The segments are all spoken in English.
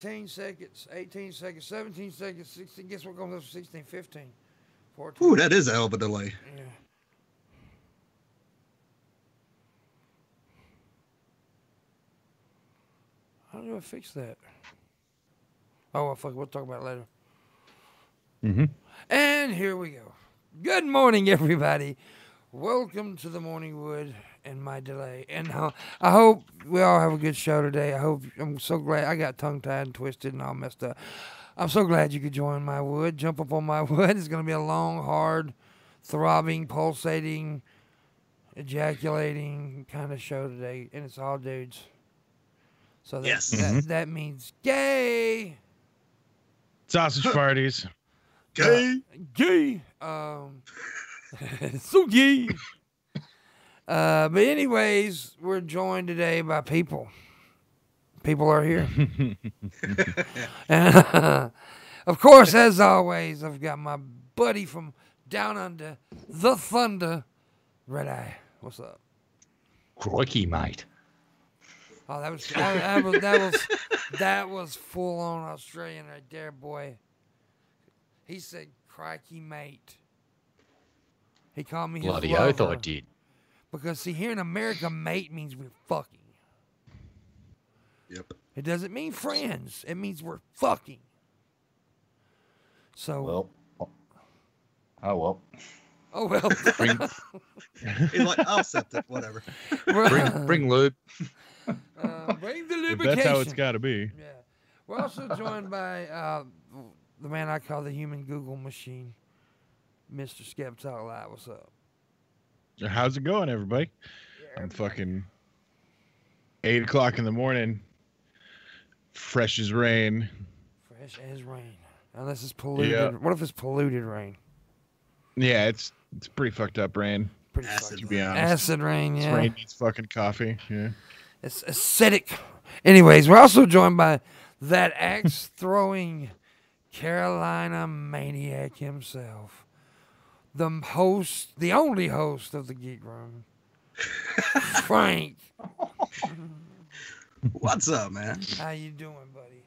10 seconds, 18 seconds, 17 seconds, 16. Guess what goes up to 16, 15, 14. Ooh, that is a hell of a delay. Yeah. How do I fix that? Oh, well, fuck, we'll talk about it later. Mm-hmm. And here we go. Good morning, everybody. Welcome to the Morning Wood and my delay. And I hope we all have a good show today. I'm so glad. I got tongue-tied and twisted and all messed up. I'm so glad you could join my wood. Jump up on my wood. It's going to be a long, hard, throbbing, pulsating, ejaculating kind of show today. And it's all dudes. So Yes. that means gay. Sausage parties. Gay. Gay. So gay. But anyways, we're joined today by people. People are here. And of course, as always, I've got my buddy from down under the thunder, Red Eye. What's up? Crikey, mate. Oh, that was full on Australian right there, boy. He said, "Crikey, mate." He called me his Bloody lover. oath I did. Because see, here in America, mate means we're fucking. Yep. It doesn't mean friends. It means we're fucking. So. Well. Oh well. Oh well. He's like, I'll accept it. Whatever. Bring lube. Bring the If lubrication. that's how it's got to be. Yeah. We're also joined by the man I call the human Google machine, Mr. Skeptalk Live. What's up? How's it going, everybody? Yeah, I'm fucking 8 o'clock in the morning. Fresh as rain. fresh as rain. Unless it's polluted. Yeah. What if it's polluted rain? Yeah, it's pretty fucked up rain, Pretty Acid fucking- to be honest. Acid rain, This yeah. rain needs fucking coffee. Yeah. It's acidic. Anyways, we're also joined by that axe throwing Carolina maniac himself. The host, the only host of the Geek Room, Frank. What's up, man? How you doing, buddy?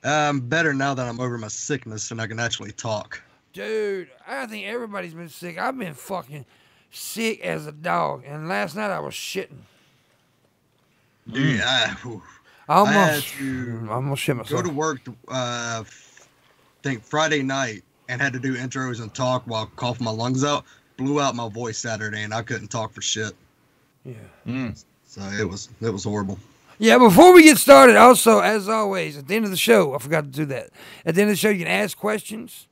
I'm better now that I'm over my sickness and I can actually talk. Dude, I think everybody's been sick. I've been fucking sick as a dog, and last night I was shitting. Dude, I I had almost, to I almost shit go myself. to work, think Friday night, and had to do intros and talk while coughing my lungs out. Blew out my voice Saturday, and I couldn't talk for shit. Yeah. So it was horrible. Yeah, before we get started, also, as always, at the end of the show, I forgot to do that. At the end of the show, you can ask questions,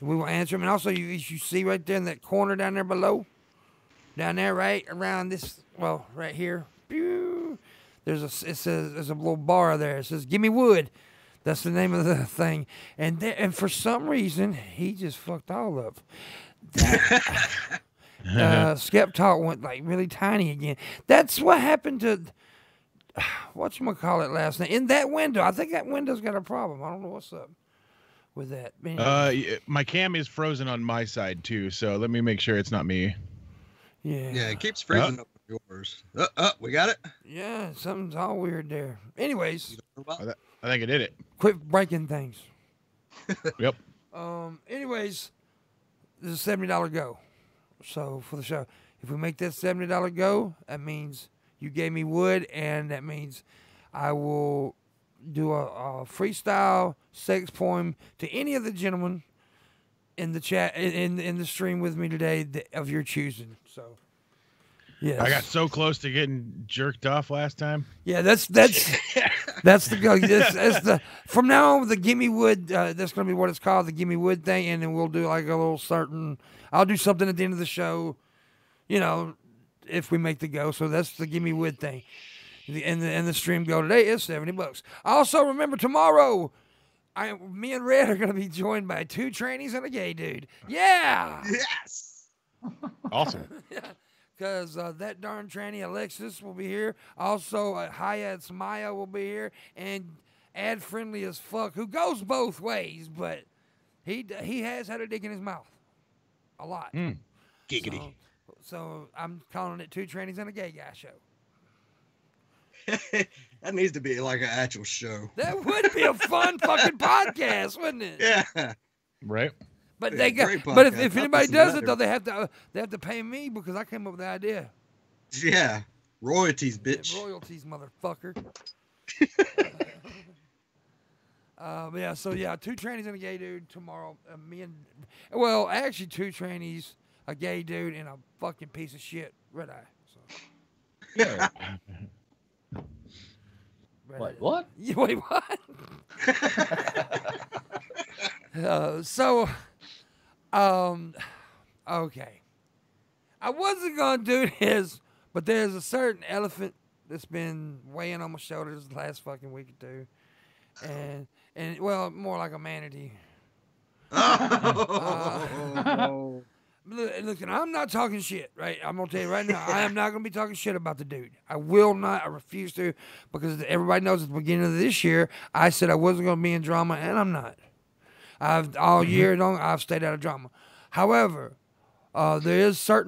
and we will answer them. And also, you see right there in that corner down there below, down there, right around this, well, right here, pew, there's a little bar there. It says, "Give me wood." That's the name of the thing. And for some reason, he just fucked all up. Skeptalk went like really tiny again. That's what happened to whatchamacallit last night. In that window. I think that window's got a problem. I don't know what's up with that. Anyway, My cam is frozen on my side too, so let me make sure it's not me. Yeah, it keeps freezing up with yours. We got it? Yeah, something's all weird there. Anyways, I think I did it. quit breaking things. Yep. Anyways, this is a $70 go. So for the show, if we make that $70 go, that means you gave me wood, and that means I will do a freestyle sex poem to any of the gentlemen in the chat in the stream with me today of your choosing. So, yes. I got so close to getting jerked off last time. Yeah, that's the go. That's the from now on the gimme wood. That's gonna be what it's called, the gimme wood thing, and then we'll do like a little certain. I'll do something at the end of the show, you know, if we make the go. So that's the gimme wood thing. And the stream go today is $70. Also remember tomorrow, me and Red are gonna be joined by 2 trannies and a gay dude. Yeah. Yes! Awesome. Because that darn tranny Alexis will be here. Also, Hayat Samaya will be here. And ad friendly as fuck, who goes both ways, but he has had a dick in his mouth. A lot. Giggity. So I'm calling it 2 trannies and a gay guy show. That needs to be like an actual show. That would be a fun fucking podcast, wouldn't it? Yeah. Right. But Yeah, they got. great But if podcast. I'll anybody listen does to it that. though, they have to pay me because I came up with the idea. Yeah. Royalties, bitch. Royalties, motherfucker. Yeah. So yeah, 2 trannies and a gay dude tomorrow. Actually 2 trannies, a gay dude, and a fucking piece of shit red eye. So. Yeah. Red Wait, eye. what? Yeah, wait, what? Okay. I wasn't gonna do this, but there's a certain elephant that's been weighing on my shoulders the last fucking week or two, and well, more like a manatee. Oh. Listen, I'm not talking shit, right? I'm gonna tell you right now, I am not gonna be talking shit about the dude. I will not. I refuse to, because everybody knows at the beginning of this year, I said I wasn't gonna be in drama, and I'm not. All year long, I've stayed out of drama. However, there is I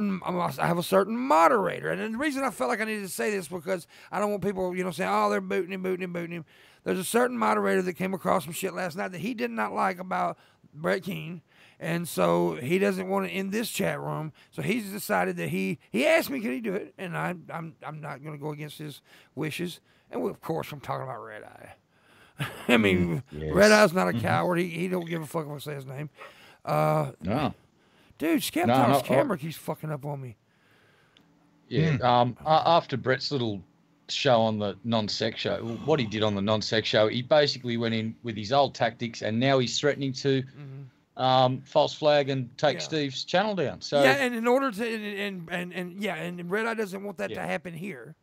have a certain moderator, and the reason I felt like I needed to say this because I don't want people, saying, oh, they're booting him. There's a certain moderator that came across some shit last night that he did not like about Brett Keane, and so he doesn't want it in this chat room. So he's decided that he asked me, can he do it, and I'm not going to go against his wishes. And of course, I'm talking about Red Eye. I mean, yes. Red Eye's not a coward. He don't give a fuck if I say his name. No. Dude, Skeptalk's No, camera keeps fucking up on me. Yeah. After Brett's little show on the non-sex show, what he did on the non-sex show, he basically went in with his old tactics, and now he's threatening to false flag and take Steve's channel down. So yeah, and in order to and Red Eye doesn't want that to happen here.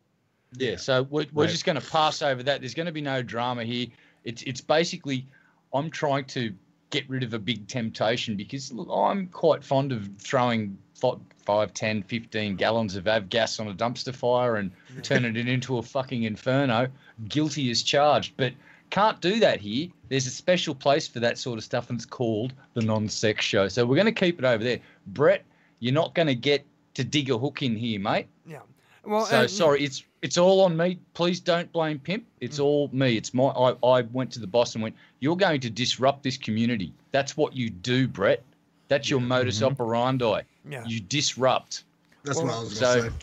Yeah, so we're just going to pass over that. There's going to be no drama here. It's basically, I'm trying to get rid of a big temptation because look, I'm quite fond of throwing 5, 10, 15 gallons of avgas on a dumpster fire and turning it into a fucking inferno. Guilty as charged, but can't do that here. There's a special place for that sort of stuff, and it's called the non-sex show. So we're going to keep it over there. Brett, you're not going to get to dig a hook in here, mate. Yeah. Well, so sorry, it's all on me. Please don't blame Pimp. It's all me. It's my. I went to the boss and went, you're going to disrupt this community. That's what you do, Brett. That's your modus operandi. Yeah. You disrupt. That's what I was going to say.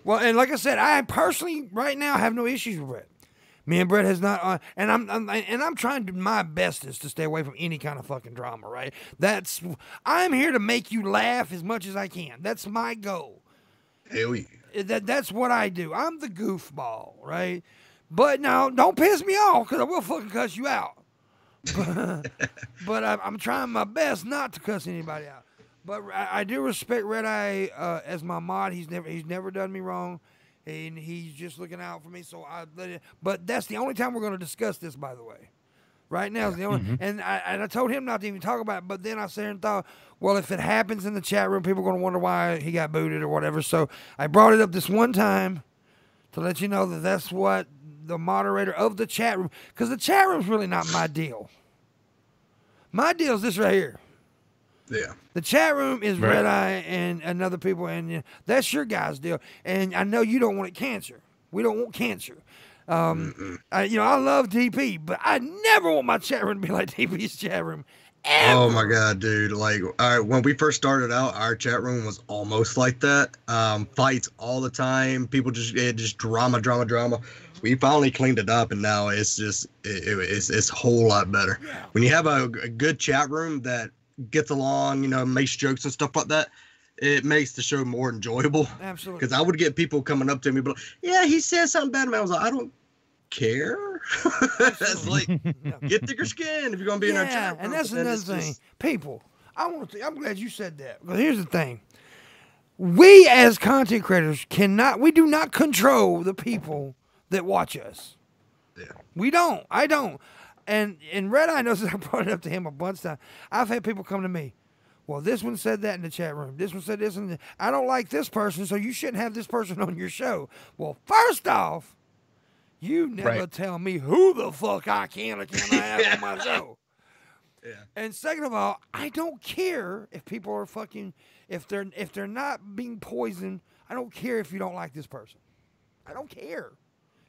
Well, and like I said, I personally right now have no issues with Brett. Me and Brett has not, and I'm trying to my bestest to stay away from any kind of fucking drama. Right? I'm here to make you laugh as much as I can. That's my goal. Hell yeah. That's what I do. I'm the goofball, right? But now, don't piss me off, because I will fucking cuss you out. But I'm trying my best not to cuss anybody out. But I do respect Red Eye as my mod. He's never done me wrong, and he's just looking out for me. So but that's the only time we're going to discuss this, by the way. Right now is the only, and I told him not to even talk about it. But then I sat there and thought, well, if it happens in the chat room, people are going to wonder why he got booted or whatever. So I brought it up this one time to let you know that that's what the moderator of the chat room, because the chat room's really not my deal. My deal is this right here. Yeah. The chat room is Red Eye and other people, and that's your guys' deal. And I know you don't want it cancer. We don't want cancer. I love DP, but I never want my chat room to be like DP's chat room. Ever. Oh my god, dude! Like, when we first started out, our chat room was almost like that. Fights all the time. People just drama. We finally cleaned it up, and now it's just it's a whole lot better. Yeah. When you have a good chat room that gets along, makes jokes and stuff like that, it makes the show more enjoyable. Absolutely. Because I would get people coming up to me, but yeah, he said something bad, and I was like, I don't care. That's like, get thicker skin if you're gonna be in our chat room. And that's another thing. People, I'm glad you said that. Because here's the thing. We as content creators we do not control the people that watch us. Yeah. We don't. I don't. And Red Eye knows that I brought it up to him a bunch of times. I've had people come to me. Well, this one said that in the chat room. This one said this, and I don't like this person, so you shouldn't have this person on your show. Well, first off, you never tell me who the fuck I can or cannot have on my show. Yeah. And second of all, I don't care if people are fucking if they're not being poisoned. I don't care if you don't like this person. I don't care.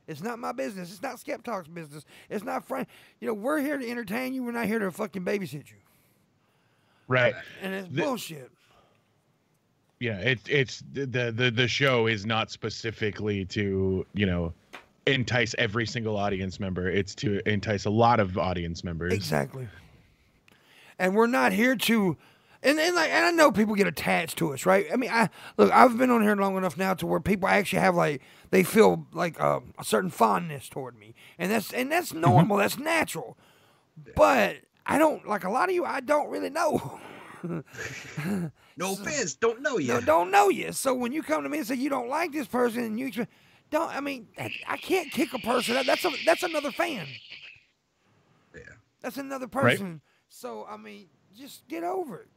It's not my business. It's not Skeptalk's business. It's not Frank. You know, we're here to entertain you. We're not here to fucking babysit you. Right. And it's bullshit. Yeah, it's the show is not specifically to, you know, entice every single audience member. It's to entice a lot of audience members. Exactly. And we're not here to, and I know people get attached to us, right? I mean, I've been on here long enough now to where people actually have like, they feel like a certain fondness toward me, and that's normal, that's natural. But I don't, like a lot of you, I don't really know. No offense, don't know you. No, don't know you. So when you come to me and say you don't like this person, and you don't, I mean, I can't kick a person. That's another fan. Yeah. That's another person. Right. So I mean, just get over it.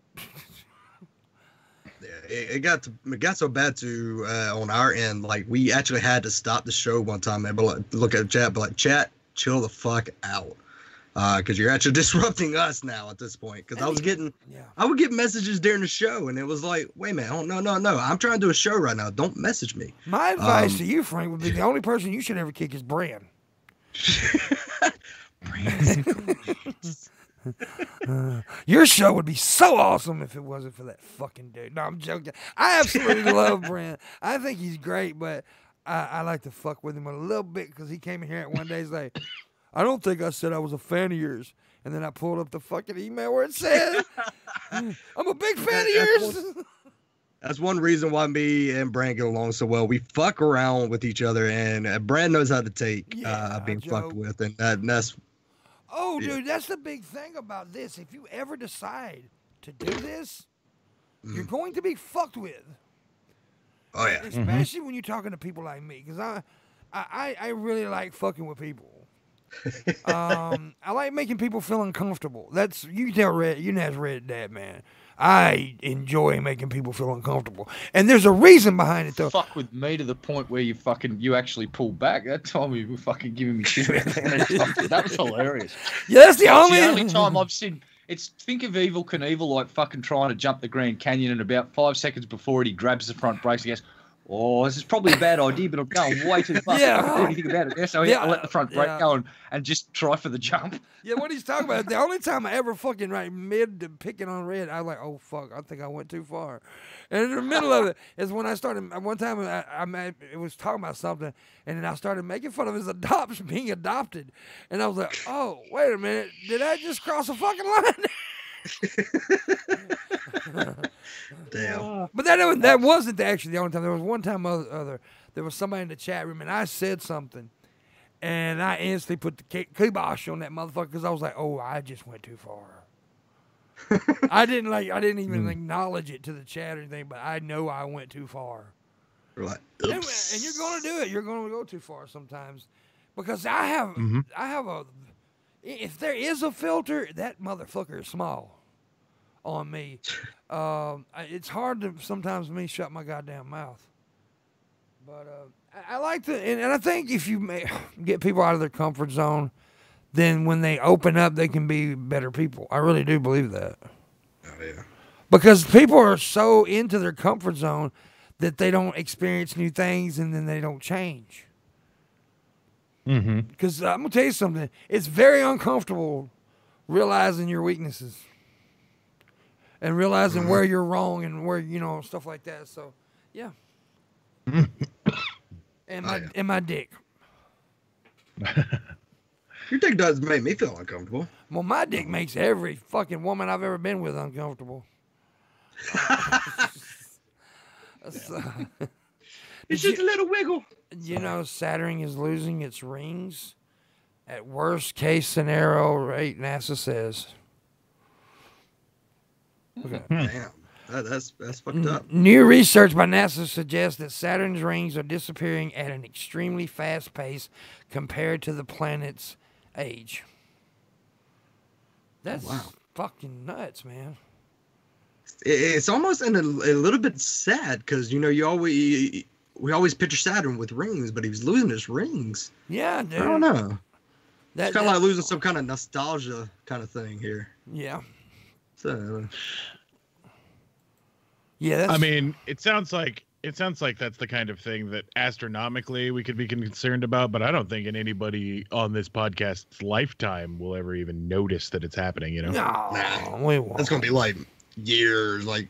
Yeah, it got so bad to on our end. Like we actually had to stop the show one time and look at the chat, but like, chat, chill the fuck out, because you're actually disrupting us now at this point. Because I would get messages during the show, and it was like, wait a minute, oh, no, I'm trying to do a show right now. Don't message me. My advice to you, Frank, would be the only person you should ever kick is Bran. Your show would be so awesome if it wasn't for that fucking dude. No, I'm joking. I absolutely love Brent. I think he's great, but I like to fuck with him a little bit because he came in here at one day. He's like, I don't think I said I was a fan of yours. And then I pulled up the fucking email where it said, I'm a big fan of yours. That's one reason why me and Brand get along so well. We fuck around with each other, and Brand knows how to take being fucked with, and that's. Oh, dude, that's the big thing about this. If you ever decide to do this, you're going to be fucked with. Oh, yeah. Especially when you're talking to people like me, because I really like fucking with people. I like making people feel uncomfortable. That's, you can tell Red, you know, Red Dad, man. I enjoy making people feel uncomfortable, and there's a reason behind it, though. Fuck with me to the point where you actually pull back. That time you were fucking giving me shit. That was hilarious. Yeah, that's the only time I've seen. It's think of Evil Knievel like fucking trying to jump the Grand Canyon, and about 5 seconds before it, he grabs the front brakes and goes, oh, this is probably a bad idea, but I'm going way too fast. I can't do anything about it. So I'll let the front brake go and just try for the jump. Yeah, what he's talking about, the only time I ever fucking mid to picking on Red, I was like, oh, fuck, I think I went too far. And in the middle of it is when I started, one time it was talking about something, and then I started making fun of his being adopted. And I was like, oh, wait a minute, did I just cross a fucking line? Damn. But that wasn't actually the only time. There was one time there was somebody in the chat room, and I said something, and I instantly put the kibosh on that motherfucker because I was like, oh, I just went too far. I didn't even acknowledge it to the chat or anything, but I know I went too far. Right. And you're gonna do it. You're gonna go too far sometimes, because I have if there is a filter, that motherfucker is small on me. It's hard to sometimes me shut my goddamn mouth. But I like to, and I think if you get people out of their comfort zone, then when they open up, they can be better people. I really do believe that. Oh, yeah. Because people are so into their comfort zone that they don't experience new things, and then they don't change. Because I'm going to tell you something. It's very uncomfortable realizing your weaknesses and realizing where you're wrong and where, stuff like that. So, yeah. And my dick. Your dick does make me feel uncomfortable. Well, my dick makes every fucking woman I've ever been with uncomfortable. It's just a little wiggle. Saturn is losing its rings at worst case scenario rate, NASA says. Okay. Damn. That's fucked up. New research by NASA suggests that Saturn's rings are disappearing at an extremely fast pace compared to the planet's age. That's fucking nuts, man. It's almost a little bit sad because we always picture Saturn with rings, but he was losing his rings. Yeah, dude. I don't know. It's kind of like losing some kind of nostalgia kind of thing here. Yeah. So. Yeah. I mean, it sounds like It sounds like that's the kind of thing that astronomically we could be concerned about, but I don't think in anybody on this podcast's lifetime will ever even notice that it's happening, you know? No, we won't. That's gonna be like years, like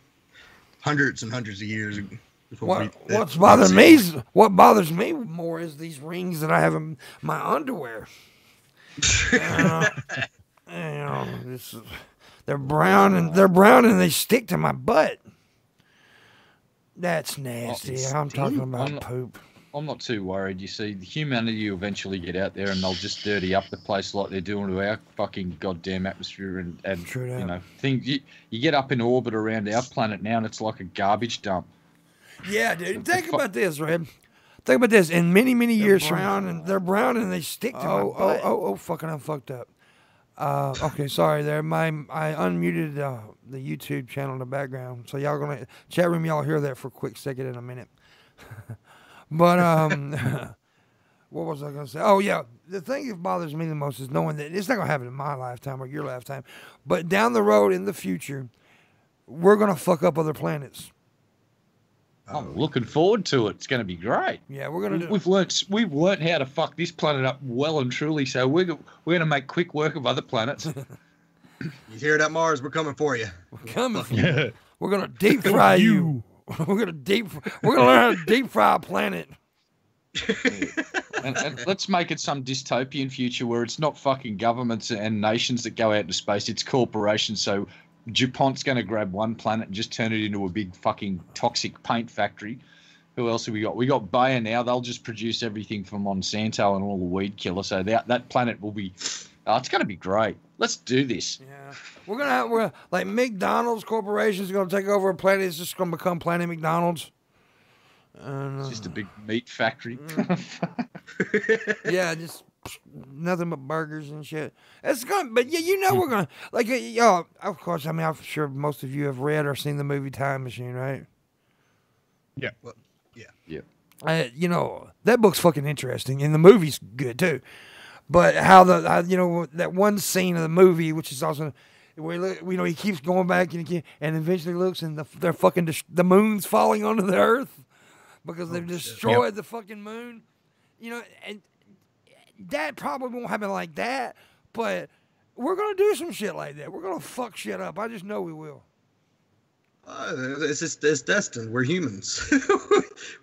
hundreds and hundreds of years. What bothers me more is these rings that I have in my underwear. They're brown and they stick to my butt. That's nasty. I'm talking about poop. I'm not too worried. You see, humanity will eventually get out there and they'll just dirty up the place like they're doing to our fucking goddamn atmosphere and you know things. You get up in orbit around our planet now and it's like a garbage dump. Yeah, dude. Think about this, Red. Think about this. In many years, they're brown and they stick to my butt. Oh, fucking, I'm fucked up. Okay, sorry there. I unmuted the YouTube channel in the background, so y'all gonna chat room. Y'all hear that for a quick second in a minute. But what was I gonna say? Oh yeah, the thing that bothers me the most is knowing that it's not gonna happen in my lifetime or your lifetime, but down the road in the future, we're gonna fuck up other planets. I'm looking forward to it. It's going to be great. Yeah, we're gonna. We've learnt how to fuck this planet up well and truly. So we're going to make quick work of other planets. You hear that, Mars? We're coming for you. We're coming for you. We're gonna deep fry you. We're gonna learn how to deep fry a planet. and let's make it some dystopian future where it's not fucking governments and nations that go out into space. It's corporations. So DuPont's going to grab one planet and just turn it into a big fucking toxic paint factory. Who else have we got? We got Bayer now. They'll just produce everything for Monsanto and all the weed killer. So that planet will be... it's going to be great. Let's do this. Yeah. We're like McDonald's Corporation is going to take over a planet. It's just going to become Planet McDonald's. It's just a big meat factory. Yeah, just... nothing but burgers and shit. It's going, but yeah, we're gonna like, of course. I mean, I'm sure most of you have read or seen the movie Time Machine, right? Yeah. Well, yeah. That book's fucking interesting, and the movie's good too. But how that one scene of the movie, which is also where he keeps going back and eventually looks and they're fucking the moon's falling onto the earth because they've destroyed the fucking moon. And that probably won't happen like that, but we're going to do some shit like that. We're going to fuck shit up. I just know we will. It's destined. We're humans.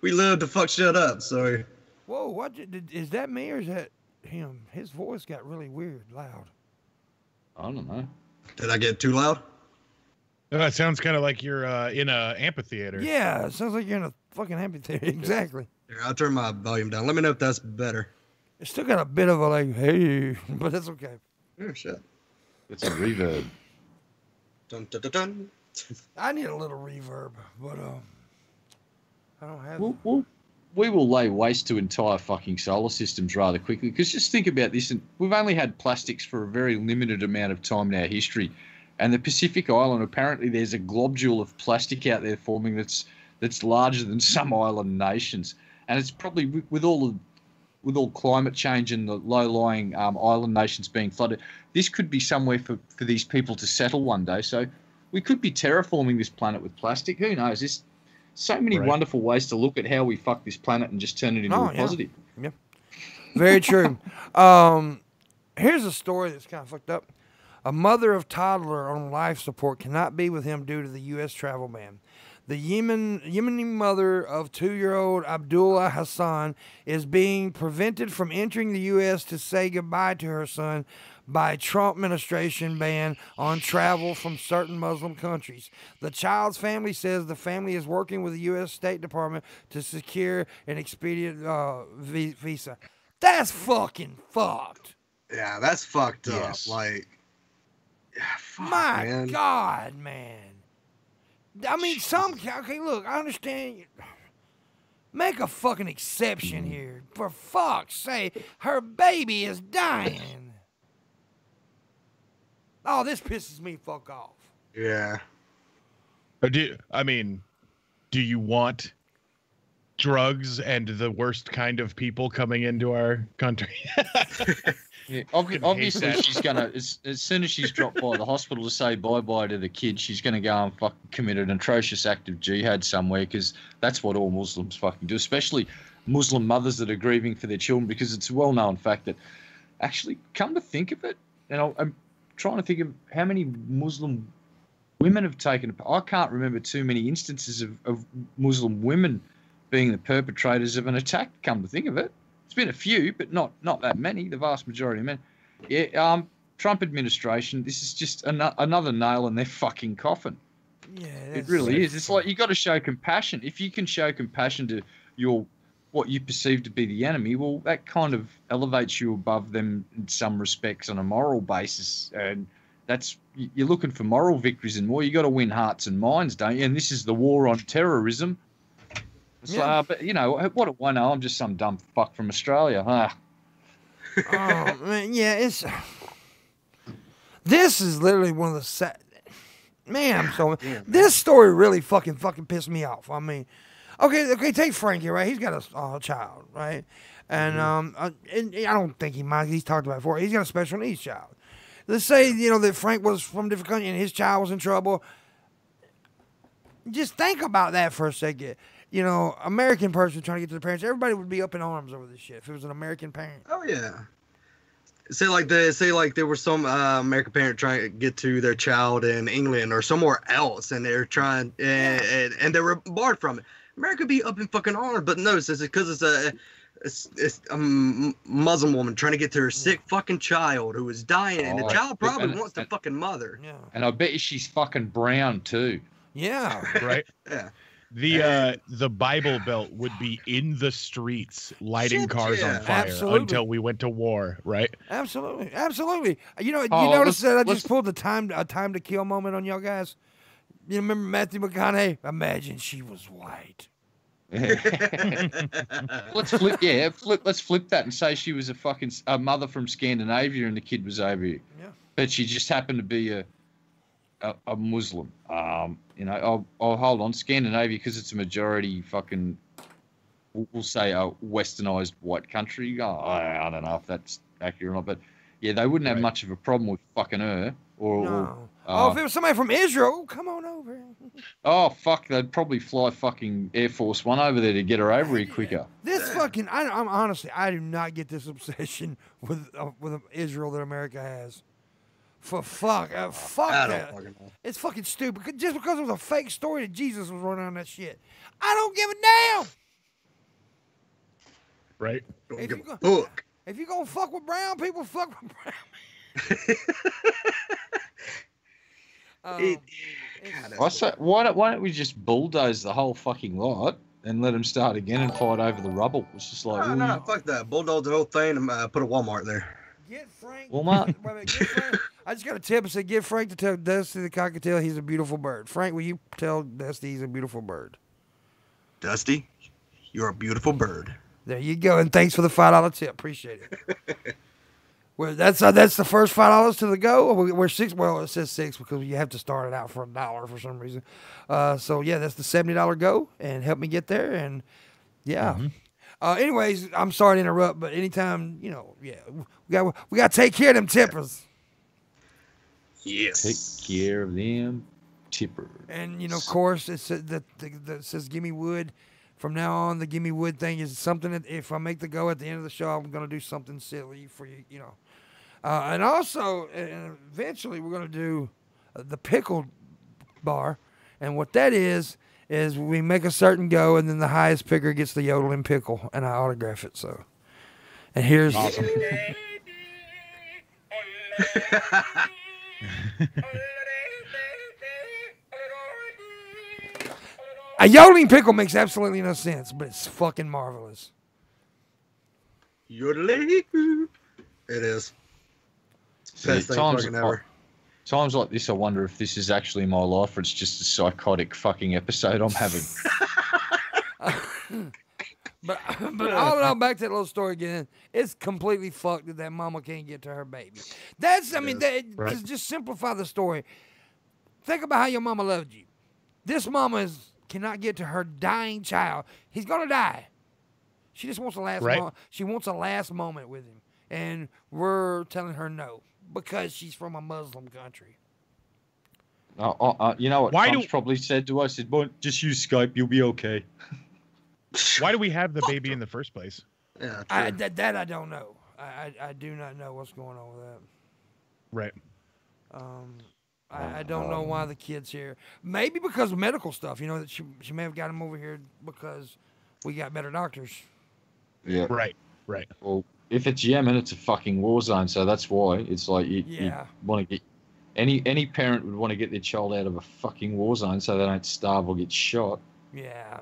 We live to fuck shit up, so... Whoa, is that me or is that him? His voice got really weird, loud. I don't know. Did I get too loud? It sounds kind of like you're in a amphitheater. Yeah, it sounds like you're in a fucking amphitheater. Exactly. Here, I'll turn my volume down. Let me know if that's better. It's still got a bit of a like, hey, but that's okay. Oh, shit. It's a reverb. Dun, dun, dun, dun. I need a little reverb, but I don't have it. We will lay waste to entire fucking solar systems rather quickly. Because just think about this, and we've only had plastics for a very limited amount of time in our history. And the Pacific Island, apparently there's a globule of plastic out there forming that's larger than some island nations. And it's probably with all climate change and the low-lying island nations being flooded, this could be somewhere for these people to settle one day. So we could be terraforming this planet with plastic. Who knows? There's so many wonderful ways to look at how we fuck this planet and just turn it into a positive. Yeah. Very true. Here's a story that's kind of fucked up. A mother of toddler on life support cannot be with him due to the U.S. travel ban. The Yemeni mother of 2-year-old Abdullah Hassan is being prevented from entering the U.S. to say goodbye to her son by Trump administration ban on travel from certain Muslim countries. The child's family says the family is working with the U.S. State Department to secure an expedient visa. That's fucking fucked. Yeah, that's fucked up. Yes. Like, fuck, My God, man. I mean, okay, look, I understand. Make a fucking exception here. For fuck's sake, her baby is dying. Oh, this pisses me fuck off. Yeah. Do you want drugs and the worst kind of people coming into our country? Yeah, obviously she's gonna as soon as she's dropped by the hospital to say bye to the kid, she's gonna go and fucking commit an atrocious act of jihad somewhere, because that's what all Muslims fucking do, especially Muslim mothers that are grieving for their children, because it's a well-known fact that actually, come to think of it, and I'm trying to think of how many Muslim women have taken. I can't remember too many instances of Muslim women being the perpetrators of an attack. Come to think of it. It's been a few, but not that many. The vast majority of men. Yeah. Trump administration. This is just another nail in their fucking coffin. Yeah, it really is. It's like you got to show compassion. If you can show compassion to what you perceive to be the enemy, well, that kind of elevates you above them in some respects on a moral basis. And you're looking for moral victories and more. You got to win hearts and minds, don't you? And this is the war on terrorism. So, but you know, what do I know? I'm just some dumb fuck from Australia. Oh man, yeah, this is literally one of the sad. Man, this story really fucking pissed me off. I mean, okay, take Frankie, right? He's got a child, right? And and I don't think he minds. He's talked about it before. He's got a special needs child. Let's say that Frank was from a different country and his child was in trouble. Just think about that for a second. American person trying to get to the parents, everybody would be up in arms over this shit if it was an American parent. Oh yeah. Say like there was some American parent trying to get to their child in England or somewhere else, and they're trying and they were barred from it. America would be up in fucking arms, but notice it's because it's a Muslim woman trying to get to her sick fucking child who is dying, and the child probably wants the fucking mother. Yeah. And I bet you she's fucking brown too. Yeah. Right. Yeah. The Bible Belt would be in the streets lighting cars on fire until we went to war, right? Absolutely. You notice that I just pulled a time to kill moment on y'all guys? You remember Matthew McConaughey? Imagine she was white. Let's flip that and say she was a mother from Scandinavia and the kid was over here. Yeah. But she just happened to be a Muslim. I'll hold on, Scandinavia, because it's a majority fucking, we'll say a westernized white country. I don't know if that's accurate or not, but yeah, they wouldn't have much of a problem with fucking her. If it was somebody from Israel, come on over. Oh fuck, they'd probably fly fucking Air Force One over there to get her over here quicker. This fucking, I'm honestly, I do not get this obsession with Israel that America has. Fuck that. It's fucking stupid. Just because it was a fake story that Jesus was running on that shit. I don't give a damn. Right. If you gonna fuck with brown people, fuck with brown. Why don't we just bulldoze the whole fucking lot and let them start again and fight over the rubble? It's just like no, fuck that. Bulldoze the whole thing and put a Walmart there. Get Frank. Walmart. Get Frank. I just got a tip and say, get Frank to tell Dusty the cockatiel he's a beautiful bird. Frank, will you tell Dusty he's a beautiful bird? Dusty, you're a beautiful bird. There you go, and thanks for the $5 tip. Appreciate it. Well, that's the first $5 to the go. We're six. Well, it says $6 because you have to start it out for $1 for some reason. So yeah, that's the $70 go, and help me get there. And yeah. Mm-hmm. Anyways, I'm sorry to interrupt, but anytime we got to take care of them tippers. Yes. Take care of them tippers. And of course, it says "Gimme Wood." From now on, the "Gimme Wood" thing is something that if I make the go at the end of the show, I'm gonna do something silly for you, and also, eventually, we're gonna do the pickle bar, and what that is we make a certain go, and then the highest picker gets the yodeling pickle, and I autograph it. So, and here's awesome. A yodeling pickle makes absolutely no sense, but it's fucking marvelous. Yodeling. It is. Best thing fucking ever. Times like this, I wonder if this is actually my life or it's just a psychotic fucking episode I'm having. But all in all, back to that little story again. It's completely fucked that mama can't get to her baby. To just simplify the story. Think about how your mama loved you. This mama cannot get to her dying child. He's gonna die. She just wants a last moment. She wants a last moment with him, and we're telling her no because she's from a Muslim country. You know what Why Trump's probably said to us? Boy, just use Skype, you'll be okay. Why do we have the baby in the first place? Yeah, That I don't know. I do not know what's going on with that. Right. I don't know why the kid's here. Maybe because of medical stuff. You know, that she may have got him over here because we got better doctors. Yeah. Right. Well, if it's Yemen, it's a fucking war zone, so that's why. It's like you want to get any parent would want to get their child out of a fucking war zone so they don't starve or get shot. Yeah,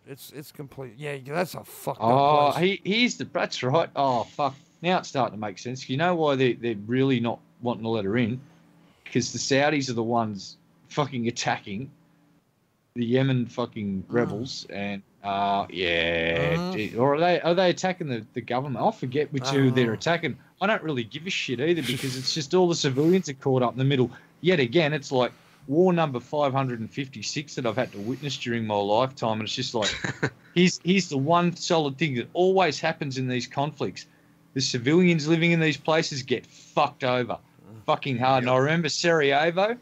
it's complete. Yeah, that's a fucked up place. That's right. Oh fuck! Now it's starting to make sense. You know why they're really not wanting to let her in? Because the Saudis are the ones fucking attacking the Yemen fucking rebels, and or are they attacking the government? I forget which two they're attacking. I don't really give a shit either because it's just all the civilians are caught up in the middle. Yet again, it's like war number 556 that I've had to witness during my lifetime, and it's just like here's the one solid thing that always happens in these conflicts: the civilians living in these places get fucked over, fucking hard. And I remember Sarajevo.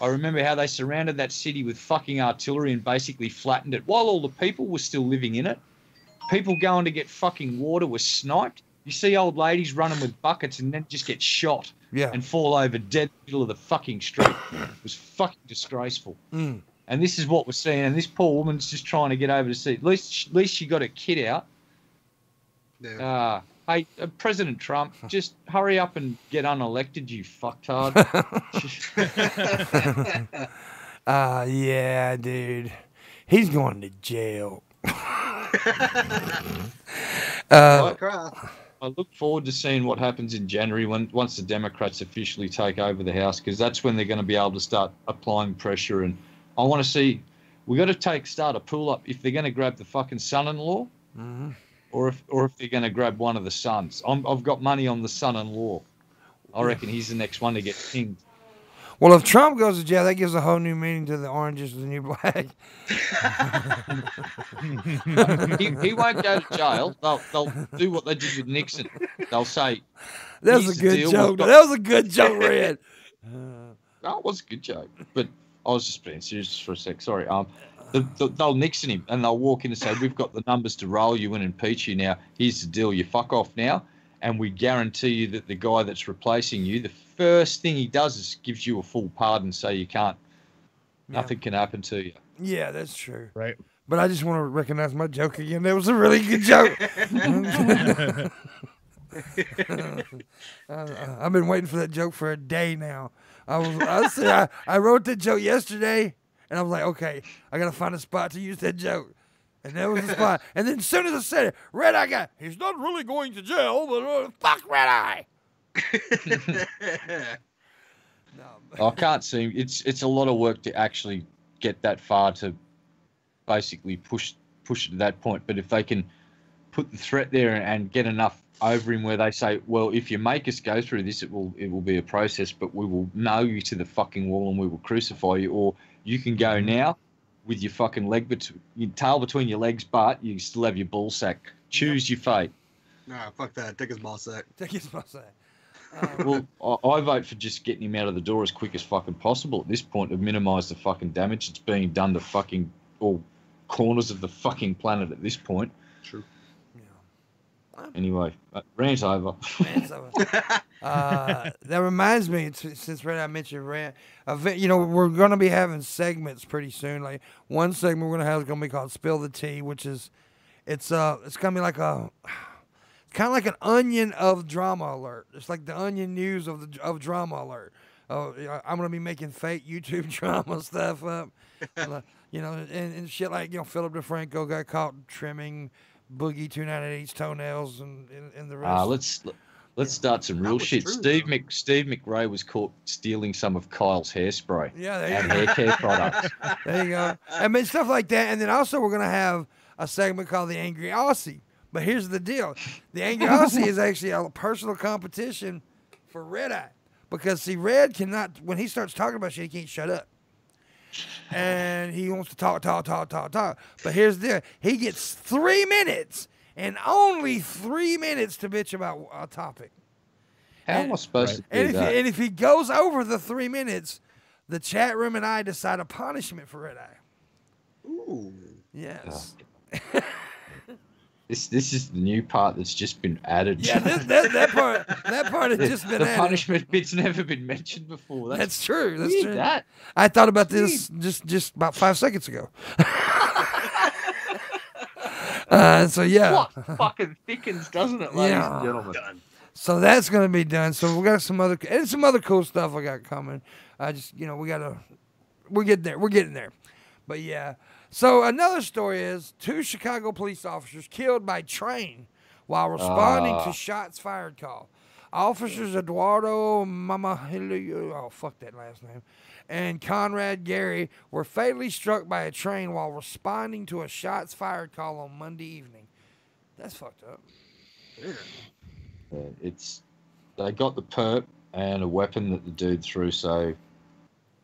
I remember how they surrounded that city with fucking artillery and basically flattened it while all the people were still living in it. People going to get fucking water were sniped. You see old ladies running with buckets and then just get shot and fall over dead in the middle of the fucking street. It was fucking disgraceful. And this is what we're seeing. And this poor woman's just trying to get over to see. At least she got her kid out. Yeah. Hey, President Trump, just hurry up and get unelected, you fucktard. Yeah, dude. He's going to jail. I look forward to seeing what happens in January once the Democrats officially take over the House, because that's when they're going to be able to start applying pressure. And I want to see, we got to start a pull up if they're going to grab the fucking son-in-law, or if they're going to grab one of the sons. I've got money on the son-in-law. I reckon he's the next one to get pinged. Well, if Trump goes to jail, that gives a whole new meaning to the orange is the new black. he won't go to jail. They'll do what they did with Nixon. They'll say, "That was a good joke. That was a good joke, Red." No, it was a good joke, but I was just being serious for a sec. Sorry. They'll Nixon him and they'll walk in and say, "We've got the numbers to roll you and impeach you now. Here's the deal. You fuck off now, and we guarantee you that the guy that's replacing you, the first thing he does is gives you a full pardon, so you can't. Nothing can happen to you." Yeah, that's true. Right. But I just want to recognize my joke again. That was a really good joke. I've been waiting for that joke for a day now. I wrote that joke yesterday, and I was like, okay, I got to find a spot to use that joke. And that was the spot. And then as soon as I said it, Red Eye got, he's not really going to jail, but fuck Red Eye. I can't see. It's a lot of work to actually get that far to basically push it to that point. But if they can put the threat there and get enough over him where they say, well, if you make us go through this, it will be a process, but we will nail you to the fucking wall and we will crucify you, or you can go now with your fucking your tail between your legs, but you still have your ball sack. Choose your fate. Nah, fuck that. Take his ball sack. Take his ball sack. Well, I vote for just getting him out of the door as quick as fucking possible at this point to minimise the fucking damage that's being done to fucking all corners of the fucking planet at this point. True. Yeah. Anyway, rant over. That reminds me, since I mentioned rant, we're going to be having segments pretty soon. Like one segment we're going to have is going to be called "Spill the Tea," which is it's going to be like kind of like an onion of drama alert. It's like the onion news of drama alert. I'm gonna be making fake YouTube drama stuff up, and shit like Philip DeFranco got caught trimming Boogie 298's toenails and the rest. Let's start some real shit. Steve McRae was caught stealing some of Kyle's hairspray and hair care products. There you go. I mean, stuff like that. And then also we're gonna have a segment called the Angry Aussie. But here's the deal. The Angry Aussie is actually a personal competition for Red Eye. Because, see, Red cannot, when he starts talking about shit, he can't shut up. And he wants to talk. But here's the deal. He gets 3 minutes, and only 3 minutes to bitch about a topic. How am I supposed to do And that? if he goes over the 3 minutes, the chat room and I decide a punishment for Red Eye. Ooh. Yes. This is the new part that's just been added. Yeah, that part has just been the added. punishment bit's never been mentioned before. That's true. That's Read true. that. I thought about this just about 5 seconds ago. So yeah. What fucking thickens, doesn't it, ladies and gentlemen? Done. So that's gonna be done. So we got some other cool stuff I got coming. I just we're getting there. But yeah. So another story is 2 Chicago police officers killed by train while responding to shots fired call. Officers Eduardo Mamahilio, fuck that last name, and Conrad Gary were fatally struck by a train while responding to a shots fired call on Monday evening. That's fucked up. Yeah, they got the perp and a weapon that the dude threw, so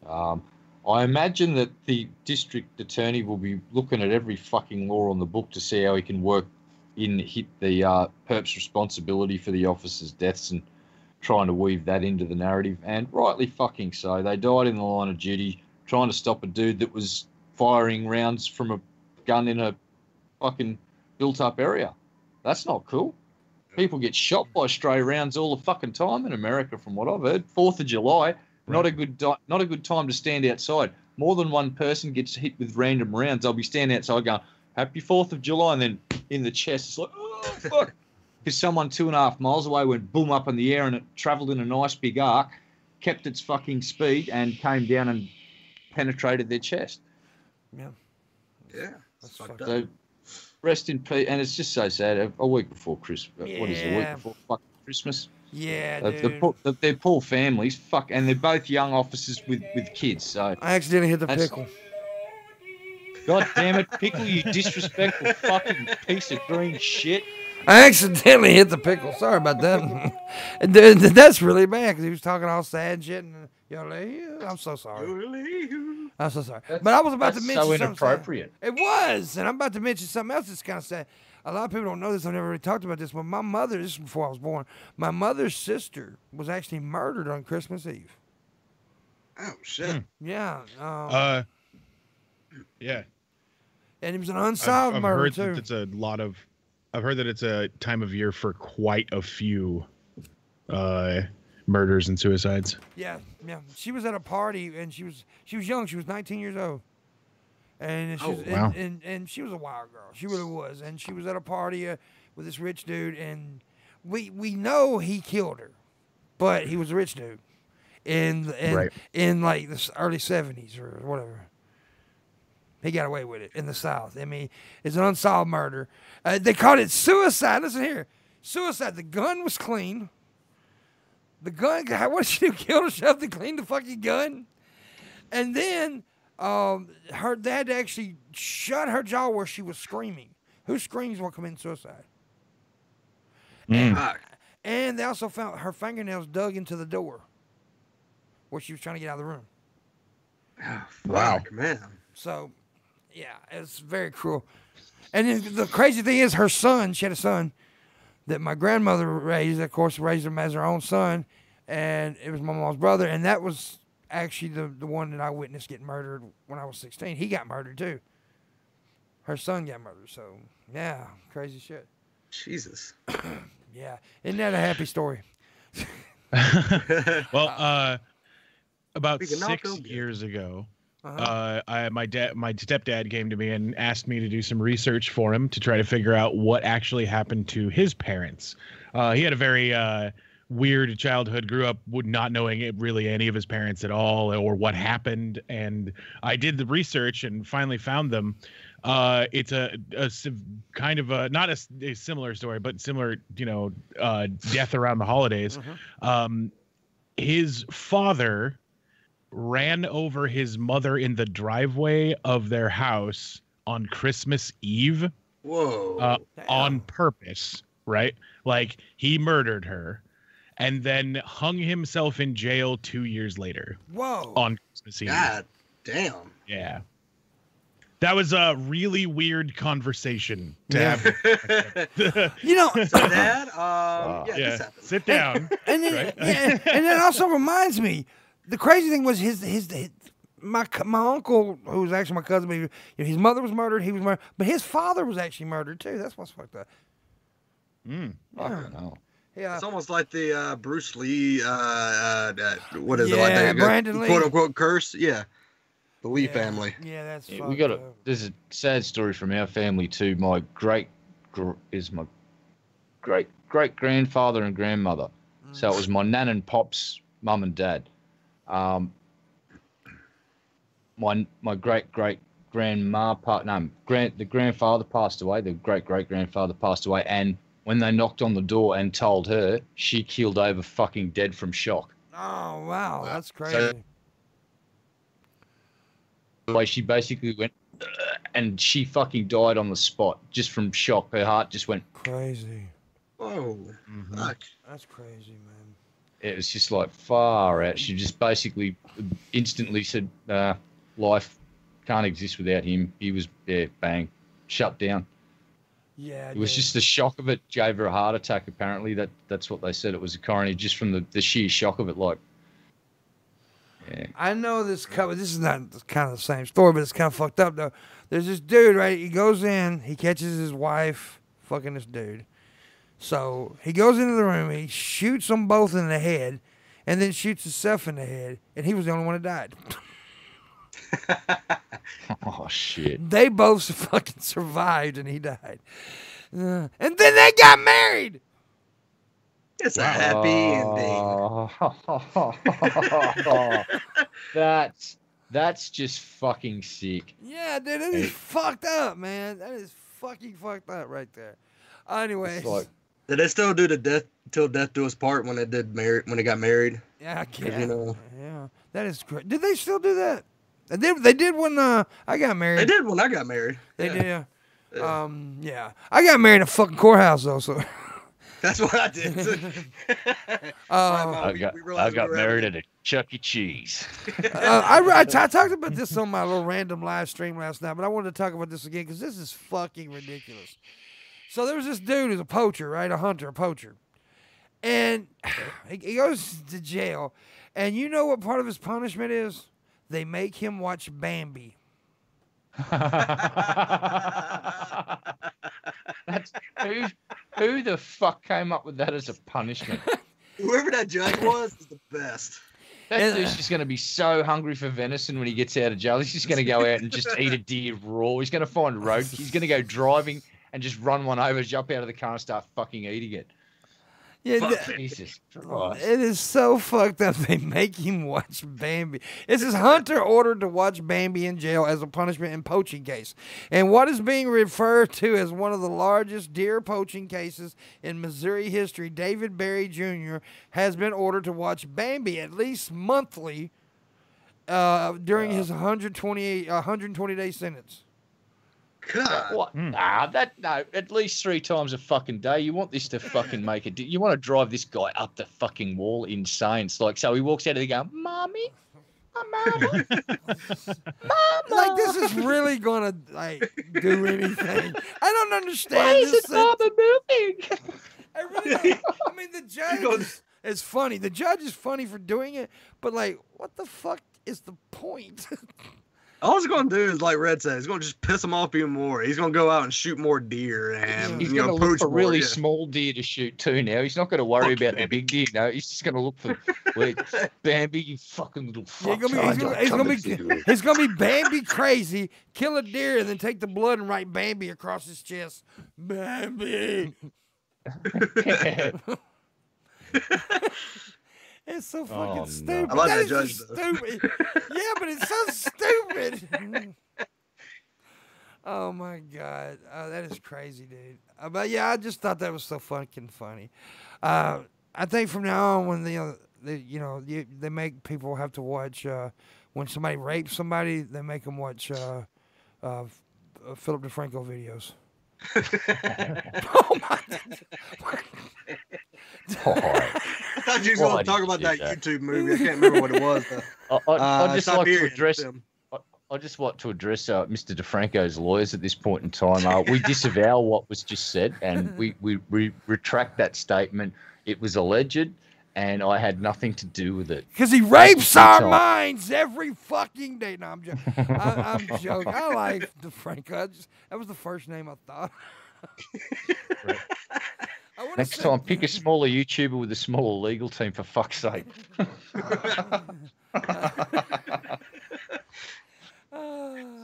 I imagine that the district attorney will be looking at every fucking law on the book to see how he can hit the perp's responsibility for the officers' deaths and trying to weave that into the narrative, and rightly fucking so. They died in the line of duty trying to stop a dude that was firing rounds from a gun in a fucking built-up area. That's not cool. People get shot by stray rounds all the fucking time in America, from what I've heard. 4th of July, not a good time to stand outside. More than one person gets hit with random rounds. I'll be standing outside going, "Happy 4th of July," and then in the chest, it's like, oh fuck, because someone 2.5 miles away went boom up in the air and it travelled in a nice big arc, kept its fucking speed, and came down and penetrated their chest. Yeah. Yeah. That's fucked fucked up. So rest in peace. And it's just so sad. A week before Christmas. What is it? A week Yeah. before fucking Christmas? Yeah, They're dude. poor families. Fuck, and they're both young officers with kids. So I accidentally hit the That's- pickle. God damn it, Pickle, you disrespectful fucking piece of green shit. I accidentally hit the pickle. Sorry about that. That's really bad because he was talking all sad and shit. And I'm so sorry. I'm so sorry. But I was about to That's mention so something. inappropriate. It was, and I'm about to mention something else that's kind of sad. A lot of people don't know this. I've never really talked about this. But my mother, this is before I was born, my mother's sister was actually murdered on Christmas Eve. Oh shit. Yeah. Yeah. And it was an unsolved I've murder heard too. that it's a lot of. I've heard that it's a time of year for quite a few murders and suicides. Yeah. She was at a party and she was young. She was 19 years old. And she was, wow. and she was a wild girl. She really was. And she was at a party with this rich dude, and we know he killed her, but he was a rich dude in like the early 70s or whatever. He got away with it in the South. I mean, it's an unsolved murder. They called it suicide. Listen here, suicide. The gun was clean. The gun. What did she do? Kill herself to clean the fucking gun, and then. Her dad actually shut her jaw where she was screaming. Who screams will commit suicide? Fuck. And they also found her fingernails dug into the door where she was trying to get out of the room. Oh, Wow. fuck, man. So, yeah, it's very cruel. And then the crazy thing is her son, she had a son that my grandmother raised, of course, raised him as her own son. And it was my mom's brother. And that was actually the one that I witnessed get murdered when I was 16. He got murdered too. Her son got murdered. So, yeah, crazy shit. Jesus. Yeah. Isn't that a happy story? Well, about We can all 6 go get it. years ago, Uh-huh. my stepdad came to me and asked me to do some research for him to try to figure out what actually happened to his parents. He had a very weird childhood, grew up not knowing really any of his parents at all or what happened. And I did the research and finally found them. It's a kind of a, not a similar story, but similar, death around the holidays. His father ran over his mother in the driveway of their house on Christmas Eve. Whoa. On purpose, right? Like he murdered her and then hung himself in jail 2 years later Whoa. on Christmas Eve. God damn. Yeah. That was a really weird conversation to have. You know, So, Dad, this happened. Sit down. And then, Right? and that also reminds me, the crazy thing was my uncle, who was actually my cousin, you know, his mother was murdered, he was murdered, but his father was actually murdered too. That's what's fucked up. I don't know. Yeah. It's almost like the Bruce Lee, what is it? Yeah, Like the Brandon Lee. quote unquote curse? Yeah. The Lee family. Yeah, that's Yeah, fucked we got up. there's a sad story from our family too. My great grandfather and grandmother. So it was my nan and pop's mum and dad. My great grandma the grandfather passed away. The great grandfather passed away, and when they knocked on the door and told her, she keeled over fucking dead from shock. Oh wow, that's crazy. So, way she basically went and she fucking died on the spot just from shock. Her heart just went crazy. Whoa. Fuck. That's crazy, man. It was just like far out. She just basically instantly said, life can't exist without him. He was bang, shut down. Yeah. It was just the shock of it gave her a heart attack. Apparently that's what they said. It was a coronary just from the sheer shock of it. Like, yeah. I know this is not kind of the same story, but it's kind of fucked up though. There's this dude, right? He goes in, he catches his wife fucking this dude. So he goes into the room, he shoots them both in the head, and then shoots himself in the head, and he was the only one that died. Oh shit! They both fucking survived, and he died. And then they got married. It's a happy ending. That's just fucking sick. Yeah, dude, that is fucked up, man. That is fucking fucked up right there. Anyways, Did they still do the death till death do us part when they got married? yeah, I can't. You know. Yeah, that is great. Did they still do that? They did when I got married. They did when I got married. They did. Yeah. Yeah. I got married in a fucking courthouse though, so. That's what I did. I got married at a Chuck E. Cheese. I talked about this on my little random live stream last night, but I wanted to talk about this again because this is fucking ridiculous. So there was this dude who's a poacher, right? A hunter, a poacher. And he goes to jail. And you know what part of his punishment is? They make him watch Bambi. That's who the fuck came up with that as a punishment? Whoever that judge was the best. That dude's just going to be so hungry for venison when he gets out of jail. He's just going to go out and just eat a deer raw. He's going to find a road. He's going to go driving and just run one over, jump out of the car and start fucking eating it. Yeah, Jesus Christ. it is so fucked up. They make him watch Bambi. It says Hunter ordered to watch Bambi in jail as a punishment in poaching case. And what is being referred to as one of the largest deer poaching cases in Missouri history, David Berry Jr. has been ordered to watch Bambi at least monthly during his 120-day sentence. God. What? No, at least 3 times a fucking day. You want this to fucking make it. You want to drive this guy up the fucking wall insane. It's like, so he walks out of there going, Mommy, Mama, Mama. Like, this is really gonna do anything. I don't understand. Why isn't Mama moving? I really don't. I mean, the judge is funny. The judge is funny for doing it, but what the fuck is the point? All he's going to do is, like Red said, he's going to just piss him off even more. He's going to go out and shoot more deer and he's going to look for really small deer to shoot too now. He's not going to worry about the big deer. No, he's just going to look for Bambi, you fucking little fuck. He's going to be Bambi crazy, kill a deer, and then take the blood and write Bambi across his chest. Bambi. It's so fucking stupid. I like that judge, stupid. Yeah, but it's so stupid. Oh my god, that is crazy, dude. But yeah, I just thought that was so fucking funny. I think from now on, when they make people have to watch when somebody rapes somebody, they make them watch Philip DeFranco videos. Oh my god. I thought you were going to talk about that YouTube movie. I can't remember what it was. I'd just like to address. I just want to address Mr. DeFranco's lawyers at this point in time. We disavow what was just said, and we retract that statement. It was alleged, and I had nothing to do with it. Because he rapes our minds every fucking day. No, I'm joking. I'm joking. I like DeFranco. That was the first name I thought. Right. Next time, pick a smaller YouTuber with a smaller legal team, for fuck's sake.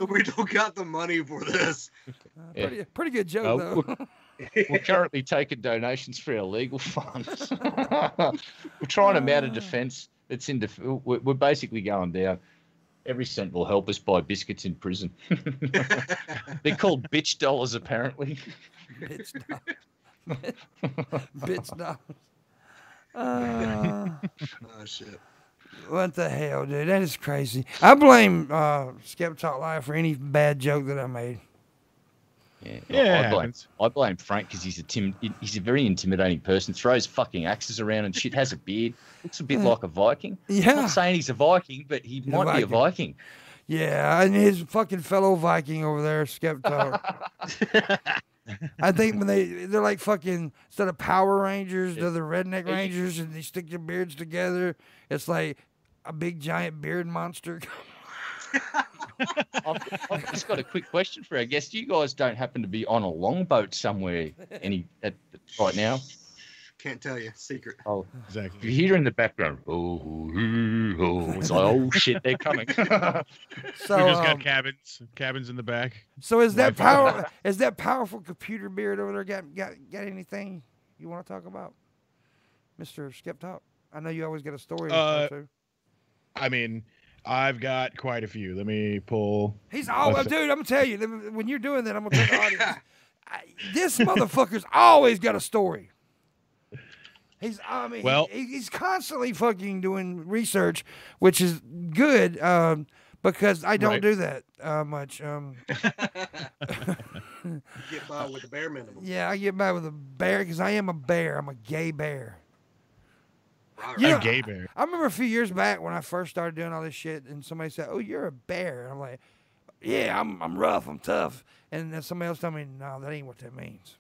We don't got the money for this. Pretty good joke, though. We're currently taking donations for our legal funds. We're trying to mount a defence that's we're basically going down. Every cent will help us buy biscuits in prison. They're called bitch dollars, apparently. Bitch dollars. Bitch dollars. Oh, shit. What the hell, dude? That is crazy. I blame Skeptalk Live for any bad joke that I made. Yeah, I blame Frank because he's a very intimidating person. Throws fucking axes around and shit. Has a beard. Looks a bit like a Viking. Yeah. I'm not saying he's a Viking, but he might be a Viking. Yeah, and his fucking fellow Viking over there, Skeptalk. I think when they're like fucking, instead of Power Rangers, they're the Redneck Rangers, and they stick their beards together. It's like a big giant beard monster. I've just got a quick question for our guest. You guys don't happen to be on a longboat somewhere right now? Can't tell you. Secret. Oh, Exactly. you hear in the background, it's like, oh shit, they're coming. So, We just got cabins in the back. So is that powerful computer beard over there got anything you want to talk about, Mr. Skeptalk? I know you always got a story. Too. I mean, I've got quite a few. Let me pull. Dude, I'm gonna tell you, when you're doing that, I'm gonna tell the audience. This motherfucker's always got a story. He's constantly fucking doing research, which is good, because I don't do that much. You get by with the bare minimum. Yeah, I get by with a bear because I am a bear. I'm a gay bear. A gay bear. I remember a few years back when I first started doing all this shit, and somebody said, "Oh, you're a bear." And I'm like, "Yeah, I'm rough, I'm tough." And then somebody else told me, "No, that ain't what that means."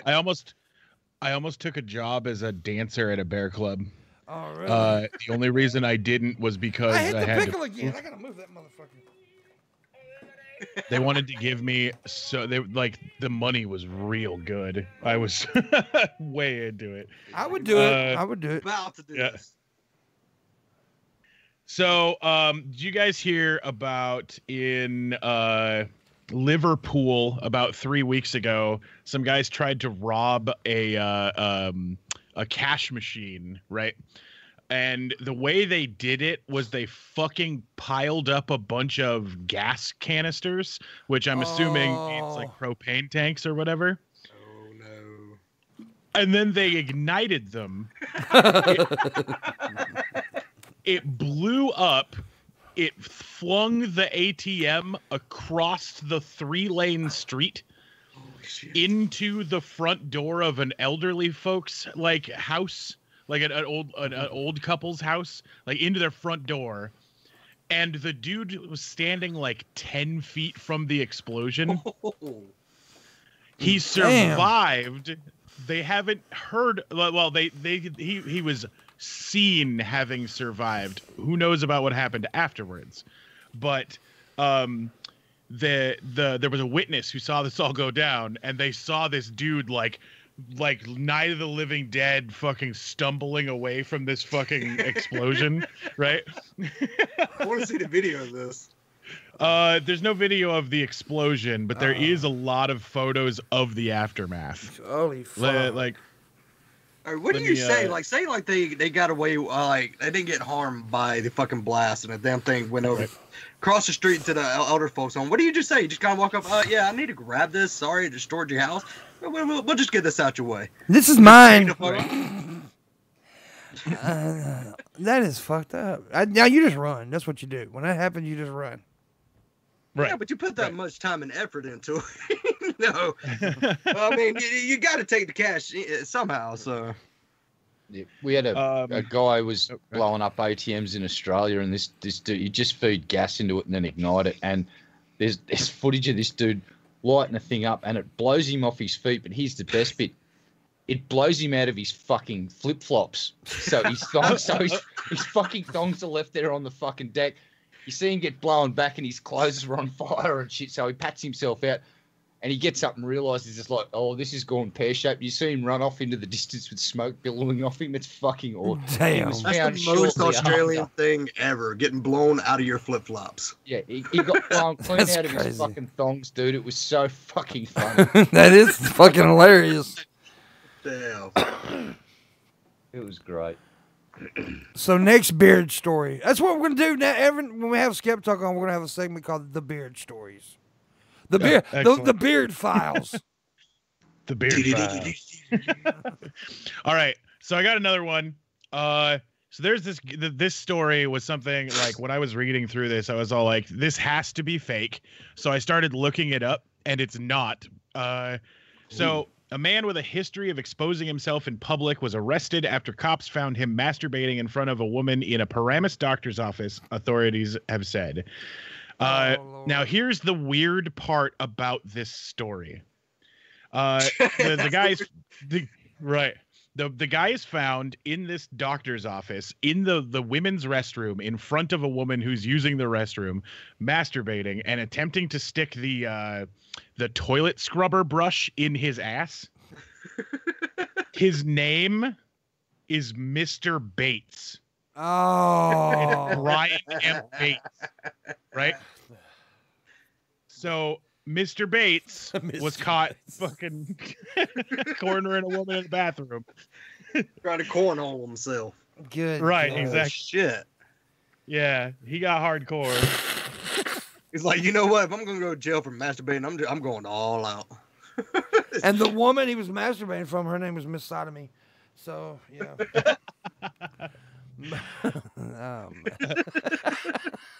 I almost took a job as a dancer at a bear club. Oh, really? The only reason I didn't was because I hit the had pickle again. I gotta move that motherfucker. They wanted to give me the money was real good. I was way into it. I would do it. I would do it. About to do this. So, did you guys hear about in Liverpool about 3 weeks ago? Some guys tried to rob a cash machine, right? And the way they did it was they fucking piled up a bunch of gas canisters, which I'm assuming means like propane tanks or whatever. Oh, no. And then they ignited them. It blew up. It flung the ATM across the 3-lane street into the front door of an elderly folks house. Like an old couple's house, like into their front door, and the dude was standing like 10 feet from the explosion. He survived. Damn. They haven't heard. Well, he was seen having survived. Who knows about what happened afterwards? But there was a witness who saw this all go down, and they saw this dude like Night of the Living Dead fucking stumbling away from this fucking explosion, right? I want to see the video of this. There's no video of the explosion, but there is a lot of photos of the aftermath. Holy fuck. All right, what do you say? Say they got away, they didn't get harmed by the fucking blast and the damn thing went over across the street to the elder folks home. What do you just say? You just kind of walk up, yeah, I need to grab this. Sorry, I destroyed your house. We'll just get this out your way. This is mine. That is fucked up. Now you just run. That's what you do. When that happens, you just run. Right. Yeah, but you put that much time and effort into it. No. Well, I mean, you got to take the cash somehow, so. Yeah, we had a guy who was blowing up ATMs in Australia, and this dude, you just feed gas into it and then ignite it. And there's footage of this dude lighting the thing up, and it blows him off his feet. But here's the best bit: it blows him out of his fucking flip flops. So his thongs, his fucking thongs are left there on the fucking deck. You see him get blown back, and his clothes are on fire and shit. So he pats himself out. And he gets up and realizes it's like, oh, this has gone pear-shaped. You see him run off into the distance with smoke billowing off him. It's fucking awesome. Damn. That's the most Australian thing ever, getting blown out of your flip-flops. Yeah, he got blown clean out of his fucking thongs, dude. It was so fucking funny. That is fucking hilarious. Damn. It was great. So next beard story. That's what we're going to do now. When we have Skeptalk on, we're going to have a segment called The Beard Stories. The beard files. The beard files. All right. So I got another one. So there's this story was something like when I was reading through this, I was all like, this has to be fake. So I started looking it up, and it's not. So a man with a history of exposing himself in public was arrested after cops found him masturbating in front of a woman in a Paramus doctor's office, authorities have said. Now here's the weird part about this story. The guy is found in this doctor's office in the women's restroom in front of a woman who's using the restroom, masturbating and attempting to stick the toilet scrubber brush in his ass. His name is Mr. Bates. Oh, it's Brian M. Bates, right? So Mr. Bates was caught fucking cornering a woman in the bathroom, trying to cornhole himself. Good. Right, God. exactly. Shit. Yeah, he got hardcore. He's like, you know what? If I'm gonna go to jail for masturbating, I'm going all out. And the woman he was masturbating from, her name was Miss Sodomy. So yeah.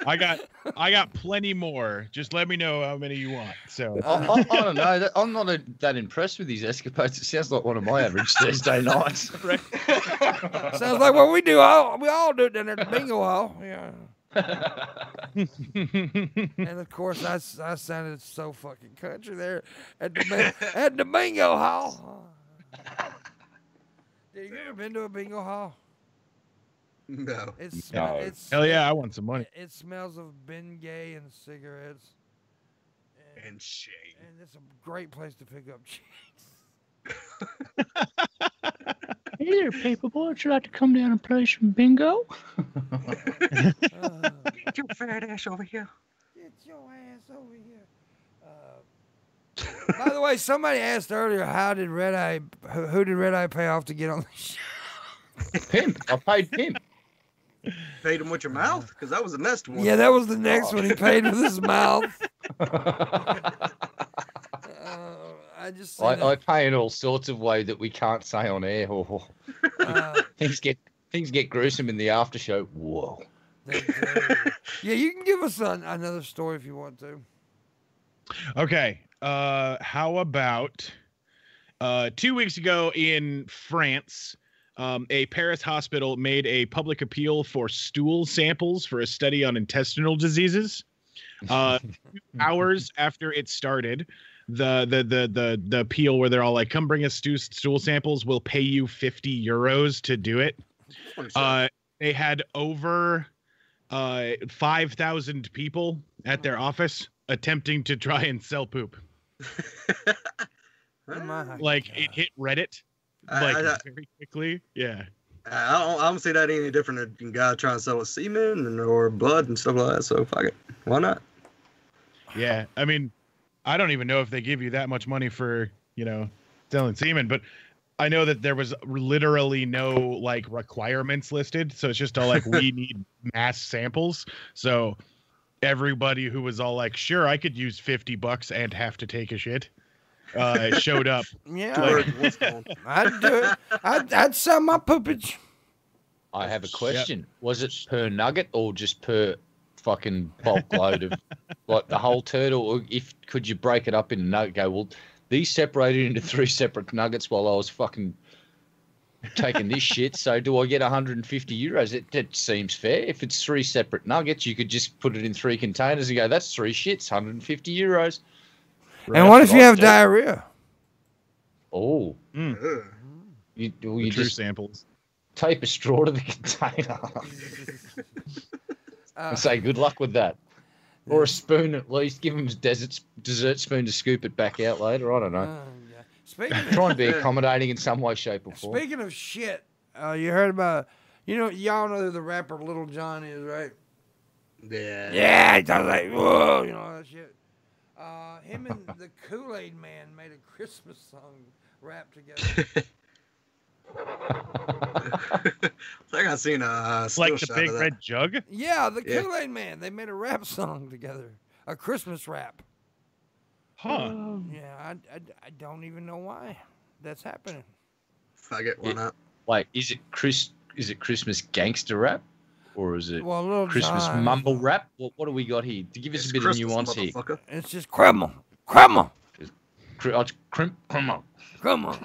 I got plenty more. Just let me know how many you want. So I don't know. I'm not that impressed with these escapades. It sounds like one of my average Thursday nights. Sounds like what we do. We all do it down there at the bingo hall. Yeah. And of course, I sounded so fucking country there at the bingo hall. Have you ever been to a bingo hall? No. Hell yeah, I want some money. It smells of Bengay and cigarettes. And shame. And it's a great place to pick up chicks. Hey there, paperboy. Would you like to come down and play some bingo? Get your fat ass over here. Get your ass over here. By the way, somebody asked earlier, who did Red Eye pay off to get on the show? Pimp. I paid Pimp. Paid him with your mouth? Because that was the next one. Yeah, that was the next one. He paid with his mouth. I pay in all sorts of ways that we can't say on air. Things get gruesome in the after show. Whoa. Yeah, you can give us another story if you want to. Okay. How about 2 weeks ago in France, a Paris hospital made a public appeal for stool samples for a study on intestinal diseases. 2 hours after it started, the appeal where they're all like, come bring us stool samples, we'll pay you 50 euros to do it. They had over 5,000 people at their office attempting to try and sell poop. Like it hit Reddit very quickly. Yeah. I don't see that any different than guy trying to sell a semen or blood and stuff like that. So fuck it. Why not? Yeah. I mean, I don't even know if they give you that much money for, selling semen, but I know that there was literally no like requirements listed. So it's just all like, we need mass samples. So everybody who was all like, sure, I could use $50 and have to take a shit, showed up. Yeah. I'd do it. I'd sell my poopage. I have a question. Yep. Was it per nugget or just per fucking bulk load of like the whole turtle? Or could you break it up in a nugget? Go, well, these separated into 3 separate nuggets while I was fucking taking this shit. So do I get 150 euros? That seems fair. If it's 3 separate nuggets, you could just put it in 3 containers and go, that's 3 shits, 150 euros. And what if you have diarrhea? Oh. Ugh. You True just samples. tape a straw to the container and say good luck with that. Or a spoon at least. Give them a dessert spoon to scoop it back out later. I don't know. Yeah. Speaking of, Try and be accommodating in some way, shape, or form. speaking of shit, you heard about, y'all know who the rapper Little John is, right? Yeah. Yeah, he talks like, whoa, all that shit. Him and the Kool-Aid Man made a Christmas song rap together. I think I seen a It's like the still shot big of that. red jug. Yeah, the Yeah. Kool-Aid Man. They made a rap song together, a Christmas rap. Huh. Yeah, I don't even know why that's happening. Fuck it, why not? Wait, is it Christmas gangster rap? Or is it Well, Little Christmas John, mumble rap? What do we got here? To give us It's a bit Christmas, of nuance here. motherfucker. It's just crumble, crumble, Crumble. crumble.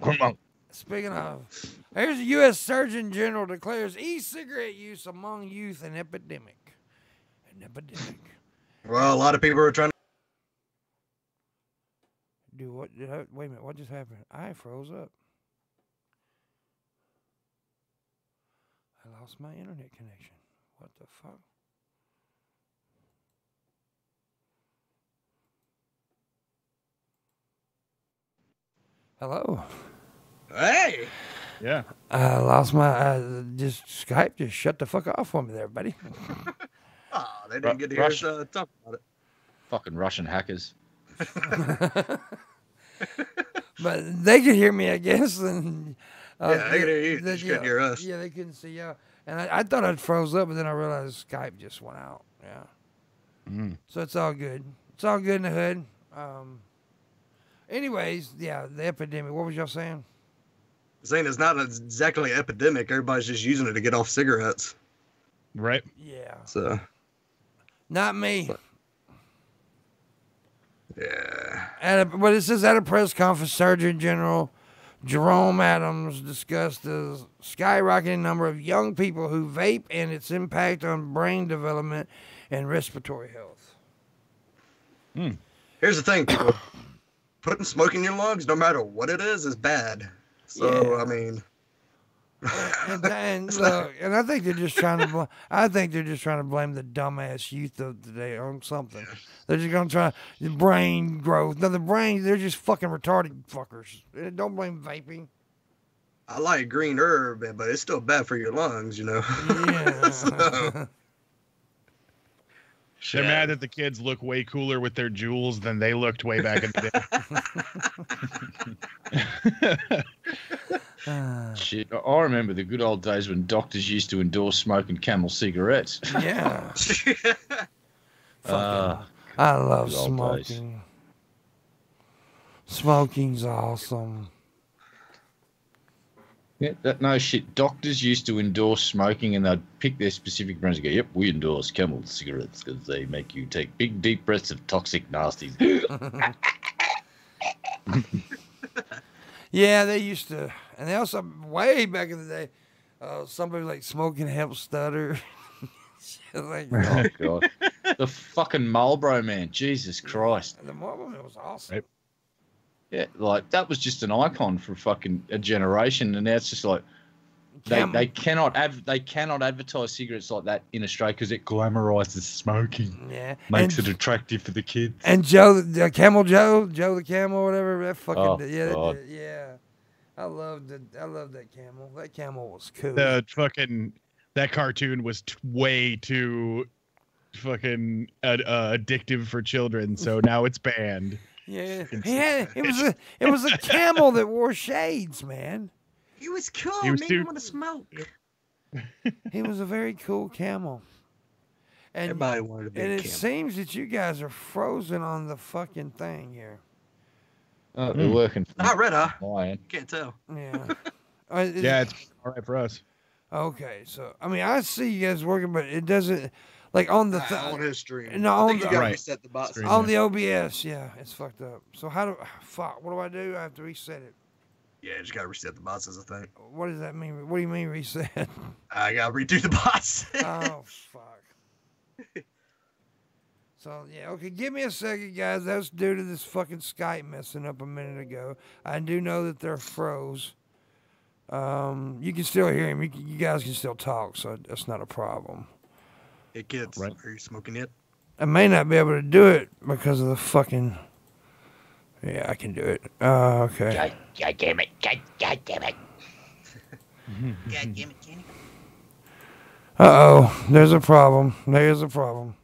Crumble. Speaking of, here's a U.S. Surgeon General declares e-cigarette use among youth an epidemic. An epidemic. Well, a lot of people are trying to. Do what? Wait a minute. What just happened? I froze up. I lost my internet connection. What the fuck? Hello. Hey! Yeah. I lost my. Just Skype just shut the fuck off for me there, buddy. Oh, they didn't get to hear us talk about it. Fucking Russian hackers. But they could hear me, I guess. And Yeah, they could hear you. They just couldn't hear us. Yeah, they couldn't see you. And I thought I'd froze up, but then I realized Skype just went out. Yeah. Mm. So it's all good. It's all good in the hood. Anyways, yeah, the epidemic. What was y'all saying? Saying it's not exactly an epidemic. Everybody's just using it to get off cigarettes. Right. Yeah. So, Not me. yeah. But it says at a press conference, Surgeon General Jerome Adams discussed the skyrocketing number of young people who vape and its impact on brain development and respiratory health. Here's the thing, people. Putting smoke in your lungs, no matter what it is bad. So, Yeah. I mean. And look, and I think they're just trying to. I think they're just trying to blame the dumbass youth of today on something. They're just gonna try the brain growth. No, the brain. They're just fucking retarded fuckers. Don't blame vaping. I like green herb, but it's still bad for your lungs, Yeah. So, They're mad that the kids look way cooler with their jewels than they looked way back in the day. Shit, I remember the good old days when doctors used to endorse smoking Camel cigarettes. Yeah. Uh, I love Good old days. smoking. Smoking's awesome. Yeah, no shit. Doctors used to endorse smoking, and they'd pick their specific brands and go, "Yep, we endorse Camel cigarettes because they make you take big, deep breaths of toxic nasties." Yeah, they used to, and they also way back in the day, somebody like smoking helped stutter. Shit like that. Oh god, the fucking Marlboro man, Jesus Christ! The Marlboro was awesome. Right. Yeah, like that was just an icon for fucking a generation, and now it's just like they cannot advertise cigarettes like that in Australia because it glamorizes smoking, Yeah, makes and, it attractive for the kids. and Joe, the Camel Joe the Camel, whatever that fucking Oh, yeah, God. yeah. I loved that camel. That camel was cool. That cartoon was way too fucking addictive for children, so now it's banned. Yeah, it was a camel that wore shades, man. he was cool. He was Made too- me want to smoke. He was a very cool camel. And Everybody wanted to be and a it camel. seems that you guys are frozen on the fucking thing here. Oh, they're working. For Not red, huh? my end. Can't tell. Yeah. Yeah, it's all right for us. Okay, so I mean, I see you guys working, but it doesn't like on the On his stream. No, I on think you the- got to Right. reset the box. Stream. on the OBS. Yeah, it's fucked up. So how do fuck? What do? I have to reset it. Yeah, just gotta reset the bots as a thing. What does that mean? What do you mean reset? I gotta redo the bots. Oh, fuck. So, yeah, okay, give me a second, guys. That's due to this fucking Skype messing up a minute ago. I do know that they're froze. You can still hear him. You guys can still talk, so that's not a problem. Hey, kids, Right. are you smoking yet? I may not be able to do it because of the fucking... Yeah, I can do it. Okay. God damn it. God damn it. God damn it, Kenny. Uh-oh, there's a problem. There's a problem.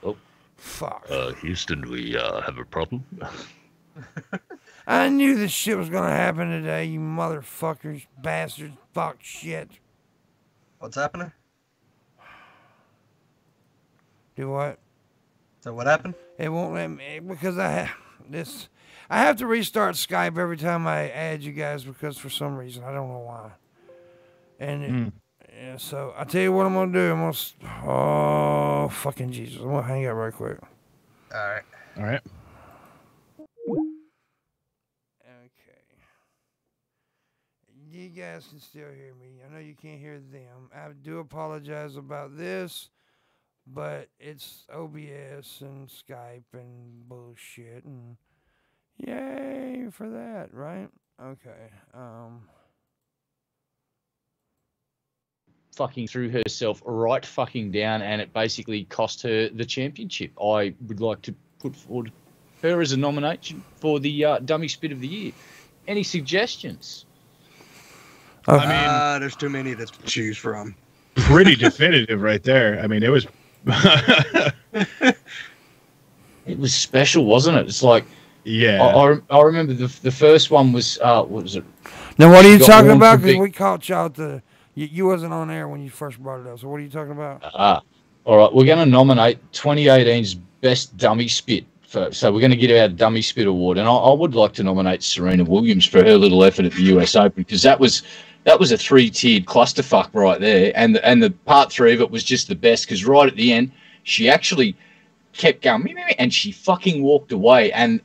Oh. Fuck. Houston, we have a problem. I knew this shit was gonna happen today, you motherfuckers, bastards, fuck shit. What's happening? Do what? So what happened? It won't let me because I have to restart Skype every time I add you guys because for some reason I don't know why. And yeah, so I tell you what I'm gonna do. Oh fucking Jesus! I'm gonna hang up right quick. All right. All right. Okay. You guys can still hear me. I know you can't hear them. I do apologize about this, but it's OBS and Skype and bullshit and yay for that, right? Okay. Fucking threw herself right fucking down, and it basically cost her the championship. I would like to put forward her as a nomination for the Dummy Spit of the Year. Any suggestions? Okay. I mean, There's too many to choose from. pretty definitive right there. I mean, it was. It was special, wasn't it? It's like, Yeah. I remember the first one was, what was it? Now, what are you Got talking one for about? Because big- we caught you out the. You wasn't on air when you first brought it up. So what are you talking about? All right, we're going to nominate 2018's Best Dummy Spit. So we're going to give our Dummy Spit Award, and I would like to nominate Serena Williams for her little effort at the US Open, because that was a 3-tiered clusterfuck right there, and the part 3 of it was just the best, because right at the end she actually kept going "Meh, meh, meh," and she fucking walked away, and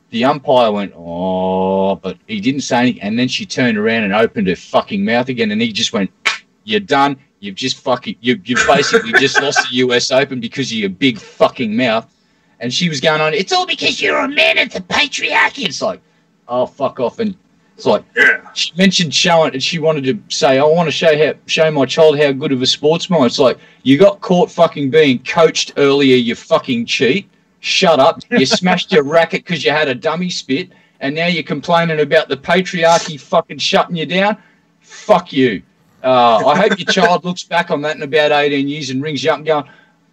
the umpire went, oh, but he didn't say anything, and then she turned around and opened her fucking mouth again, and he just went, you're done. You've just fucking, you've basically just lost the US Open because of your big fucking mouth. And she was going on, it's all because you're a man of the patriarchy. It's like, oh, fuck off. And it's like, she mentioned showing, and she wanted to say, I want to show my child how good of a sportsman. It's like, you got caught fucking being coached earlier, you fucking cheat. Shut up. You smashed your racket because you had a dummy spit, and now you're complaining about the patriarchy fucking shutting you down. Fuck you. I hope your child looks back on that in about 18 years and rings you up and going,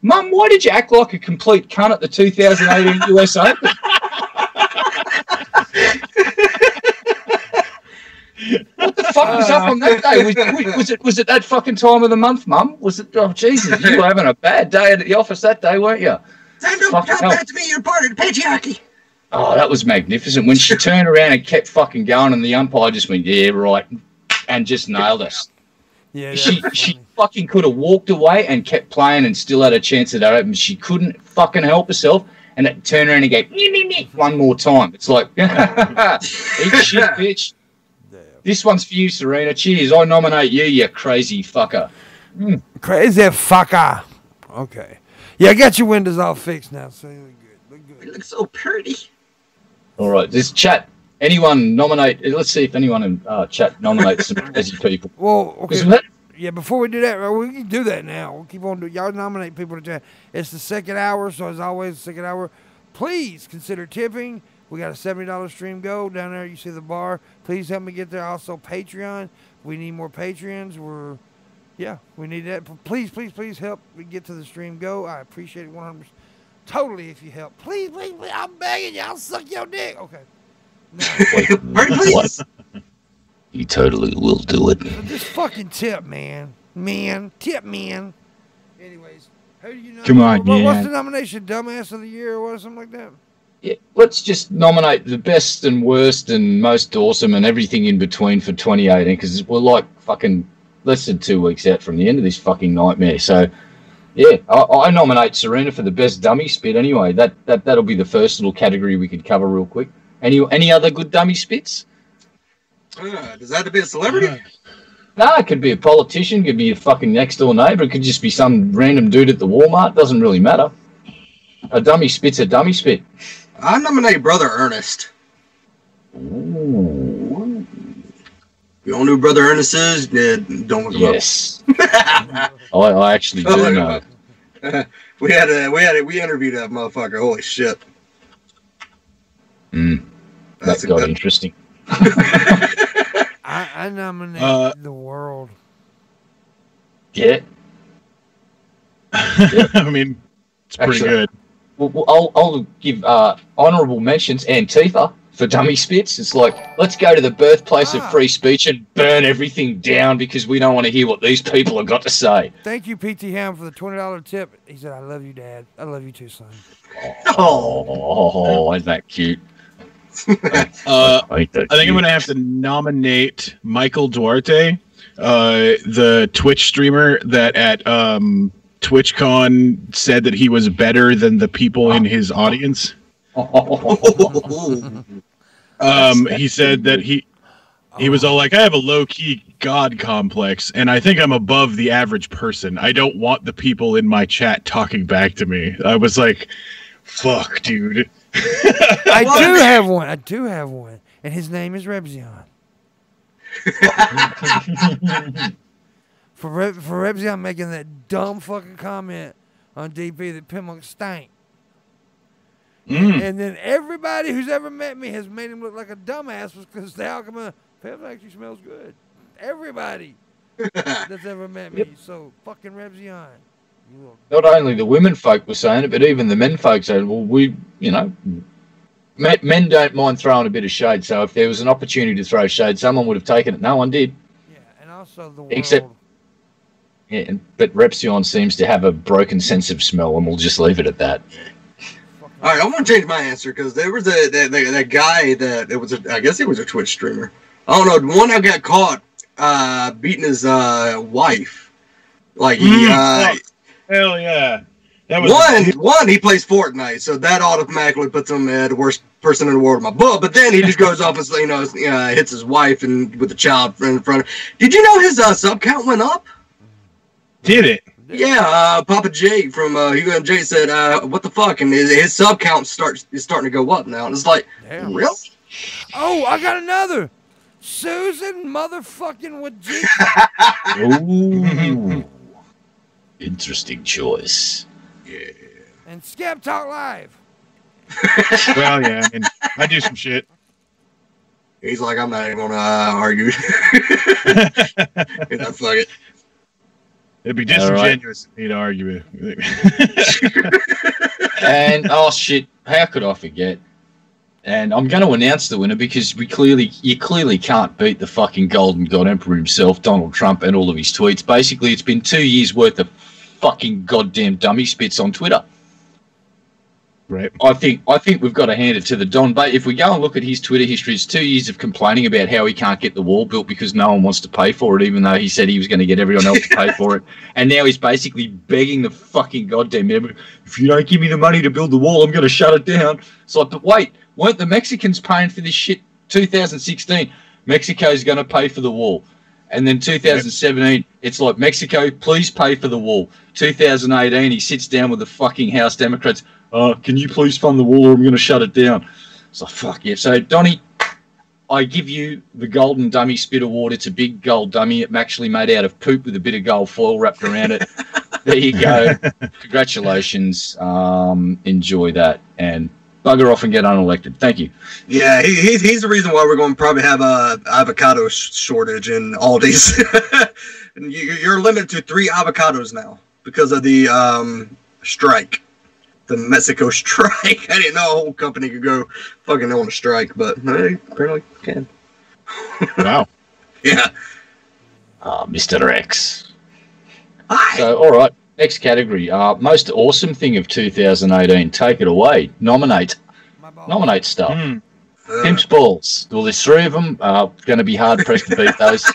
Mum, why did you act like a complete cunt at the 2018 US Open? What the fuck was up on that day? Was it that fucking time of the month, Mum? Was it? Oh, Jesus, you were having a bad day at the office that day, weren't you? Don't back to me, you're part of the patriarchy. Oh, that was magnificent. When she turned around and kept fucking going, and the umpire just went, yeah, right, and just nailed us. Yeah, She fucking could have walked away and kept playing and still had a chance at that Open. She couldn't fucking help herself, and it turned around and go, meh, meh, meh, one more time. It's like, eat shit, bitch. This one's for you, Serena. Cheers. I nominate you, you crazy fucker. Crazy fucker. Okay. Yeah, I got your windows all fixed now, so you look good. Look You good. look so pretty. All right, this chat. Anyone nominate? Let's see if anyone in chat nominates some crazy people. Well, Is okay. that- Yeah, before we do that, we can do that now. We'll keep on doing. Y'all nominate people to chat. It's the second hour, so as always, the second hour. Please consider tipping. We got a $70 stream go down there. You see the bar. Please help me get there. Also, Patreon. We need more Patreons. We need that. Please help me get to the stream go. I appreciate it 100%. Totally, if you help. Please. I'm begging you. I'll suck your dick. Okay. No. Please. You totally will do it. Just fucking tip, man. Tip, man. Anyways, who do you know? Come on, What's man. the nomination? Dumbass of the year or what? Something like that? Yeah, let's just nominate the best and worst and most awesome and everything in between for 2018, because we're like fucking less than 2 weeks out from the end of this fucking nightmare. So, yeah, I nominate Serena for the best dummy spit anyway. That'll be the first little category we could cover real quick. Any other good dummy spits? Does that have to be a celebrity? No, it could be a politician, could be a fucking next door neighbour, it could just be some random dude at the Walmart. Doesn't really matter. A dummy spit's a dummy spit. I nominate Brother Ernest. Ooh. You all know who Brother Ernest is? Yeah, don't look him up. Yes. I actually do know. We interviewed that motherfucker. Holy shit. That got interesting. I nominate the world. Yeah. I mean, it's pretty good. Well, I'll give honourable mentions Antifa for dummy spits. It's like, let's go to the birthplace of free speech and burn everything down because we don't want to hear what these people have got to say. Thank you, PT Ham, for the $20 tip. He said, I love you, Dad. I love you too, son. Oh, isn't that cute? I think I'm going to have to nominate Michael Duarte, the Twitch streamer that at TwitchCon said that he was better than the people in his audience. He said that he was all like, I have a low-key God complex, and I think I'm above the average person. I don't want the people in my chat talking back to me. I was like, fuck, dude. I do have one. And his name is Rebzion. for Rebzion making that dumb fucking comment on DP that Pimpmunk stank. And then everybody who's ever met me has made him look like a dumbass because the alchemy Pep actually smells good. Everybody that's ever met me. So fucking Rebzion. Not only the women folk were saying it, but even the men folk saying, well, men don't mind throwing a bit of shade. So if there was an opportunity to throw shade, someone would have taken it. No one did. Yeah, and also the world. But Repsion seems to have a broken sense of smell, and we'll just leave it at that. All right, I want to change my answer because there was that guy I guess he was a Twitch streamer. I don't know. The one that got caught beating his wife. Like hell yeah. That was one, he plays Fortnite, so that automatically puts him the worst person in the world in my book. But then he just goes off and hits his wife and with the child in front of. Did you know his sub count went up? Did it? Yeah, Papa J from Hugo and Jay said, "What the fuck?" And his sub count is starting to go up now. And it's like, damn. Really? Oh, I got another. Susan motherfucking Wajit. Ooh, interesting choice. Yeah. And Skeptalk Live. Well, yeah, I mean, I do some shit. He's like, I'm not even gonna argue. Fuck it. It'd be disingenuous of me to argue with. And oh shit, how could I forget? And I'm going to announce the winner because you clearly can't beat the fucking Golden God Emperor himself, Donald Trump, and all of his tweets. Basically, it's been 2 years worth of fucking goddamn dummy spits on Twitter. Right. I think we've got to hand it to the Don. But if we go and look at his Twitter history, it's 2 years of complaining about how he can't get the wall built because no one wants to pay for it, even though he said he was going to get everyone else to pay for it. And now he's basically begging the fucking goddamn member, if you don't give me the money to build the wall, I'm going to shut it down. It's like, but wait, weren't the Mexicans paying for this shit? 2016, Mexico's going to pay for the wall. And then 2017, it's like, Mexico, please pay for the wall. 2018, he sits down with the fucking House Democrats. Can you please fund the wall or I'm going to shut it down? So fuck yeah. So Donnie, I give you the Golden Dummy Spit Award. It's a big gold dummy. It's actually made out of poop with a bit of gold foil wrapped around it. There you go. Congratulations. Enjoy that and bugger off and get unelected. Thank you. Yeah, he's the reason why we're going to probably have a avocado shortage in Aldi's. You're limited to 3 avocados now because of the strike. The Mexico strike. I didn't know a whole company could go fucking on a strike, but hey, apparently can. Wow. Yeah. Mr. X. Hi. So, all right, next category. Most awesome thing of 2018. Take it away. Nominate stuff. Pimp's balls. Well, there's 3 of them. Going to be hard pressed to beat those.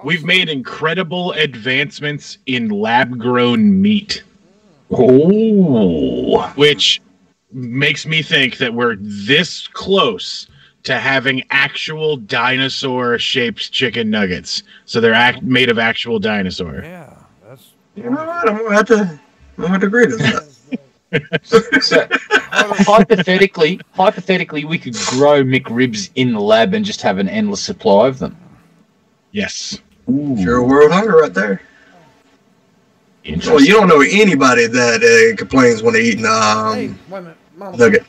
We've made incredible advancements in lab-grown meat. Oh, which makes me think that we're this close to having actual dinosaur-shaped chicken nuggets. So they're made of actual dinosaur. Yeah, that's. You know what? I'm gonna have to agree to that. So, hypothetically, we could grow McRibs in the lab and just have an endless supply of them. Yes. Ooh. Sure, world hunger right there. Well, you don't know anybody that complains when they're eating Hey, wait a minute, Mama. nugget.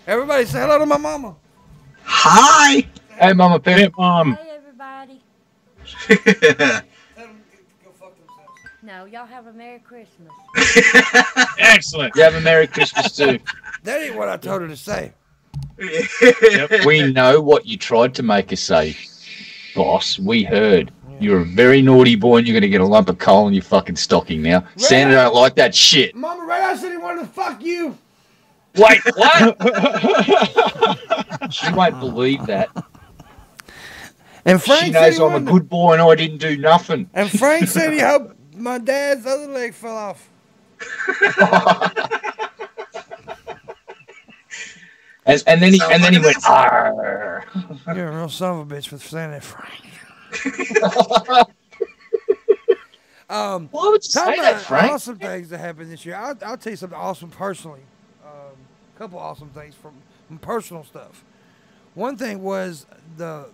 Everybody say hello to my mama. Hi. Hey, Mama Pip. Hey, everybody. Tell them to go fuck themselves. No, y'all have a Merry Christmas. Excellent. You have a Merry Christmas too. That ain't what I told her to say. We know what you tried to make us say, boss. We heard. You're a very naughty boy and you're going to get a lump of coal in your fucking stocking now. Santa don't like that shit. Mama Red Eye said he wanted to fuck you. Wait, what? She won't believe that. And Frank She said knows he I'm a wanted good boy and I didn't do nothing. And Frank said he hoped my dad's other leg fell off. And then he went, "Arr." You're a real son of a bitch for saying that, Frank. Why would you say Talking that, about Frank? awesome things that happened this year. I'll tell you something awesome personally. A couple awesome things from personal stuff. One thing was the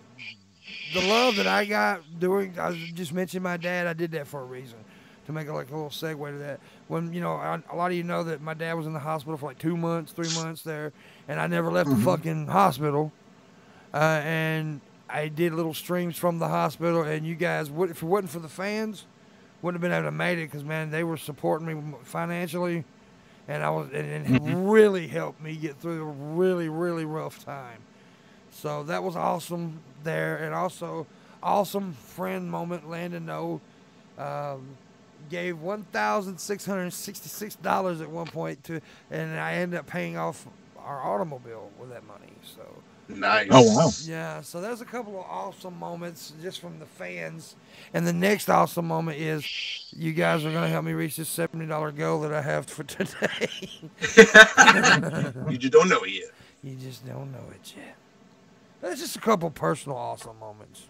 love that I got during. I was just mentioning my dad. I did that for a reason, to make a little segue to that. When a lot of you know that my dad was in the hospital for like 2 months, 3 months there, and I never left the fucking hospital. And I did little streams from the hospital, and you guys, if it wasn't for the fans, wouldn't have been able to make it, because man, they were supporting me financially, and it really helped me get through a really, really rough time. So that was awesome there, and also awesome friend moment. Landon No gave $1,666 at one point and I ended up paying off our automobile with that money. So. Nice. Oh, wow. Yeah, so there's a couple of awesome moments just from the fans. And the next awesome moment is you guys are going to help me reach this $70 goal that I have for today. You just don't know it yet. You just don't know it yet. But it's just a couple personal awesome moments.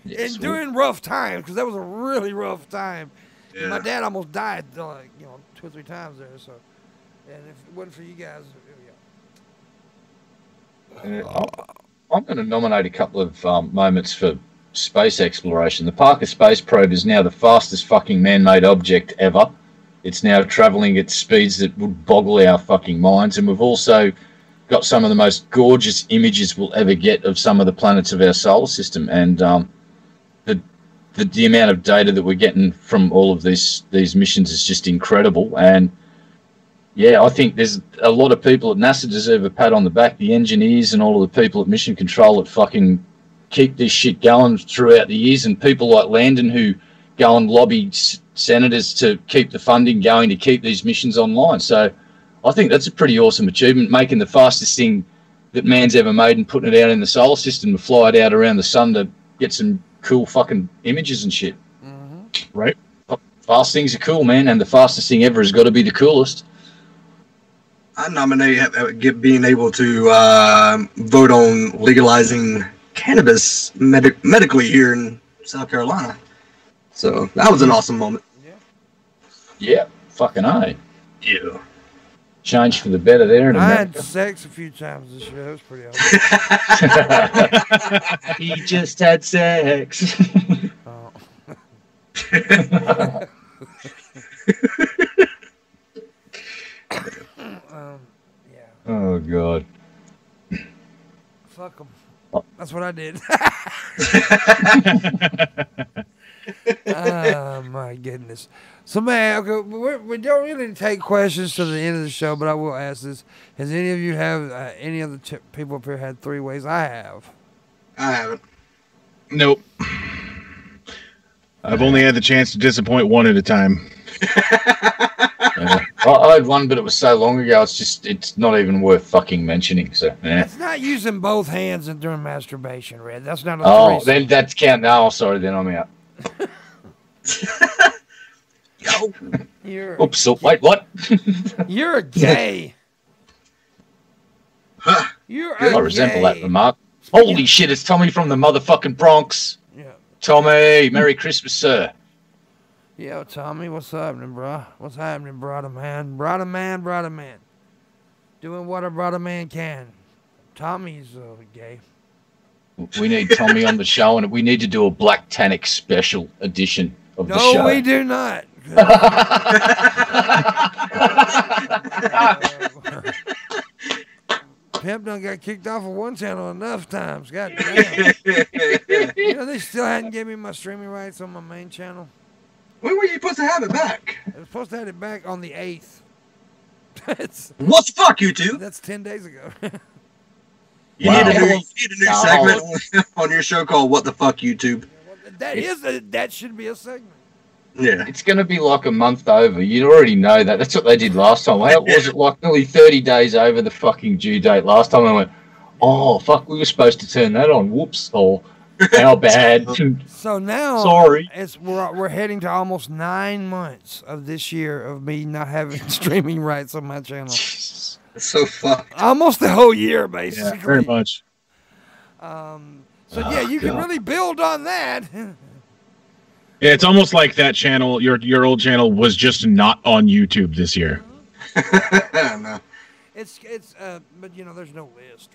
Yes, and during rough times, because that was a really rough time. Yeah. My dad almost died 2 or 3 times there. So, and if it wasn't for you guys, I'm going to nominate a couple of moments for space exploration. The Parker Space Probe is now the fastest fucking man-made object ever. It's now traveling at speeds that would boggle our fucking minds. And we've also got some of the most gorgeous images we'll ever get of some of the planets of our solar system. And the amount of data that we're getting from all of these missions is just incredible. And yeah, I think there's a lot of people at NASA deserve a pat on the back. The engineers and all of the people at Mission Control that fucking keep this shit going throughout the years, and people like Landon who go and lobby senators to keep the funding going to keep these missions online. So I think that's a pretty awesome achievement, making the fastest thing that man's ever made and putting it out in the solar system to fly it out around the sun to get some cool fucking images and shit. Mm-hmm. Right. Fast things are cool, man, and the fastest thing ever has got to be the coolest. I nominate being able to vote on legalizing cannabis medically here in South Carolina. So that was an awesome moment. Yeah, fucking A. Yeah. Changed for the better there in I had America. sex a few times this year. That was pretty awesome. He just had sex. Oh. Yeah. Oh, God. Fuck them. That's what I did. Oh, my goodness. So, man, okay, we don't really take questions to the end of the show, but I will ask this. Has any of you have, any other people up here had 3 ways? I have. I haven't. Nope. I've only had the chance to disappoint one at a time. I had one, but it was so long ago, it's not even worth fucking mentioning. So, yeah. It's not using both hands and during masturbation, Red. That's not a Oh, threesome. then that's count. No, sorry, then I'm out. Yo. Oops, wait, what? You're gay. Huh. You're I resemble that remark. Holy shit, it's Tommy from the motherfucking Bronx. Yeah. Tommy, Merry Christmas, sir. Yo, Tommy, what's happening, bro? What's happening, brother man? Brother man, brother man. Doing what a brother man can. Tommy's gay. We need Tommy on the show, and we need to do a Black Tannic special edition of the show. No, we do not. Pimp done got kicked off of one channel enough times. God damn. You know, they still hadn't given me my streaming rights on my main channel. When were you supposed to have it back? I was supposed to have it back on the 8th. What the fuck, YouTube? That's 10 days ago. You need a new segment on your show called "What the Fuck, YouTube." That should be a segment. Yeah, it's going to be like a month over. You already know that. That's what they did last time. How was it? Like nearly 30 days over the fucking due date last time. I went, oh fuck, we were supposed to turn that on. Whoops! Or how bad? So now, sorry, we're heading to almost 9 months of this year of me not having streaming rights on my channel. It's so fucked. Almost the whole year, basically. Yeah, very much. So yeah, you can really build on that. Yeah, it's almost like that channel, your old channel, was just not on YouTube this year. No. It's but you know, there's no list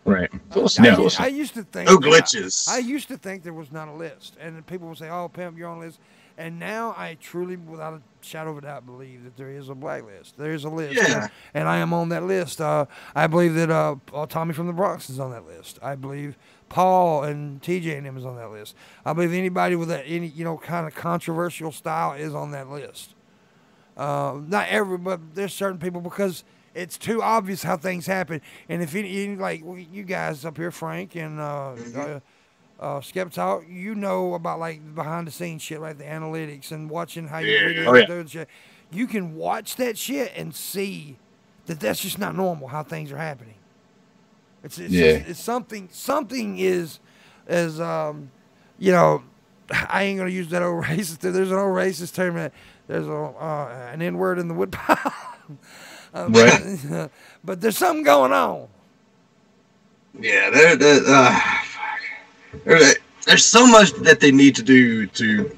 or anything. Right. I used to think no glitches. I used to think there was not a list, and people would say, "Oh, Pimp, you're on a list." And now I truly, without a shadow of a doubt, believe that there is a blacklist. There is a list, and I am on that list. I believe that Tommy from the Bronx is on that list. I believe Paul and TJ and him is on that list. I believe anybody with any kind of controversial style is on that list. Not everybody, but there's certain people because it's too obvious how things happen. And if any like you guys up here, Frank and Skeptalk, you know about like behind the scenes shit, like the analytics and watching how your videos do and shit. You can watch that shit and see that that's just not normal how things are happening. It's something is as you know, I ain't gonna use that old racist term. There's an old racist term that there's an N-word in the woodpile. Right. But there's something going on. Yeah, there's so much that they need to do to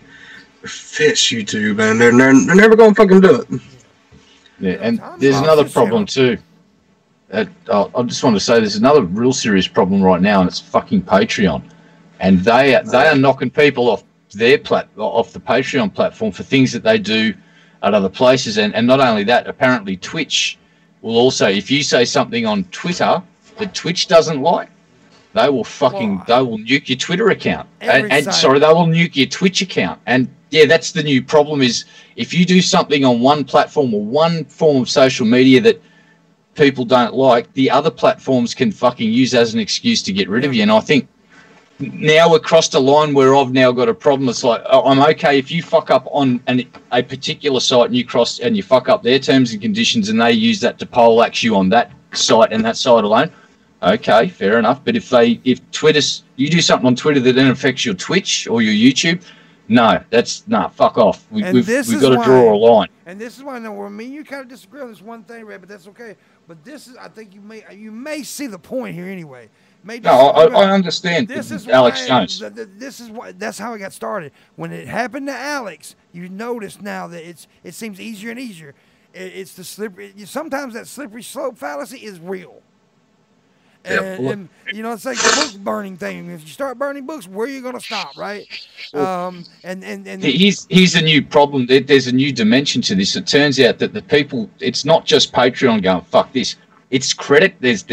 fix YouTube, and they're never gonna fucking do it. Yeah, and there's another problem too. I just want to say there's another real serious problem right now, and it's fucking Patreon, and they are knocking people off off the Patreon platform for things that they do at other places, and not only that, apparently Twitch will also, if you say something on Twitter that Twitch doesn't like, they will nuke your Twitter account, and sorry, they will nuke your Twitch account, and yeah, that's the new problem is if you do something on one platform or one form of social media that people don't like, the other platforms can fucking use as an excuse to get rid of you. And I think now we're crossed a line where I've now got a problem. It's like, I'm okay if you fuck up on a particular site and you fuck up their terms and conditions and they use that to poleaxe you on that site and that site alone. Okay, fair enough. But if you do something on Twitter that then affects your Twitch or your YouTube, fuck off. We've got to draw a line. And this is why you kind of disagree on this one thing, Red, but that's okay. But this is, I think you may see the point here anyway. I understand. This is Alex Jones. This is why. That's how it got started. When it happened to Alex, you notice now that it seems easier and easier. It's the slippery. Sometimes that slippery slope fallacy is real. And you know, it's like the book burning thing. If you start burning books, where are you going to stop, right? And here's a new problem. There's a new dimension to this. It turns out that the people, it's not just Patreon going fuck this. It's credit. There's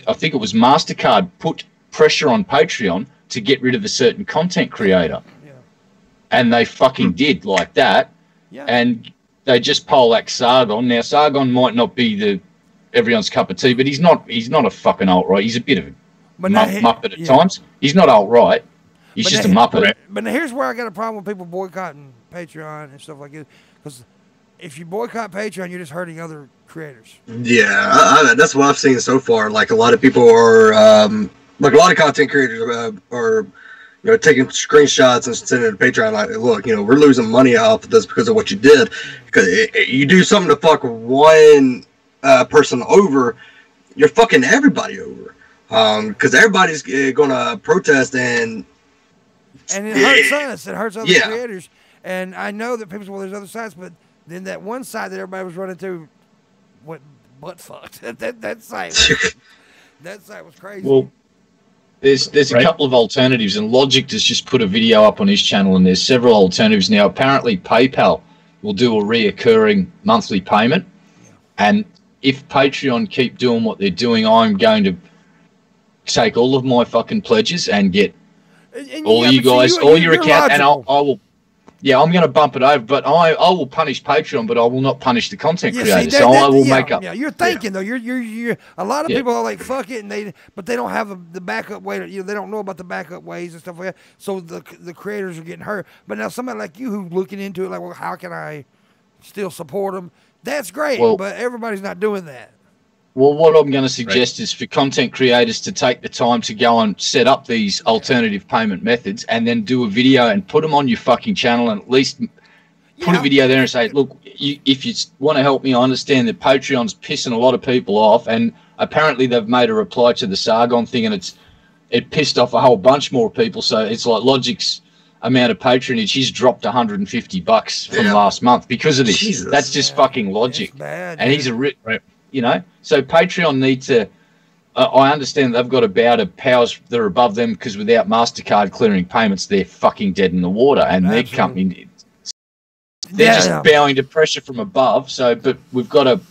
I think it was MasterCard put pressure on Patreon to get rid of a certain content creator, and they fucking did like that. Yeah. And they just poleaxed Sargon. Now Sargon might not be everyone's cup of tea, but he's not a fucking alt-right. He's a bit of a muppet at times. He's not alt-right. He's just a muppet. But now here's where I got a problem with people boycotting Patreon and stuff like this. Because if you boycott Patreon, you're just hurting other creators. Yeah, that's what I've seen so far. Like a lot of people are, like a lot of content creators are taking screenshots and sending it to Patreon. Like, look, we're losing money off of this because of what you did. Because you do something to fuck one person over, you're fucking everybody over. Because everybody's gonna protest and it hurts us. It hurts other Yeah. creators. And I know that people say, well, there's other sides, but then that one side that everybody was running to, what butt fucked. that site was crazy. Well, there's a couple of alternatives, and Logic has just put a video up on his channel, and there's several alternatives now. Apparently, PayPal will do a reoccurring monthly payment, and if Patreon keep doing what they're doing, I'm going to take all of my fucking pledges and get all you guys, all your account, and I will. Yeah, I'm going to bump it over, but I will punish Patreon, but I will not punish the content creators. So I will make up. Yeah, you're thinking though. You're. A lot of people are like fuck it, but they don't have the backup way. They don't know about the backup ways and stuff like that. So the creators are getting hurt. But now somebody like you who's looking into it, like, well, how can I still support them? That's great, but everybody's not doing that. Well, what I'm going to suggest is for content creators to take the time to go and set up these alternative payment methods and then do a video and put them on your fucking channel and at least put a video there and say, look, if you want to help me, I understand that Patreon's pissing a lot of people off, and apparently they've made a reply to the Sargon thing, and it pissed off a whole bunch more people. So it's like Logic's amount of patronage, he's dropped $150 from last month because of this. Jesus. That's just fucking Logic. Bad, and he's a you know, so Patreon need to. I understand they've got a bout of powers that are above them because without MasterCard clearing payments, they're fucking dead in the water, and their company, they're just bowing to pressure from above. So, but we've got to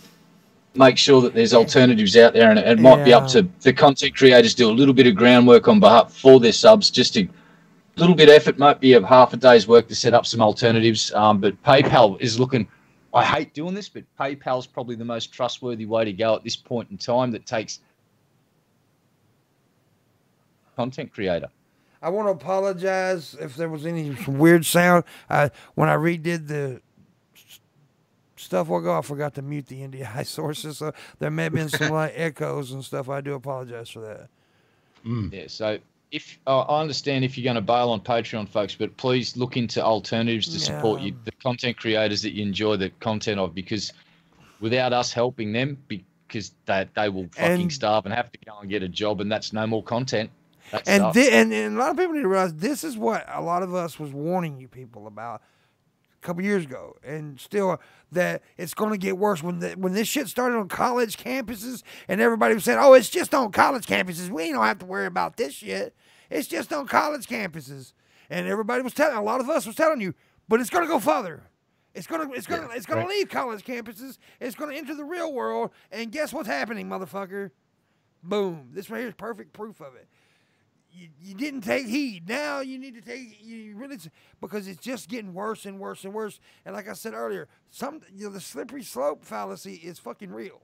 make sure that there's alternatives out there, and it might be up to the content creators do a little bit of groundwork on behalf for their subs, just a little bit of effort, might be of half a day's work to set up some alternatives. But PayPal is looking. I hate doing this, but PayPal's probably the most trustworthy way to go at this point in time that takes content creator. I want to apologize if there was any weird sound. When I redid the stuff a while ago, I forgot to mute the NDI sources, so there may have been some like echoes and stuff. I do apologize for that. Yeah, so if I understand if you're going to bail on Patreon, folks, but please look into alternatives to support you, the content creators that you enjoy the content of, because without us helping them, because they will fucking starve and have to go and get a job, and that's no more content. And a lot of people need to realize this is what a lot of us was warning you people about a couple years ago, and still that it's going to get worse when this shit started on college campuses, and everybody was saying, "Oh, it's just on college campuses. We don't have to worry about this shit. It's just on college campuses." And everybody was telling, a lot of us was telling you, but it's going to go further. It's going to leave college campuses. It's going to enter the real world, and guess what's happening, motherfucker? Boom! This right here is perfect proof of it. You didn't take heed. Now you need to take. You really, because it's just getting worse and worse and worse. And like I said earlier, the slippery slope fallacy is fucking real.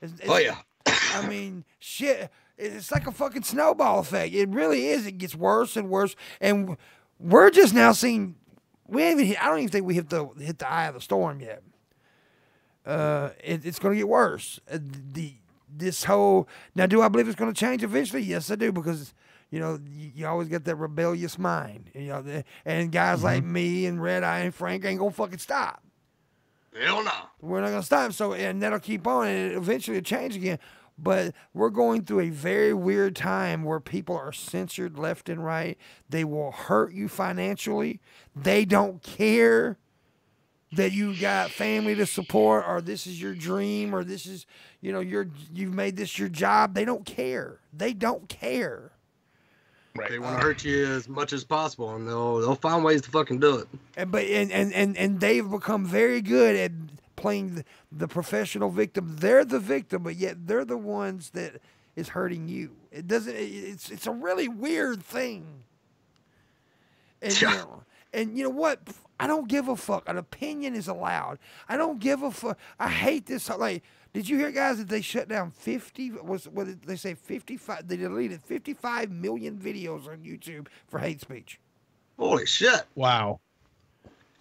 I mean, shit. It's like a fucking snowball effect. It really is. It gets worse and worse, and we're just now seeing. I don't even think we hit the eye of the storm yet. It's going to get worse. This whole now, do I believe it's going to change eventually? Yes, I do, because you always get that rebellious mind, and guys like me and Red Eye and Frank ain't gonna fucking stop. Hell no, we're not gonna stop. So, and that'll keep on, and eventually it'll change again. But we're going through a very weird time where people are censored left and right. They will hurt you financially. They don't care that you got family to support, or this is your dream, or this is, you've made this your job. They don't care. They don't care. Right. They want to hurt you as much as possible, and they'll find ways to fucking do it. And they've become very good at playing the professional victim. They're the victim, but yet they're the ones that is hurting you. It's a really weird thing. And you know what? I don't give a fuck. An opinion is allowed. I don't give a fuck. I hate this. Like, did you hear, guys, that they shut down 55? They deleted 55 million videos on YouTube for hate speech. Holy shit! Wow.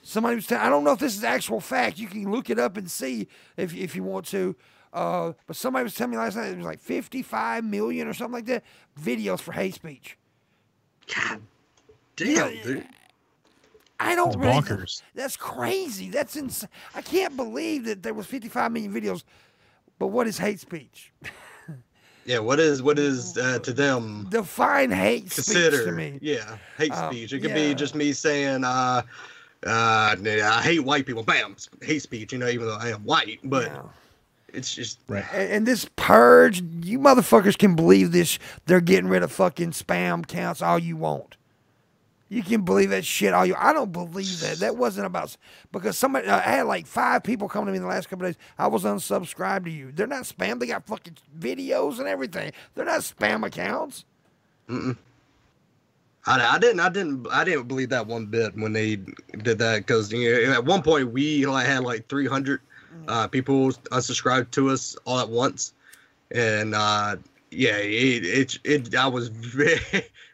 Somebody was telling. I don't know if this is actual fact. You can look it up and see if you want to. But somebody was telling me last night it was like 55 million or something like that videos for hate speech. God damn, dude. I don't really. Bonkers. That's crazy. That's insane. I can't believe that there was 55 million videos. But what is hate speech? Yeah, what is to them Define hate speech to me. Yeah, hate speech. It could yeah. be just me saying I hate white people. Bam, hate speech. Even though I am white, but Yeah. it's just Right. And this purge, you motherfuckers can believe this. They're getting rid of fucking spam counts all you want. You can believe that shit all you. I don't believe that. That wasn't about because somebody. I had like 5 people come to me in the last couple of days. I was unsubscribed to you. They're not spam. They got fucking videos and everything. They're not spam accounts. I didn't believe that one bit when they did that because at one point we had like 300 people unsubscribed to us all at once, and I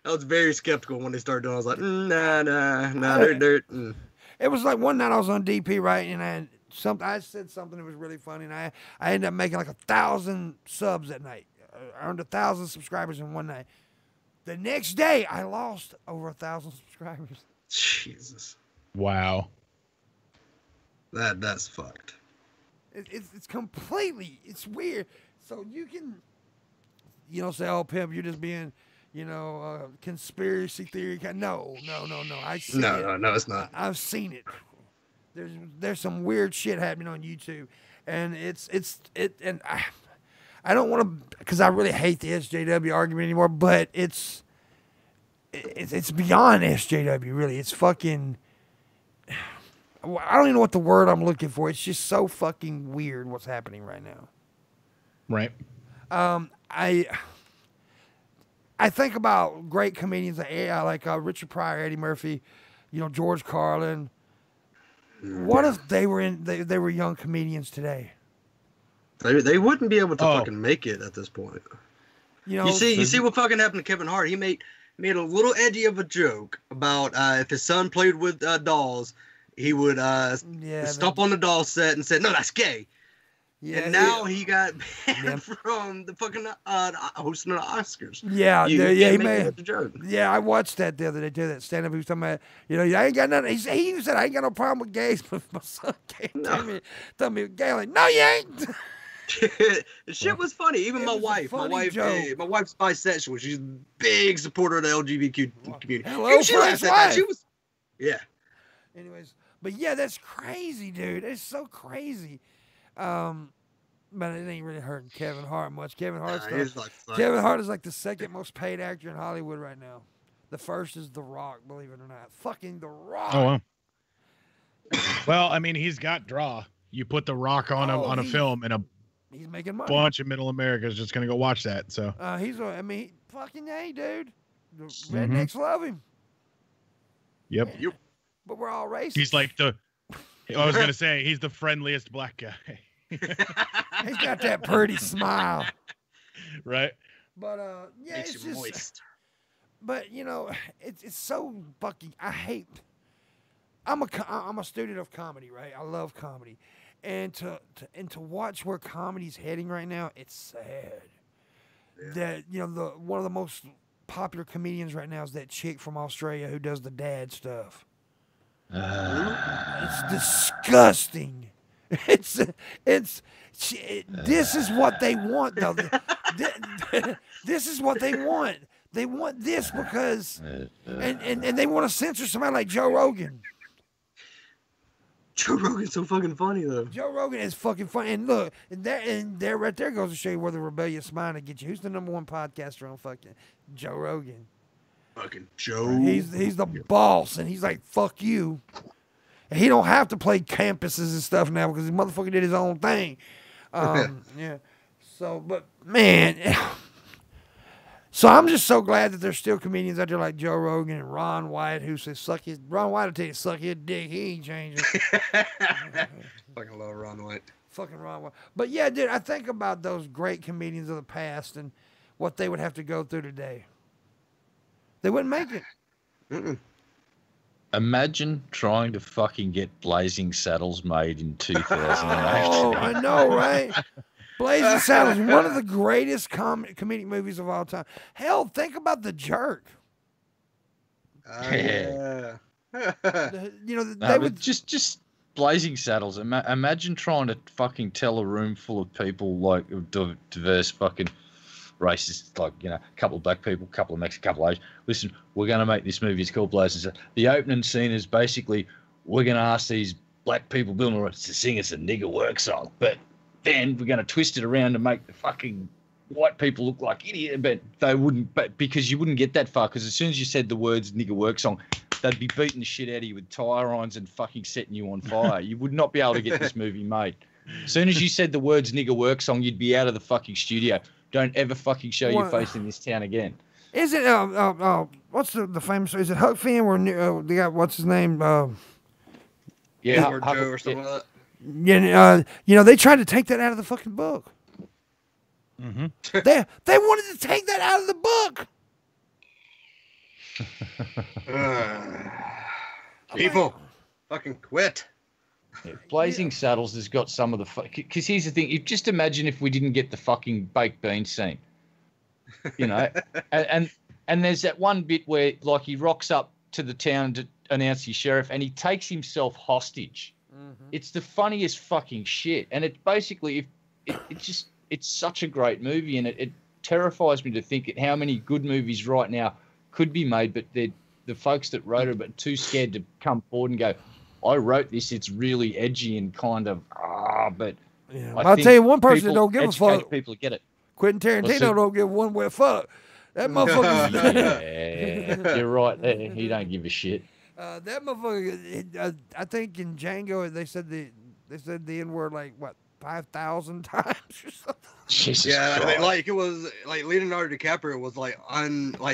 was very skeptical when they started doing it. I was like, nah, they're. It was like one night I was on DP, right, and I said something that was really funny, and I ended up making like 1,000 subs that night. I earned 1,000 subscribers in one night. The next day, I lost over 1,000 subscribers. Jesus. Wow. That's fucked. It's completely, it's weird. So you can, say, oh, Pimp, you're just being, conspiracy theory. No. I see it. No, it's not. I've seen it. There's some weird shit happening on YouTube, and and I don't want to, because I really hate the SJW argument anymore, but it's beyond SJW, really. It's fucking, I don't even know what the word I'm looking for. It's just so fucking weird what's happening right now. Right. I think about great comedians like Richard Pryor, Eddie Murphy, George Carlin. What if they were young comedians today? They wouldn't be able to fucking make it at this point. You see what fucking happened to Kevin Hart? He made a little edgy of a joke about if his son played with dolls, he would stomp on the doll set and said, "No, that's gay." Yeah, and now he got banned from the fucking hosting of the Oscars. Yeah, he made the joke. Yeah, I watched that the other day too. That stand up, he was talking about, I ain't got nothing. He said I ain't got no problem with gays, but my son came tell me gay. Like, no, you ain't. The shit was funny. Even my wife's bisexual. She's a big supporter of the LGBTQ community. Hello, she laughed at that. She was, yeah. Anyways, but yeah, that's crazy, dude. It's so crazy. But it ain't really hurting Kevin Hart much. Kevin Hart is like the second most paid actor in Hollywood right now. The first is The Rock, believe it or not. Fucking The Rock. Oh, wow. Well, I mean, he's got draw. You put The Rock on a film, and he's making money. Bunch of Middle America is just gonna go watch that. So fucking hey, dude. The rednecks love him. Yep. But we're all racist. He's like I was gonna say he's the friendliest black guy. He's got that pretty smile. Right. But it's just moist. But it's so fucking. I'm a student of comedy, right? I love comedy, and to watch where comedy's heading right now, it's sad. Yeah. That one of the most popular comedians right now is that chick from Australia who does the dad stuff. It's disgusting. This is what they want, though. This is what they want. They want this because, and they want to censor somebody like Joe Rogan. Joe Rogan's so fucking funny, though. Joe Rogan is fucking funny. And look, and there right there goes to show you where the rebellious mind will get you. Who's the #1 podcaster on fucking Joe Rogan? Fucking Joe. He's the boss, and he's like, fuck you. And he don't have to play campuses and stuff now because the motherfucker did his own thing. Yeah. So, but man, so I'm just so glad that there's still comedians out there like Joe Rogan and Ron White who says Ron White will tell you suck his dick. He ain't changing. Fucking love Ron White. Fucking Ron White. But yeah, dude, I think about those great comedians of the past and what they would have to go through today. They wouldn't make it. Imagine trying to fucking get Blazing Saddles made in 2008. Oh, I know, right? Blazing Saddles, one of the greatest comedic movies of all time. Hell, think about The Jerk. Yeah. They would just Blazing Saddles. Imagine trying to fucking tell a room full of people like diverse fucking. racists, like, you know, a couple of black people, a couple of Mexicans, a couple of Asians. Listen, we're going to make this movie. It's called Blazing Saddles. The opening scene is basically, we're going to ask these black people building to sing us a nigger work song, but then we're going to twist it around to make the fucking white people look like idiots, but they wouldn't, but because you wouldn't get that far, because as soon as you said the words nigger work song, they'd be beating the shit out of you with tire irons and fucking setting you on fire. You would not be able to get this movie made. As soon as you said the words nigger work song, you'd be out of the fucking studio. Don't ever fucking show your face in this town again. Is it, what's the famous, is it Huck Finn or the guy, what's his name? Yeah, or Joe or something like that. Yeah, you know, they tried to take that out of the fucking book. Mm-hmm. They wanted to take that out of the book. People, fucking quit. Yeah, Blazing Saddles has got some of the because here's the thing. Just imagine if we didn't get the fucking baked bean scene, you know, and there's that one bit where like he rocks up to the town to announce he's sheriff and he takes himself hostage. Mm-hmm. It's the funniest fucking shit, and it basically it's such a great movie, and it terrifies me to think at how many good movies right now could be made, but the folks that wrote it are too scared to come forward and go, I wrote this, it's really edgy and kind of, but yeah. I'll tell you one person that don't give a fuck. People get it. Quentin Tarantino don't give one wet fuck. That motherfucker. Yeah, you're right there. He don't give a shit. That motherfucker. I think in Django they said the N word like what 5,000 times or something. Jesus yeah, Christ. like it was like Leonardo DiCaprio was like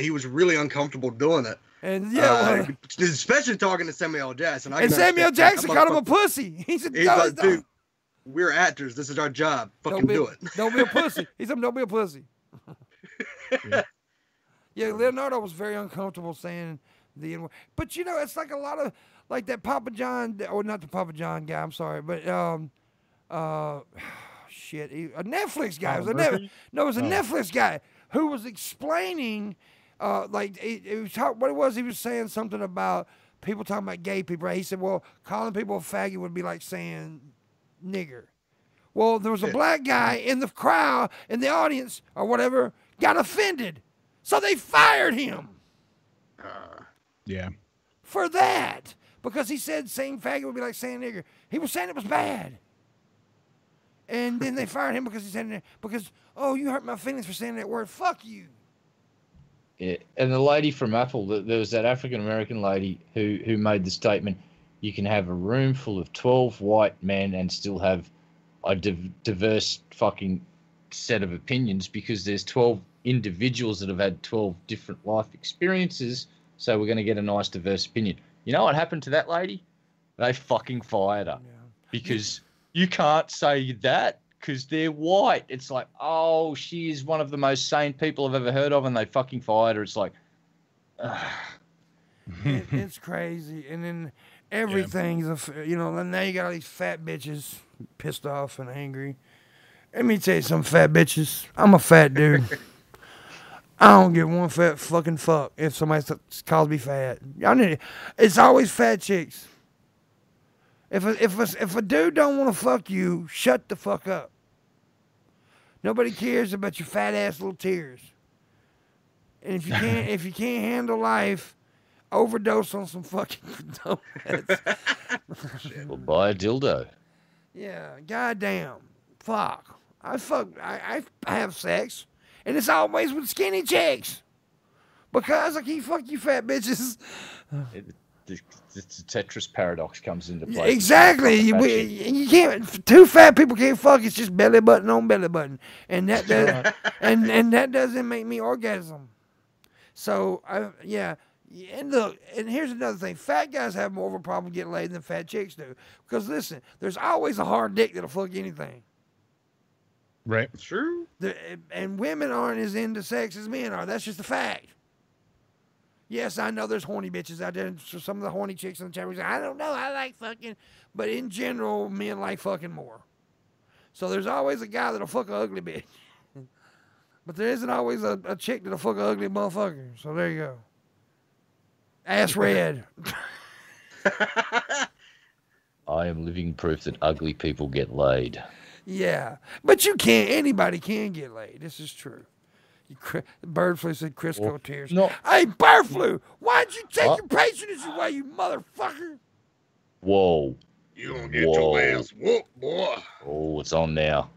he was really uncomfortable doing it. And yeah, especially talking to Samuel Jackson. And Samuel Jackson called him a pussy. He's like, dude, we're actors. This is our job. Fucking do it. Don't be a pussy. He said, don't be a pussy. Yeah, Leonardo was very uncomfortable saying the N-word. But, you know, it's like a lot of, like that Papa John, or not the Papa John guy, I'm sorry, but, shit, a Netflix guy. It was a Netflix guy who was explaining, like, what it was, he was saying something about people talking about gay people, right? He said, well, calling people a faggot would be like saying nigger. Well, there was a black guy in the crowd, in the audience, or whatever, got offended. So they fired him. Yeah. For that. Because he said saying faggot would be like saying nigger. He was saying it was bad. And then they fired him because he said, oh, you hurt my feelings for saying that word. Fuck you. Yeah. And the lady from Apple, there was that African-American lady who made the statement, you can have a room full of 12 white men and still have a diverse fucking set of opinions because there's 12 individuals that have had 12 different life experiences, so we're going to get a nice diverse opinion. You know what happened to that lady? They fucking fired her because you can't say that because they're white. It's like, oh, she is one of the most sane people I've ever heard of, and they fucking fired her. It's like, it's crazy. And then everything's, you know, and now you got all these fat bitches pissed off and angry. Let me tell you some fat bitches. I'm a fat dude. I don't give one fat fucking fuck if somebody calls me fat. It's always fat chicks. If a dude don't want to fuck you, shut the fuck up. Nobody cares about your fat ass little tears. And if you can't handle life, overdose on some fucking donuts. Well, buy a dildo. Yeah, goddamn, fuck. I have sex. And it's always with skinny chicks. Because I keep fuck you fat bitches. The Tetris paradox comes into play. Exactly. You can't. Two fat people can't fuck. It's just belly button on belly button, and that does, and that doesn't make me orgasm. So And look, and here's another thing: fat guys have more of a problem getting laid than fat chicks do. Because listen, there's always a hard dick that'll fuck anything. Right. True. And women aren't as into sex as men are. That's just a fact. Yes, I know there's horny bitches out there. So some of the horny chicks in the chat room say, I don't know, I like fucking. But in general, men like fucking more. So there's always a guy that'll fuck an ugly bitch. But there isn't always a chick that'll fuck an ugly motherfucker. So there you go. Ass red. I am living proof that ugly people get laid. Yeah. But you can't. Anybody can get laid. This is true. Bird flu said Crisco tears. No. Hey, bird flu, why'd you take your patronage away, you motherfucker? Whoa. You gonna get your ass whooped, boy. Oh, it's on now.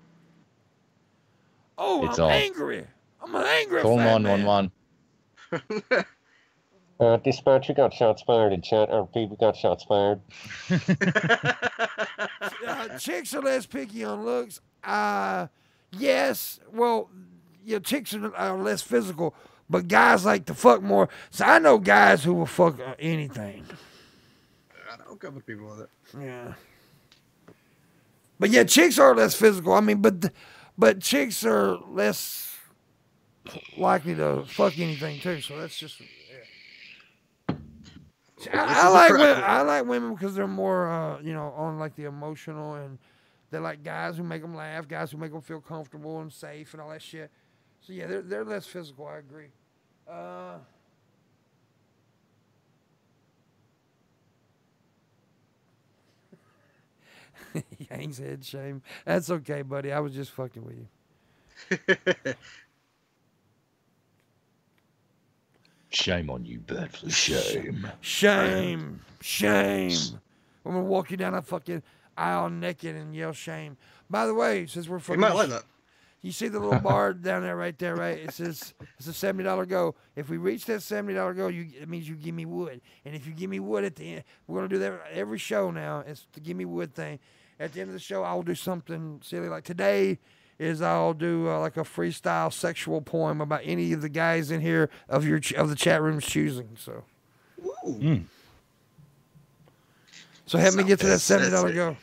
Oh, It's I'm on. angry. I'm an angry Call fat man. 911. Dispatch, you got shots fired in chat. People got shots fired. Chicks are less picky on looks. Yes. Well, chicks are less physical, but guys like to fuck more. So I know guys who will fuck anything. I know a couple of people with it. Yeah. But yeah, chicks are less physical. I mean, but chicks are less likely to fuck anything too. So that's just. I like women because they're more, on like the emotional, and they like guys who make them laugh, guys who make them feel comfortable and safe and all that shit. So yeah, they're less physical. I agree. Yang's head shame. That's okay, buddy. I was just fucking with you. Shame on you, bird flu. Shame. Shame. Shame. I'm gonna walk you down that fucking aisle naked and yell shame. By the way, since we're You fucking, might like that. you see the little bar down there, right there, right? It says it's a $70 go. If we reach that $70 go, it means you give me wood. And if you give me wood at the end, we're gonna do that every show now. It's the give me wood thing. At the end of the show, I will do something silly. Like today is I'll do like a freestyle sexual poem about any of the guys in here of the chat room's choosing. So, so help me get to that $70 go.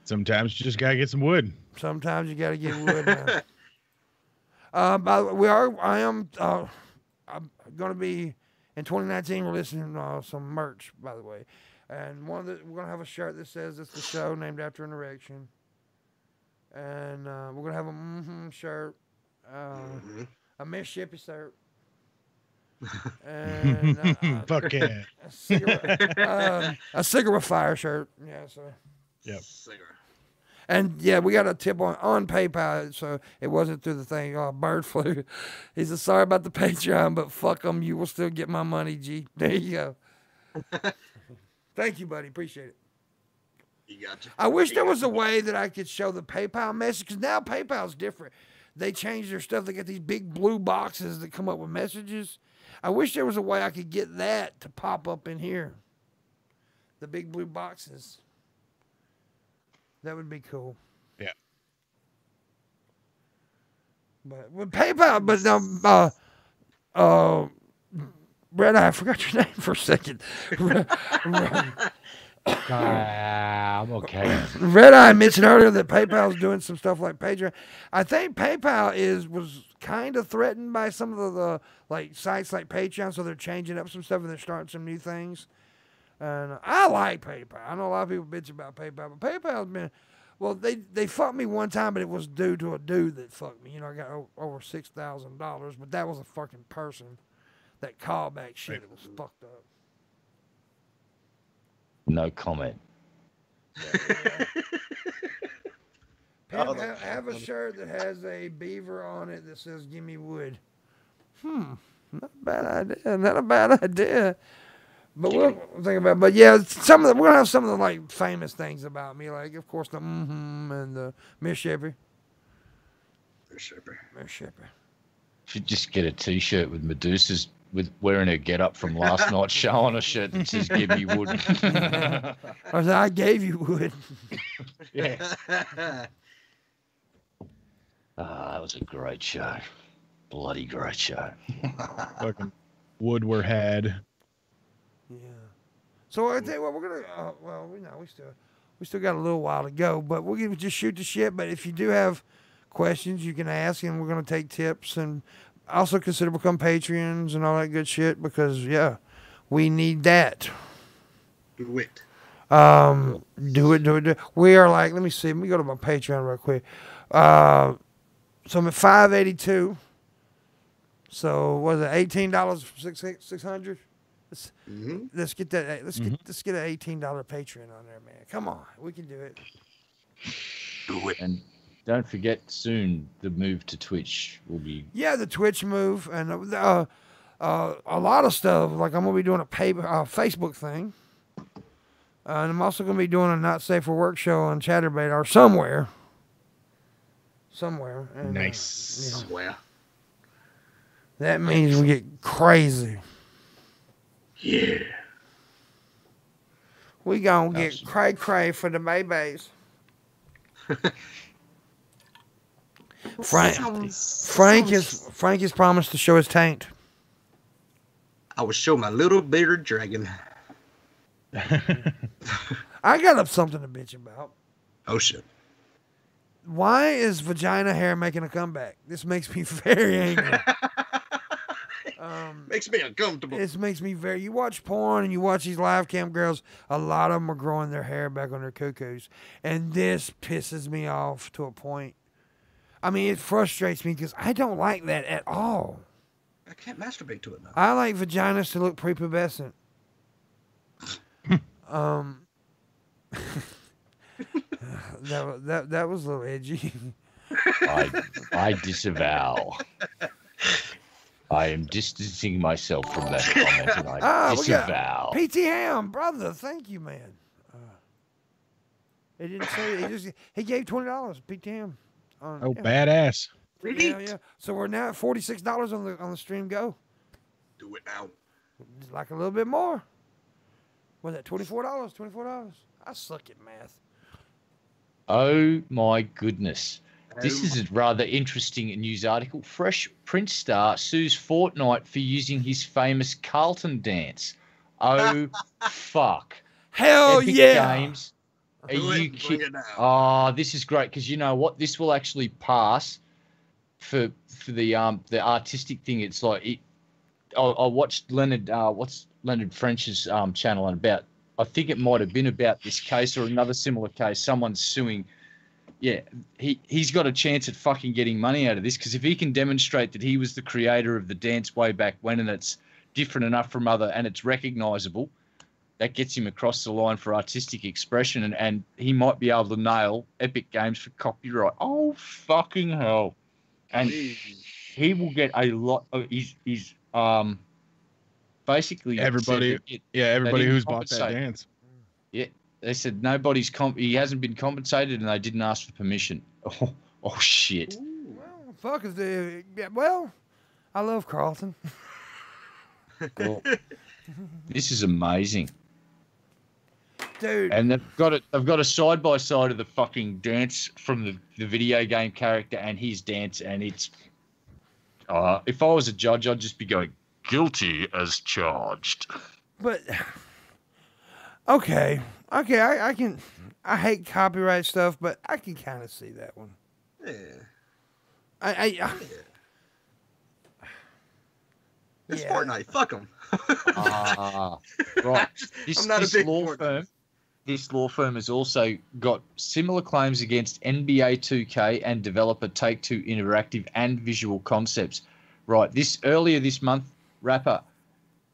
Sometimes you just gotta get some wood. Sometimes you gotta get wood. By the way, I'm gonna be in 2019 releasing some merch. By the way. And we're gonna have a shirt that says it's the show named after an erection. And we're gonna have a shirt, a Mississippi shirt, and Fuck yeah. a cigarette fire shirt. Yeah, so. Yep. And yeah, we got a tip on PayPal, so it wasn't through the thing. Bird flu. He said, "Sorry about the Patreon, but fuck them. You will still get my money, G." There you go. Thank you, buddy. Appreciate it. You gotcha. I wish there was a way that I could show the PayPal message, because now PayPal's different. They changed their stuff. They got these big blue boxes that come up with messages. I wish there was a way I could get that to pop up in here. The big blue boxes. That would be cool. Yeah. But with PayPal, but now, Red Eye, I forgot your name for a second. I'm okay. Red Eye mentioned earlier that PayPal's doing some stuff like Patreon. I think PayPal was kind of threatened by some of the like sites like Patreon, so they're changing up some stuff and they're starting some new things. And I like PayPal. I know a lot of people bitch about PayPal, but PayPal's been, well, they fucked me one time, but it was due to a dude that fucked me. I got over $6,000, but that was a fucking person. That callback shit, it was fucked up. No comment. Pimp, have a shirt that has a beaver on it that says "Give me wood." Not a bad idea. Not a bad idea. But we'll think about it. But yeah, we're gonna have some of the like famous things about me, like of course the and the Mississippi. Mississippi. Should just get a T-shirt with Medusa's wearing her get-up from last night's show on a shirt that says "Give me wood." I gave you wood. Yeah. That was a great show. Bloody great show. Fucking wood were had. Yeah. So I tell you what, we're gonna. We still got a little while to go, but we're gonna just shoot the shit. But if you do have questions, you can ask, and we're gonna take tips, and also consider become Patreons and all that good shit, because we need that. Do it. Do it. We are like, let me see. Let me go to my Patreon real quick. So I'm at $582. So was it $18 for 600? Let's get that. Let's get an $18 Patreon on there, man. Come on, we can do it. Do it. And don't forget soon the move to Twitch will be. Yeah, the Twitch move and a lot of stuff. Like I'm gonna be doing a Facebook thing, and I'm also gonna be doing a Not Safe for Work show on Chatterbait or somewhere. And, Nice. Somewhere. That means we get crazy. Yeah. We gonna get cray for the babies. Frank has promised to show his taint. I will show my little bearded dragon. I got up something to bitch about. Oh shit. Why is vagina hair making a comeback? This makes me very angry. Makes me uncomfortable. This makes me very. You watch porn and you watch these live cam girls. A lot of them are growing their hair back on their cuckoos, and this pisses me off to a point. I mean, it frustrates me because I don't like that at all. I can't masturbate to it now. I like vaginas to look prepubescent. That was a little edgy. I disavow. I am distancing myself from that comment, and I disavow. PT Ham, brother, thank you, man. He didn't say he gave $20. PT Ham. Badass. Yeah. So we're now at $46 on the stream. Go. Do it now. Just like a little bit more. Was that $24? $24. I suck at math. Oh my goodness. This is a rather interesting news article. Fresh Prince star sues Fortnite for using his famous Carlton dance. Oh, fuck. Hell Epic yeah. Games. Are you kidding? Oh, this is great because you know what? This will actually pass for the artistic thing. It's like I watched Leonard Leonard French's channel and about. I think it might have been about this case or another similar case. Someone's suing. Yeah, he's got a chance at fucking getting money out of this because if he can demonstrate that he was the creator of the dance way back when and it's different enough from other and it's recognizable, that gets him across the line for artistic expression and he might be able to nail Epic Games for copyright. Oh, fucking hell. And he will get a lot of he's basically everybody who's bought that dance. Yeah. They said he hasn't been compensated and they didn't ask for permission. Oh shit. Ooh, well, fuck is the well, I love Carlton. Well, this is amazing. Dude. And they've got a side by side of the fucking dance from the video game character and his dance and it's if I was a judge I'd just be going guilty as charged. But okay, I can. I hate copyright stuff, but I can kind of see that one. Yeah. It's Fortnite. Fuck them. Right. I'm not a big law firm. This law firm has also got similar claims against NBA 2K and developer Take-Two Interactive and Visual Concepts. Right. Earlier this month, rapper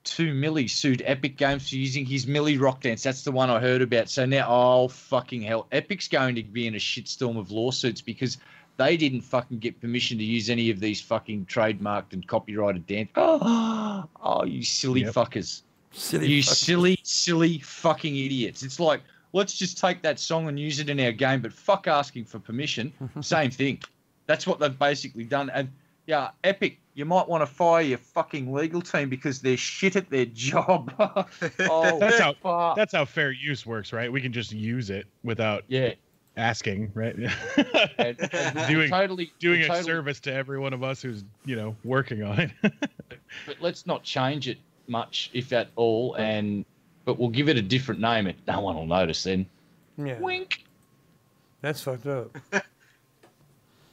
2 Milli sued Epic Games for using his Milli rock dance. That's the one I heard about. So now, oh, fucking hell. Epic's going to be in a shitstorm of lawsuits because they didn't fucking get permission to use any of these fucking trademarked and copyrighted dance. Oh, you silly fuckers. Silly fucking idiots. It's like, let's just take that song and use it in our game, but fuck asking for permission. Same thing. That's what they've basically done. And yeah, Epic, you might want to fire your fucking legal team because they're shit at their job. That's how fair use works, right? We can just use it without asking, right? doing a service to every one of us who's working on it. But let's not change it much, if at all, but we'll give it a different name. No one will notice then. Yeah. Wink. That's fucked up.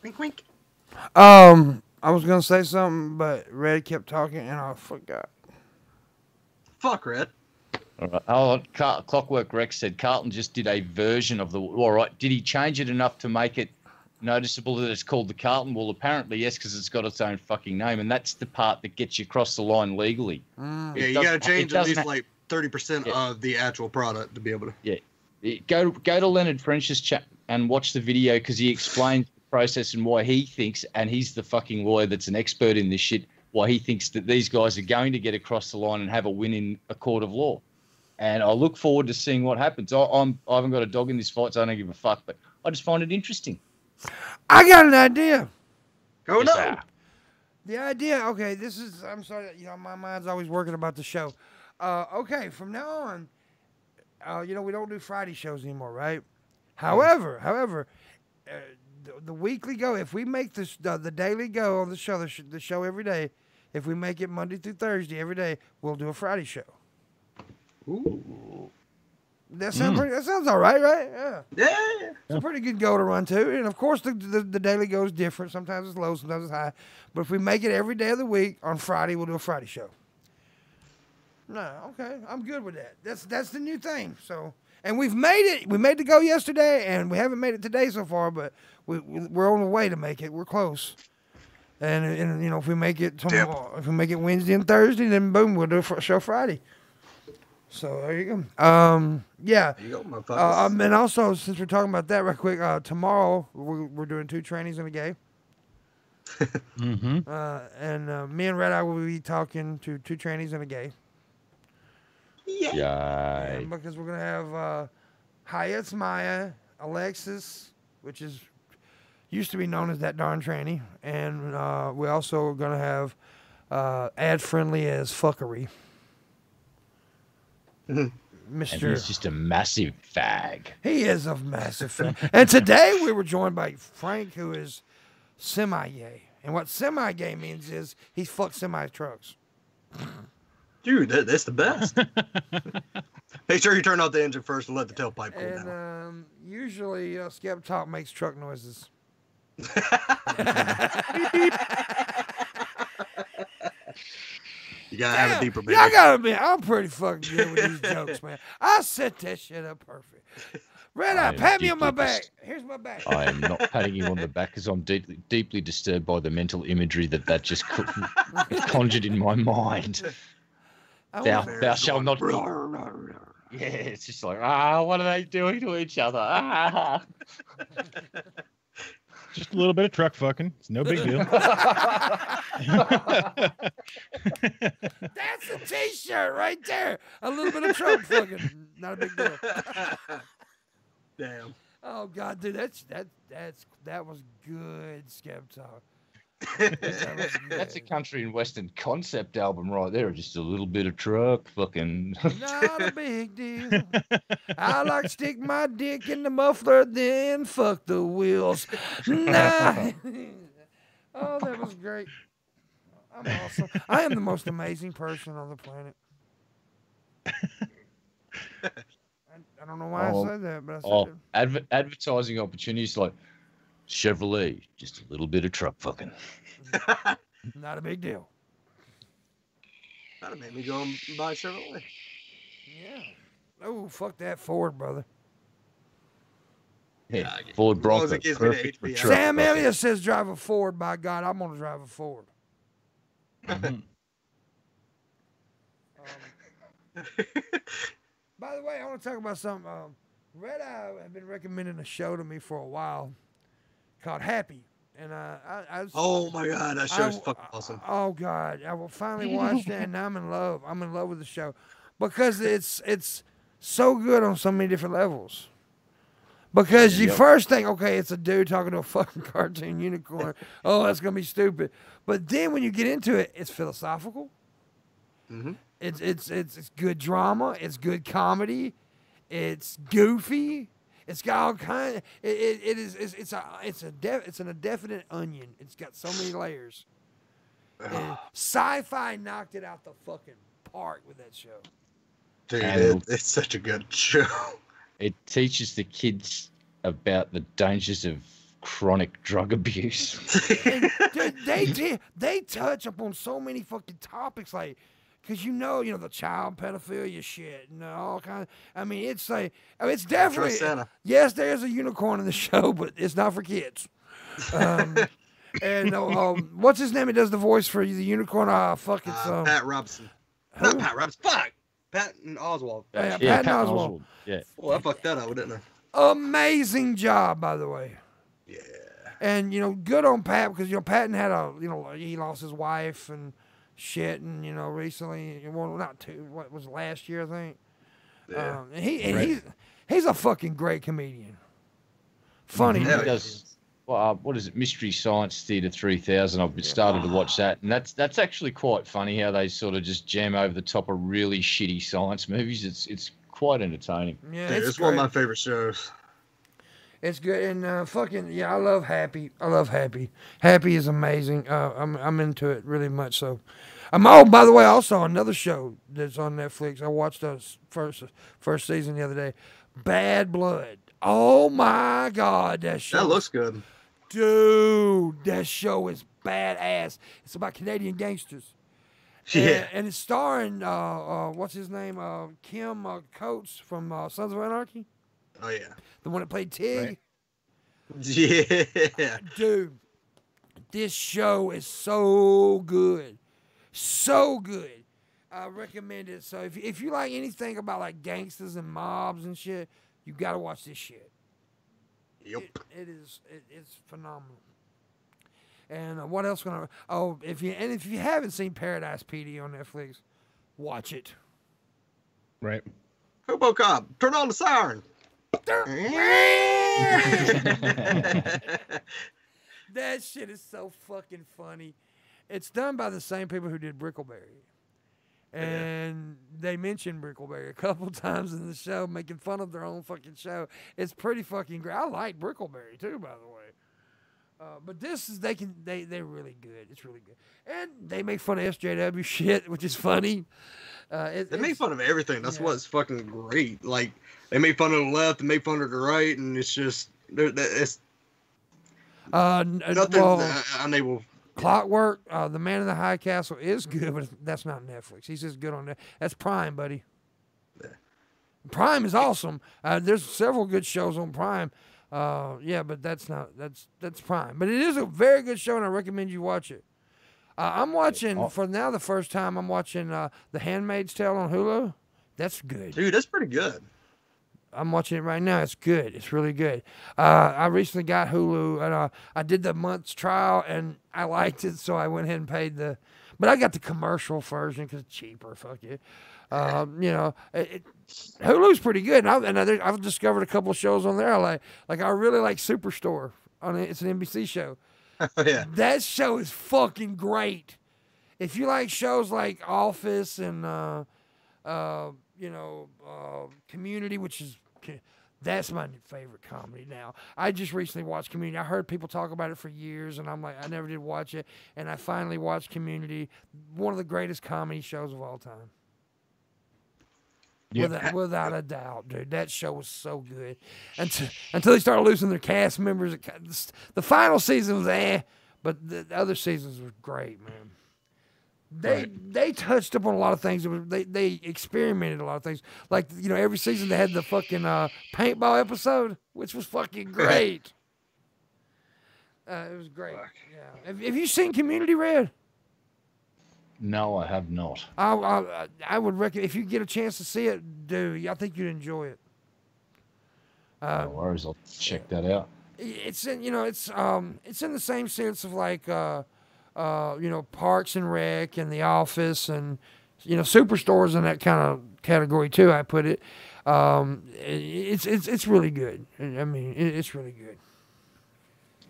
Wink, wink. I was gonna say something, but Red kept talking, and I forgot. Fuck Red. All right. Oh, Clockwork Rex said Carlton just did a version of the. All right. Did he change it enough to make it noticeable that it's called the Carlton? Well, apparently yes, because it's got its own fucking name, and that's the part that gets you across the line legally. Yeah, you gotta change at least like 30% of the actual product to be able to. Yeah. Go to Leonard French's chat and watch the video because he explains process and why he thinks, and he's the fucking lawyer that's an expert in this shit, why he thinks that these guys are going to get across the line and have a win in a court of law. And I look forward to seeing what happens. I haven't got a dog in this fight, so I don't give a fuck, but I just find it interesting. I got an idea. Go Yes, no. sir. The idea, okay, this is, I'm sorry, you know, my mind's always working about the show. Okay, from now on, you know, we don't do Friday shows anymore, right? However, the weekly go, if we make this the daily go on the show every day, if we make it Monday through Thursday every day, we'll do a Friday show. Ooh. That sounds pretty. That sounds all right, right? Yeah. Yeah. It's a pretty good goal to run to, and of course the daily goal is different. Sometimes it's low, sometimes it's high. But if we make it every day of the week on Friday, we'll do a Friday show. No, okay, I'm good with that. That's the new thing. So, and we've made it. We made the go yesterday, and we haven't made it today so far, but we're on the way to make it. We're close. And you know, if we make it tomorrow, if we make it Wednesday and Thursday, then boom, we'll do a show Friday. So there you go. Yeah. There you go, motherfuckers. And also, since we're talking about that right quick, tomorrow we're doing 2 trannies and a gay. Mm-hmm. And me and Red Eye will be talking to 2 trannies and a gay. Yeah. And because we're gonna have Hyatt's Maya, Alexis, which used to be known as that darn tranny, and we also are gonna have ad friendly as fuckery. And Mr. he's just a massive fag. He is a massive fan. And today we were joined by Frank, who is semi-gay. And what semi-gay means is he's fucked semi-trucks. Dude, that's the best. Make sure you turn off the engine first and let the tailpipe cool And down. usually Skeptalk makes truck noises. You gotta have a deeper baby. Yeah, I gotta admit, I'm pretty fucking good with these jokes, man. I set that shit up perfect. Red Eye, I am pat me on my deeply back. Here's my back. I am not patting you on the back because I'm deeply disturbed by the mental imagery that just conjured in my mind. Thou shalt not. Yeah, it's just like, what are they doing to each other? Just a little bit of truck fucking. It's no big deal. That's a t-shirt right there. A little bit of truck fucking. Not a big deal. Damn. Oh God, dude, that was good, Skeptalk. That's a country and western concept album right there. Just a little bit of truck fucking. Not a big deal. I like to stick my dick in the muffler, then fuck the wheels. Nah. Oh, that was great. I'm awesome. I am the most amazing person on the planet. I don't know why I said that, but I said it. Advertising opportunities like Chevrolet, just a little bit of truck fucking. Not a big deal. That'd make me go and buy Chevrolet. Yeah. Oh, fuck that Ford, brother. Yeah, Ford Bronco, as it gives me the perfect for HPI. truck Sam fucking. Elliott says drive a Ford. By God, I'm going to drive a Ford. By the way, I want to talk about something. Red Eye have been recommending a show to me for a while called Happy. And Oh my God, that show's fucking awesome. Oh God, I will finally watch that, and now I'm in love. I'm in love with the show because it's so good on so many different levels. Because you first think, okay, it's a dude talking to a fucking cartoon unicorn. Oh, that's gonna be stupid. But then when you get into it, it's philosophical. Mm-hmm. It's good drama. It's good comedy. It's goofy. It's got all kind. It's an indefinite onion. It's got so many layers. And sci-fi knocked it out the fucking park with that show. Dude, it's such a good show. It teaches the kids about the dangers of chronic drug abuse. Dude, they touch upon so many fucking topics, like, because you know the child pedophilia shit and all kind. I mean, it's like, it's definitely. Yes, there's a unicorn in the show, but it's not for kids. And what's his name? He does the voice for the unicorn. Fuck it's Pat Robson. Not Pat Robson. Fuck. Patton Oswalt. Yeah, Patton Oswalt. Yeah. Well, I fucked that up, didn't I? Amazing job, by the way. Yeah. And, you know, good on Pat because, you know, Patton had he lost his wife and shit and, you know, recently, well, not too, what was last year, I think. Yeah. He's a fucking great comedian. Funny. He does. Well, what is it? Mystery Science Theater 3000. I've started to watch that, and that's actually quite funny how they sort of just jam over the top of really shitty science movies. It's quite entertaining. Yeah, it's one of my favorite shows. It's good and I love Happy. I love Happy. Happy is amazing. I'm into it really much. So, by the way, I saw another show that's on Netflix. I watched the first season the other day. Bad Blood. Oh my God, that show. That looks good. Dude, that show is badass. It's about Canadian gangsters. Yeah. And it's starring, what's his name? Kim Coates from Sons of Anarchy. Oh, yeah. The one that played Tig. Right. Yeah. Dude, this show is so good. So good. I recommend it. So if you like anything about like gangsters and mobs and shit, you got to watch this shit. Yep. It's phenomenal. And what else can I? If you haven't seen Paradise PD on Netflix, watch it. Right. Hobo Cop, turn on the siren. That shit is so fucking funny. It's done by the same people who did Brickleberry. And they mentioned Brickleberry a couple times in the show, making fun of their own fucking show. It's pretty fucking great. I like Brickleberry too, by the way. But this is they're really good. It's really good, and they make fun of SJW shit, which is funny. They make fun of everything. That's what's fucking great. Like they make fun of the left, and make fun of the right, and it's just it's nothing unable. Clockwork, The Man in the High Castle is good, but that's not Netflix. He's just good on that. That's Prime, buddy. Yeah. Prime is awesome. There's several good shows on Prime. But that's Prime. But it is a very good show, and I recommend you watch it. I'm watching for now the first time. I'm watching The Handmaid's Tale on Hulu. That's good, dude. That's pretty good. I'm watching it right now. It's good. It's really good. I recently got Hulu, and I did the month's trial, and I liked it, so I went ahead and paid but I got the commercial version because it's cheaper. Fuck it. Hulu's pretty good, and I've discovered a couple of shows on there I like. Like I really like Superstore. It's an NBC show. Yeah. That show is fucking great. If you like shows like Office and Community, that's my favorite comedy now. I just recently watched Community. I heard people talk about it for years, and I'm like, I never did watch it, and I finally watched Community, one of the greatest comedy shows of all time. Yep. Without a doubt, dude. That show was so good. Until they started losing their cast members. The final season was but the other seasons were great, man. They touched up on a lot of things. They experimented a lot of things. Like, every season they had the fucking paintball episode, which was fucking great. It was great. Yeah. Have you seen Community, Red? No, I have not. I would recommend, if you get a chance to see it, do. I think you'd enjoy it. No worries, I'll check that out. It's in the same sense of like Parks and Rec and The Office and Superstore's in that kind of category too. I put it. It's really good. I mean, it's really good.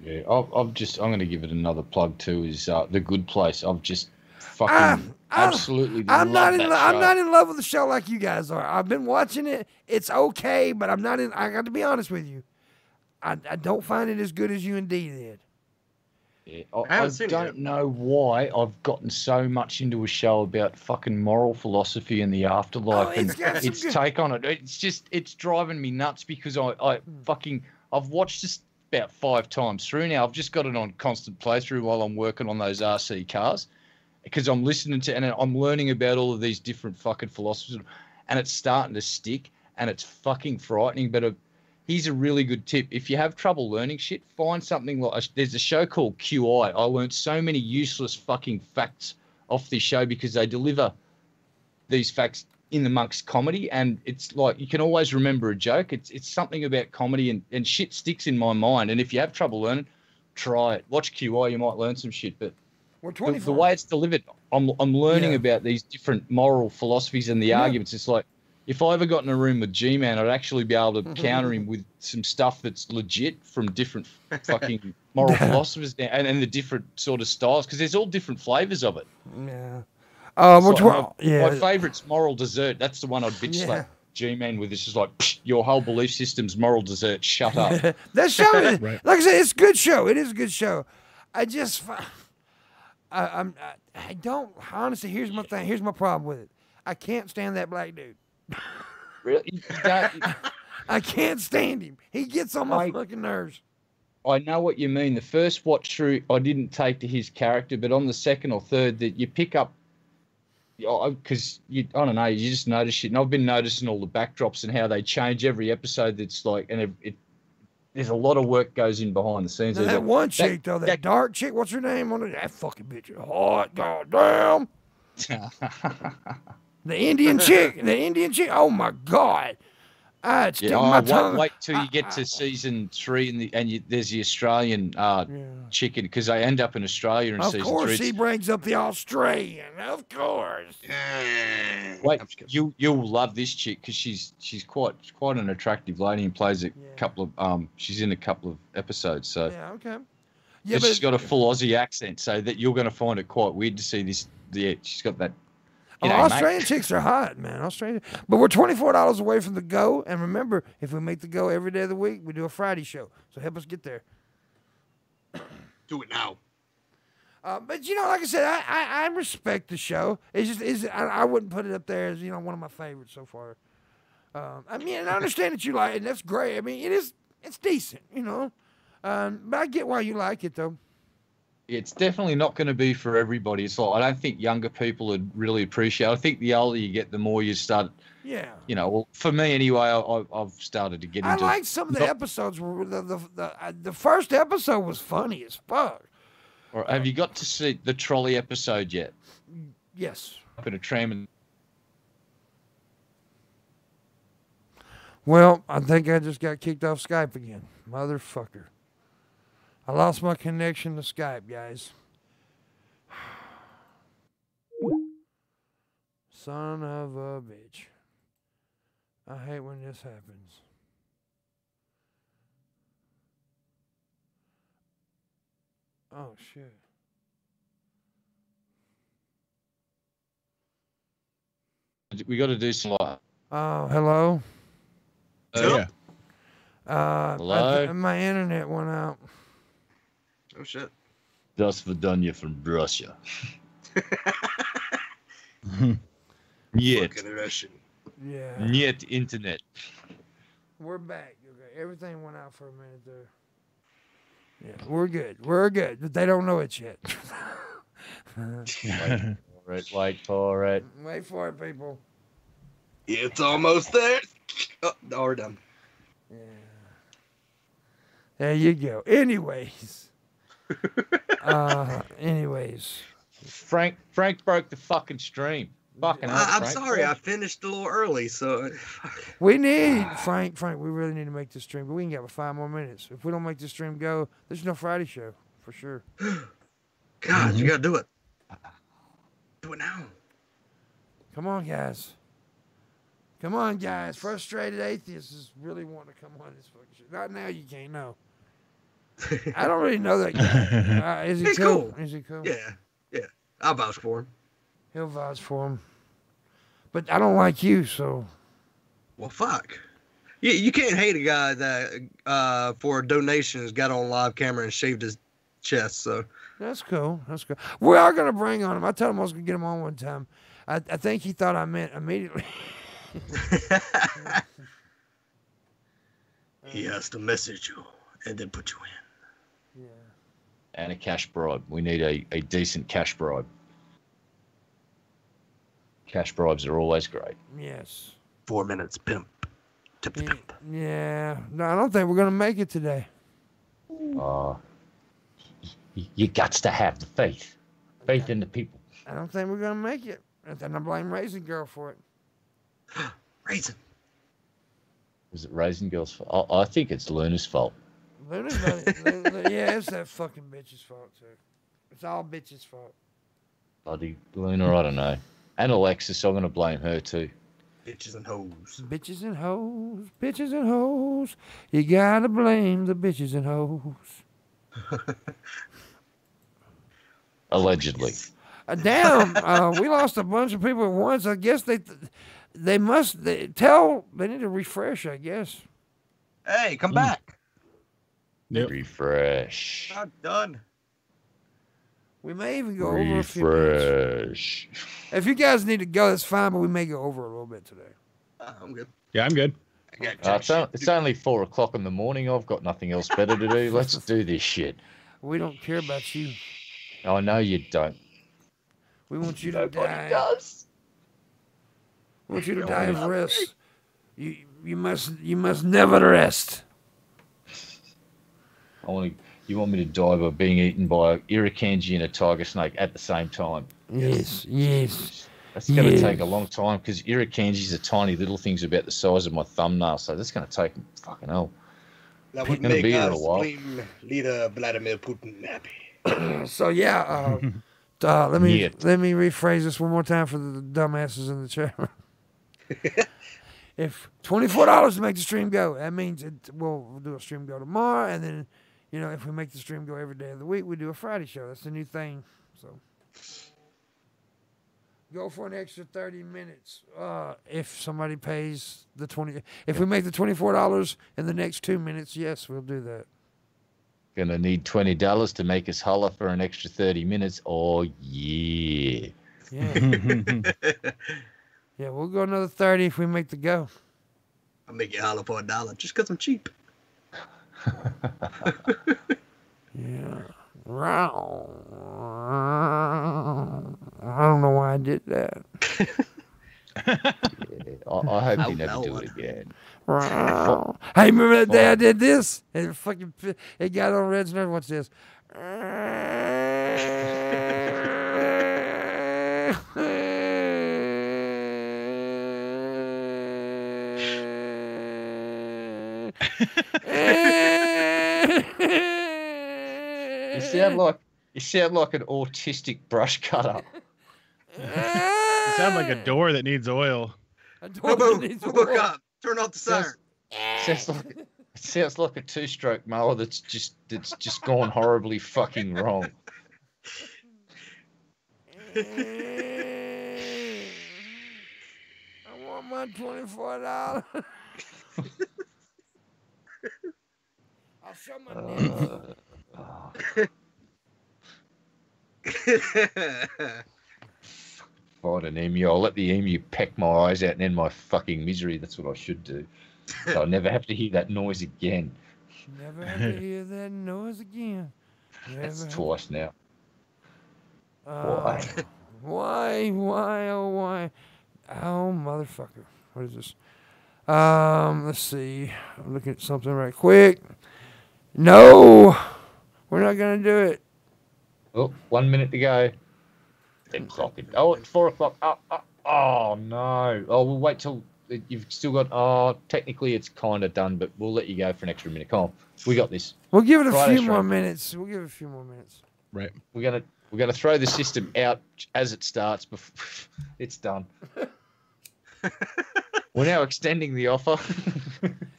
Yeah, I'm going to give it another plug too. Is The Good Place? I've just fucking absolutely. I'm not in love with the show like you guys are. I've been watching it. It's okay, but I'm not in. I got to be honest with you. I don't find it as good as you indeed did. Yeah, I don't know why I've gotten so much into a show about fucking moral philosophy and the afterlife and its take on it. It's driving me nuts because I've watched this about 5 times through now. I've just got it on constant playthrough while I'm working on those RC cars because I'm listening to and I'm learning about all of these different fucking philosophers and it's starting to stick and it's fucking frightening. But here's a really good tip. If you have trouble learning shit, find something like there's a show called QI. I learned so many useless fucking facts off this show because they deliver these facts in amongst comedy, and it's like you can always remember a joke. It's something about comedy and shit sticks in my mind. And if you have trouble learning, try it. Watch QI, you might learn some shit. But We're the 24. way it's delivered, I'm learning Yeah. about these different moral philosophies and the arguments. It's like, if I ever got in a room with G-Man, I'd actually be able to counter him with some stuff that's legit from different fucking moral philosophers and the different sort of styles, because there's all different flavors of it. Yeah. It's like yeah. my favorite's moral dessert. That's the one I'd bitch slap G-Man with. It's just like, psh, your whole belief system's moral dessert. Shut up. That show is, Right. like I said, it's a good show. It is a good show. I just, I don't, honestly, here's my thing. Here's my problem with it. I can't stand that black dude. Really? You don't, I can't stand him. He gets on my fucking nerves. I know what you mean. The first watch through, I didn't take to his character, but on the second or third, that you pick up, because I don't know, you just notice shit. And I've been noticing all the backdrops and how they change every episode. That's like, and there's a lot of work goes in behind the scenes. Now, that one chick, though, that dark chick, what's her name? That fucking bitch is hot, goddamn. The Indian chick, oh my God. I'd stick my tongue. Wait till you get to season 3 there's the Australian chicken, because they end up in Australia in season 3. Of course, he brings up the Australian. Of course. Wait, you'll love this chick, because she's quite an attractive lady and plays a couple of she's in a couple of episodes. So yeah, okay. Yeah, but she's got a full Aussie accent, so that you're going to find it quite weird to see this. Yeah, she's got that. Australian chicks are hot, man. But we're $24 away from the go. And remember, if we make the go every day of the week, we do a Friday show. So help us get there. Do it now. But like I said, I respect the show. It's just I wouldn't put it up there as one of my favorites so far. I mean, and I understand that you like it, and that's great. I mean, it's decent, but I get why you like it though. It's definitely not going to be for everybody. It's like, I don't think younger people would really appreciate it. I think the older you get, the more you start. Yeah. Well, for me anyway, I've started to get into. I like some of the episodes. Where the first episode was funny as fuck. Or have you got to see the trolley episode yet? Yes. Up in a tram and. Well, I think I just got kicked off Skype again, motherfucker. I lost my connection to Skype, guys. Son of a bitch. I hate when this happens. Oh, shit. We got to do some like. Oh, hello? Yeah. Hello? My internet went out. Oh shit. Das Vidania from Russia. Niet. Fucking Russian. Yeah. Niet internet. We're back. Okay. Everything went out for a minute there. Yeah, we're good. We're good. But they don't know it yet. Wait for it. Wait for it, people. It's almost there. Oh, no, we're done. Yeah. There you go. Anyways. Frank broke the fucking stream. Fucking hell, I'm Frank. sorry, I finished a little early, so. We need Frank. We really need to make this stream, but we can get 5 more minutes. If we don't make this stream go, there's no Friday show for sure. God, you gotta do it. Do it now. Come on, guys. Come on, guys. Frustrated atheists is really wanting to come on this fucking shit. Not now, you can't know. I don't really know that guy. Is he He's cool? cool. Is he cool? Yeah. I'll vouch for him. He'll vouch for him. But I don't like you, so. Well, fuck. You can't hate a guy that for a donation has got on live camera and shaved his chest. So That's cool. We are gonna bring on him. I told him I was gonna get him on one time. I think he thought I meant immediately. he has to message you and then put you in. Yeah. And a cash bribe. We need a decent cash bribe. Cash bribes are always great. Yes. 4 minutes, pimp. Tip the pimp. Yeah. No, I don't think we're gonna make it today. You got to have the faith. Faith in the people. I don't think we're gonna make it. And then I blame Raisin Girl for it. Raisin. Was it Raisin Girl's fault? I think it's Luna's fault. Luna's not. Yeah, it's that fucking bitch's fault too. It's all bitch's fault. Bloody Luna, I don't know. And Alexis, I'm going to blame her too. Bitches and hoes. Bitches and hoes, bitches and hoes. You gotta blame the bitches and hoes. Allegedly. Damn, we lost a bunch of people at once. I guess they need to refresh, I guess. Hey, come back. Yep. Refresh. Not done. We may even go over a few minutes. Refresh. If you guys need to go, that's fine, but we may go over a little bit today. I'm good. Yeah, I'm good. It's only 4 o'clock in the morning. I've got nothing else better to do. Let's do this shit. We don't care about you. I know you don't. We want you to Nobody die. does. We want you to die of rest. You must never rest. You want me to die by being eaten by an irukandji and a tiger snake at the same time? Yes. That's going to take a long time because irukandjis are tiny little things about the size of my thumbnail, so that's going to take fucking hell. That would Gonna make be here our a while. supreme leader Vladimir Putin happy. So yeah, let me rephrase this one more time for the dumbasses in the chat. If $24 to make the stream go, that means we'll do a stream go tomorrow, and then if we make the stream go every day of the week, we do a Friday show. That's the new thing. So go for an extra 30 minutes. If somebody pays the if we make the $24 in the next 2 minutes, yes, we'll do that. Gonna need $20 to make us holler for an extra 30 minutes. Oh yeah. Yeah. Yeah, we'll go another 30 if we make the go. I'll make you holler for $1 just because I'm cheap. Yeah. I don't know why I did that. I hope you never do it again. Hey, remember that day I did this? And it got on Red's nerve. Watch this. You sound like an autistic brush cutter. You sound like a door that needs oil. Look up. Turn off the siren. It sounds like a two-stroke mower that's just gone horribly fucking wrong. I want my $24. I'll show my nips. Find an emu. I'll let the emu peck my eyes out and end my fucking misery. That's what I should do. So I'll never have to hear that noise again. Never have to hear that noise again. That's twice now. Why? Why? Oh, why? Oh, motherfucker. What is this? Let's see. I'm looking at something right quick. No! We're not going to do it. Oh, 1 minute to go. Then clock it. Oh, it's 4 o'clock. Oh, no. Oh, we'll wait till you've still got... technically it's kind of done, but we'll let you go for an extra minute. Come on. We got this. We'll give it a few more minutes. Right. We're gonna throw the system out as it starts. It's done. We're now extending the offer.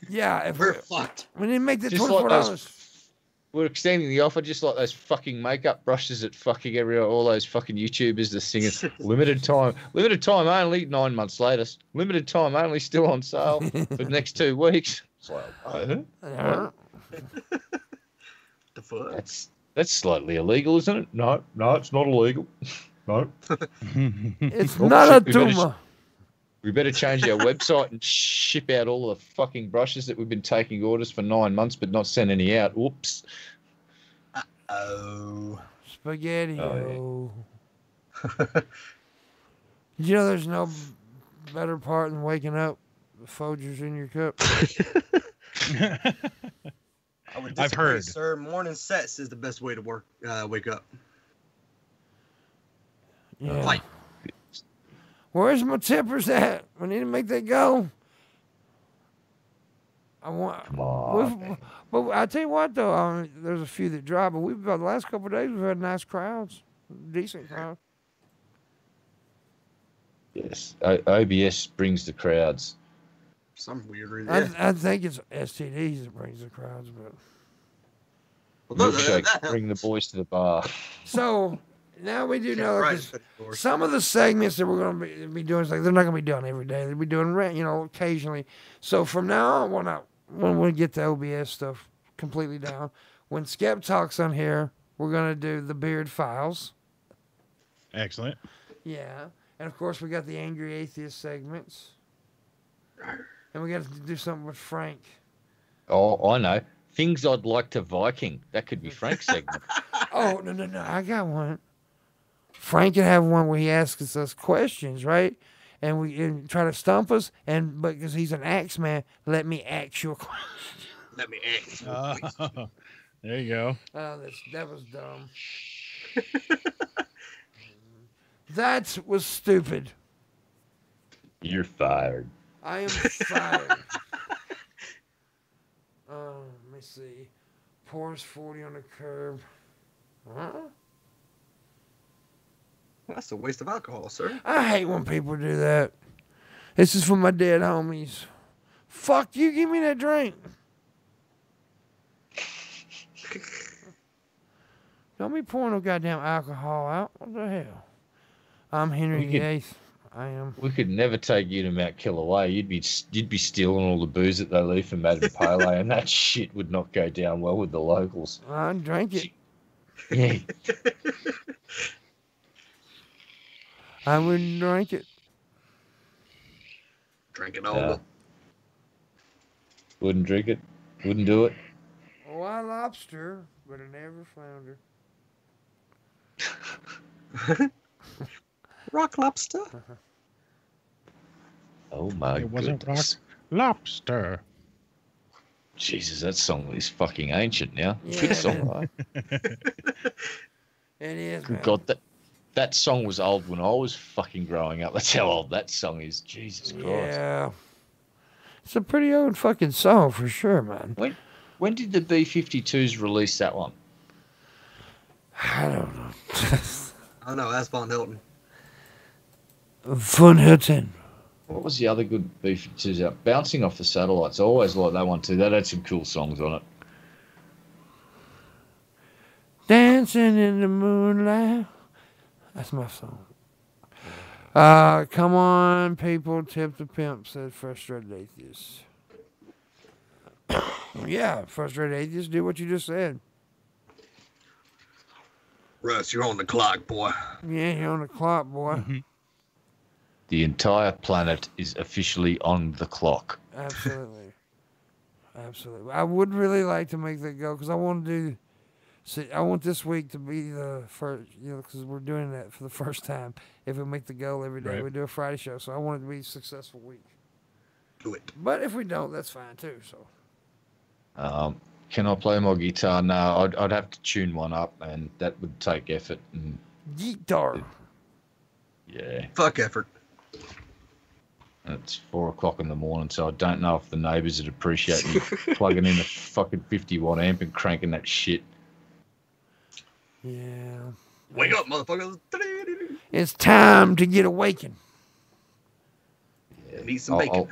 Yeah, if we're fucked. We need to make the $24. We're extending the offer just like those fucking makeup brushes that fucking all those fucking YouTubers that singing limited time only, 9 months later, limited time only, still on sale for the next 2 weeks. It's like, the fuck? That's slightly illegal, isn't it? No, it's not illegal. No. It's not a tumor. We better change our website and ship out all the fucking brushes that we've been taking orders for 9 months but not send any out. Whoops. Uh-oh. Spaghetti. Oh, Did you know there's no better part than waking up with Folgers in your cup? I would I've disagree, heard. Sir, morning sets is the best way to wake up. Yeah. Fight. Where's my tippers at? We need to make that go. I want. Come on. But I tell you what, though, there's a few that drop, but the last couple of days we've had nice crowds, decent crowd. Yes, OBS brings the crowds. Some weird reason. Yeah. I think it's STDs that brings the crowds, but. Milkshake, bring the boys to the bar. So now we do know Right, 'cause of course. some of the segments that we're going to be doing, is like they're not going to be done every day. They'll be doing, occasionally. So from now on, when we get the OBS stuff completely down, when Skeptalk's on here, we're going to do the Beard Files. Excellent. Yeah. And of course, we got the Angry Atheist segments. And we got to do something with Frank. Oh, I know. Things I'd like to Viking. That could be Frank's segment. Oh, no. I got one. Frank can have one where he asks us questions, right? And we try to stump us. And because he's an axe man, let me ask you a question. Let me ask. Oh, there you go. Oh, that was dumb. That was stupid. You're fired. I am fired. Let me see. Pours 40 on the curb. Huh? That's a waste of alcohol, sir. I hate when people do that. This is for my dead homies. Fuck you, give me that drink. Don't be pouring no goddamn alcohol out. What the hell? I'm Henry VIII. I am. We could never take you to Mount Kilauea. You'd be stealing all the booze that they leave for Madame Pele, and that shit would not go down well with the locals. I drank it. Yeah. I wouldn't drink it. Drink it all. Wouldn't drink it. Wouldn't do it. Oh, I lobster, but I never flounder. Rock lobster. Oh my It wasn't goodness. lobster. Jesus, that song is fucking ancient now. Yeah, Good song, right? It is, man. God, that song was old when I was fucking growing up. That's how old that song is. Jesus Christ. Yeah. It's a pretty old fucking song for sure, man. When did the B-52s release that one? I don't know. Oh no, that's Von Hilton. Von Hilton. What was the other good B-52s out? Bouncing Off the Satellites. I always liked that one too. That had some cool songs on it. Dancing in the moonlight. That's my song. Come on, people. Tip the pimp, said Frustrated Atheist. Yeah, Frustrated Atheist, do what you just said. Russ, you're on the clock, boy. Yeah, you're on the clock, boy. The entire planet is officially on the clock. Absolutely. Absolutely. I would really like to make that go because I want to do. See, I want this week to be the first, because we're doing that for the first time. If we make the goal every day, Right. we do a Friday show. So I want it to be a successful week. Do it. But if we don't, that's fine too. So Can I play my guitar? No, I'd have to tune one up, and that would take effort. And guitar. yeah, Fuck effort. it's 4 o'clock in the morning, so I don't know if the neighbours would appreciate me plugging in a fucking 50-watt amp and cranking that shit. Yeah. Wake up, motherfuckers. It's time to get awakened. Eat some bacon.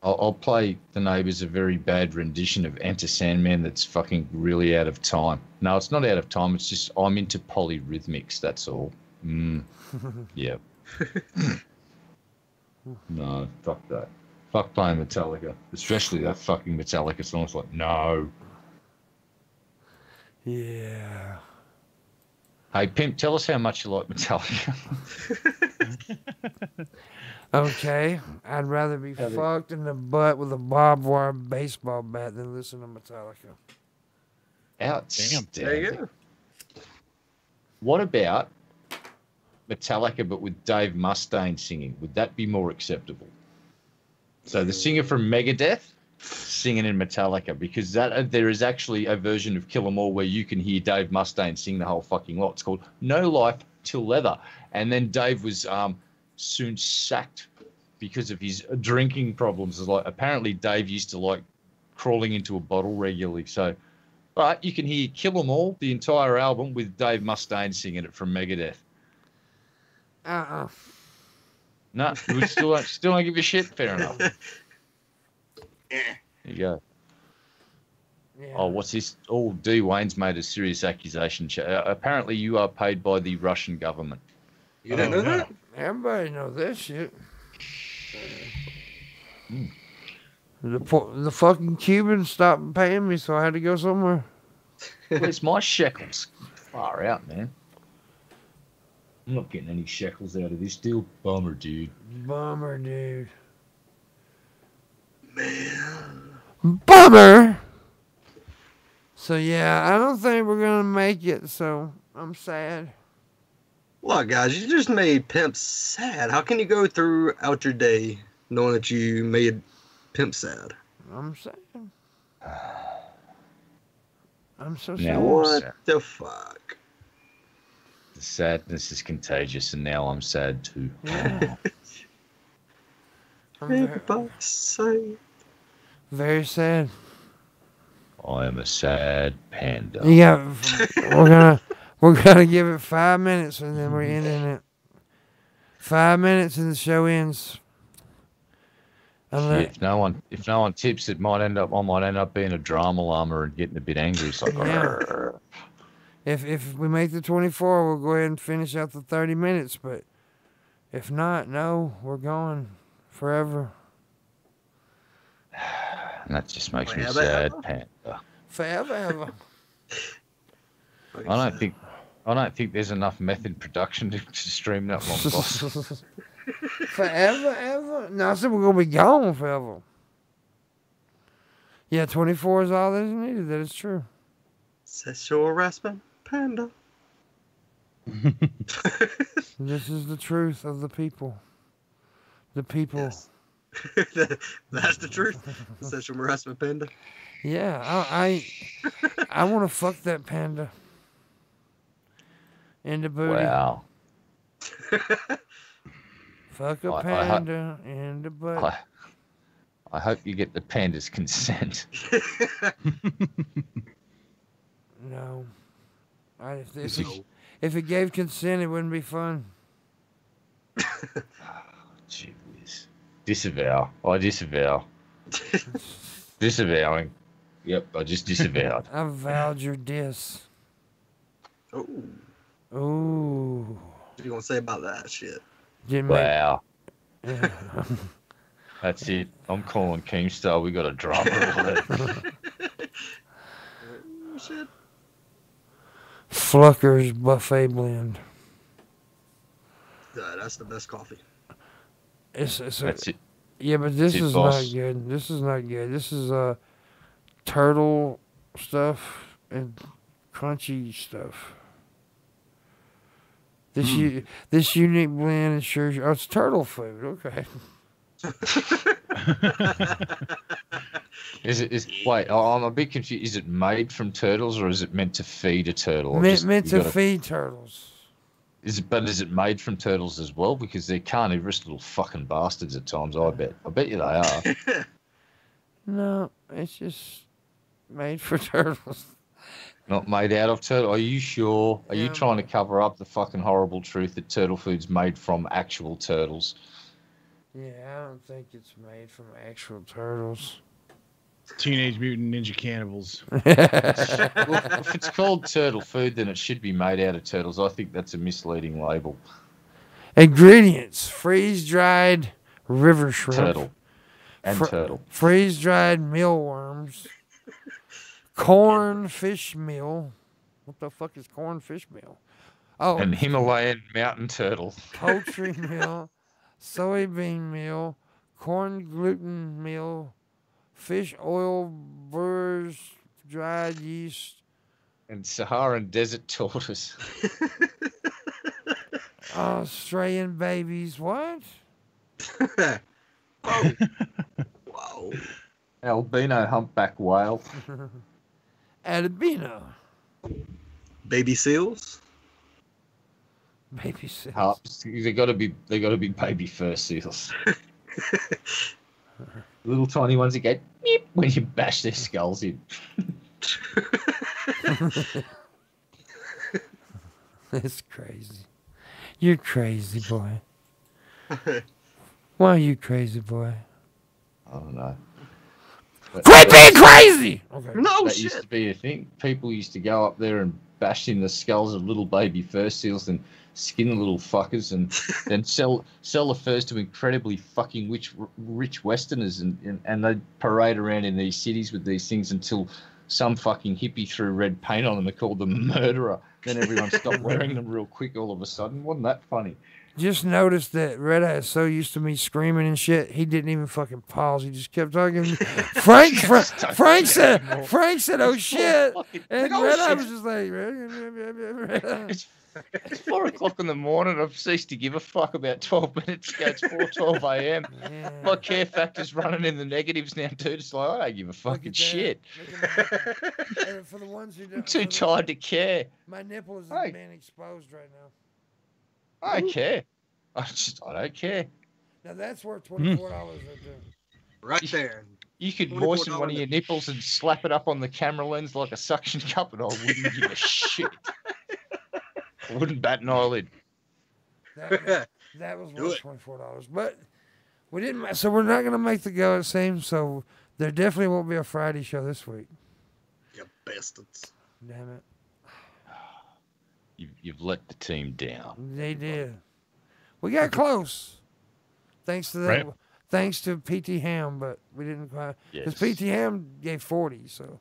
I'll play the neighbours a very bad rendition of Enter Sandman that's fucking really out of time. No, it's not out of time. It's just I'm into polyrhythmics. That's all. Yeah. No, fuck that. Fuck playing Metallica, especially that fucking Metallica song. It's like, no. Yeah. Hey, Pimp, tell us how much you like Metallica. Okay. I'd rather be fucked in the butt with a barbed wire baseball bat than listen to Metallica. Outstanding. There you go. What about Metallica, but with Dave Mustaine singing? Would that be more acceptable? So the singer from Megadeth singing in Metallica, because there is actually a version of Kill 'Em All where you can hear Dave Mustaine sing the whole fucking lot. It's called No Life Till Leather. And then Dave was soon sacked because of his drinking problems. It's like, apparently Dave used to like crawling into a bottle regularly. So, but you can hear Kill 'Em All, the entire album, with Dave Mustaine singing it from Megadeth. No, we still don't give a shit. Fair enough. There you go. Yeah. Oh, what's this? Oh, D. Wayne's made a serious accusation. Apparently, you are paid by the Russian government. You didn't know that? Everybody knows that shit. Mm. The fucking Cubans stopped paying me, so I had to go somewhere. Where's my shekels? Far out, man. I'm not getting any shekels out of this deal. Bummer, dude. Bummer, dude. Man. Bummer! So, yeah, I don't think we're going to make it, so I'm sad. Look, guys, you just made Pimp sad. How can you go throughout your day knowing that you made Pimp sad? I'm sad. I'm so Now sad. What the fuck? The sadness is contagious, and now I'm sad too. Yeah. I'm very, Everybody's sad. very sad. I am a sad panda. Yeah, we're gonna give it 5 minutes and then we're ending it. 5 minutes and the show ends. Shit, if no one tips, I might end up being a drama llama and getting a bit angry. It's like, Yeah. If we make the 24, we'll go ahead and finish out the 30 minutes. But if not, no, we're gone forever. and that just makes me Forever, sad ever? panda. Forever, ever. I don't think there's enough method production to stream that long. Boss. Forever, ever? No, I said we're going to be gone forever. Yeah, 24 is all that is needed. That is true. Sexual harassment, panda. This is the truth of the people. The people. Yes. That's the truth. Sexual harassment, panda. Yeah, I want to fuck that panda. In the booty. Wow. Fuck a I panda in the butt. I hope you get the panda's consent. No. If it gave consent, it wouldn't be fun. Gee whiz. Disavow. I disavow. Disavowing. Yep, I just disavowed. I vowed your diss. Oh, Ooh. what you gonna say about that shit? Didn't make, Wow. yeah. That's it. I'm calling Keemstar. We got a drama alert. Oh, shit. Flucker's Buffet Blend. That's the best coffee. It's That's it. Yeah, but this That's it, is boss. not good. This is not good. This is turtle stuff and crunchy stuff. This unique blend ensures it's turtle food. Okay. Wait, I'm a bit confused. Is it made from turtles or is it meant to feed a turtle? Meant to feed turtles. Is it made from turtles as well? Because they're carnivorous little fucking bastards at times, I bet. I bet you they are. No, it's just made for turtles. Not made out of turtle. Are you sure? Are you Yeah. trying to cover up the fucking horrible truth that turtle food's made from actual turtles? Yeah, I don't think it's made from actual turtles. Teenage Mutant Ninja Cannibals. Well, if it's called turtle food, then it should be made out of turtles. I think that's a misleading label. Ingredients: freeze-dried river shrimp, Turtle. And turtle. freeze-dried mealworms, corn fish meal. What the fuck is corn fish meal? Oh, And Himalayan mountain turtle. poultry meal, soybean meal, corn gluten meal, fish oil, brewers, dried yeast, And Saharan desert tortoise. Australian babies. What? Whoa. Whoa. Albino humpback whale. Albino. Baby seals. Baby seals. Harps. They gotta be baby fur seals. Little tiny ones that go meep when you bash their skulls in. That's crazy. You're crazy, boy. Why are you crazy, boy? I don't know. Quit being crazy! Okay. No That shit. used to be a thing. People used to go up there and bash in the skulls of little baby fur seals and skin the little fuckers and then sell the furs to incredibly fucking rich Westerners and they'd parade around in these cities with these things until some fucking hippie threw red paint on them and called them murderer. Then everyone stopped wearing them real quick all of a sudden. Wasn't that funny? Just noticed that Red Eye is so used to me screaming and shit, he didn't even fucking pause. He just kept talking. Frank said, oh shit. And Red Eye was just like, It's 4 o'clock in the morning. I've ceased to give a fuck about 12 minutes ago. It's 4:12 a.m. yeah. My care factor's running in the negatives now, dude. It's like, I don't give a fucking shit. For the ones who I'm don't, too tired to care. my nipple is Hey. being exposed right now. I don't care. I don't care. Now that's worth $24 right there. Right there. You could $24 moisten one of your nipples and slap it up on the camera lens like a suction cup, and I wouldn't give a shit. I wouldn't bat an eyelid. That was worth $24. But we didn't, so we're not going to make the go, it seems. So there definitely won't be a Friday show this week. You bastards. Damn it. You've let the team down. They did. We got close. Thanks to that. Right. Thanks to PT Ham, but we didn't quite. Because PT Ham gave 40, so.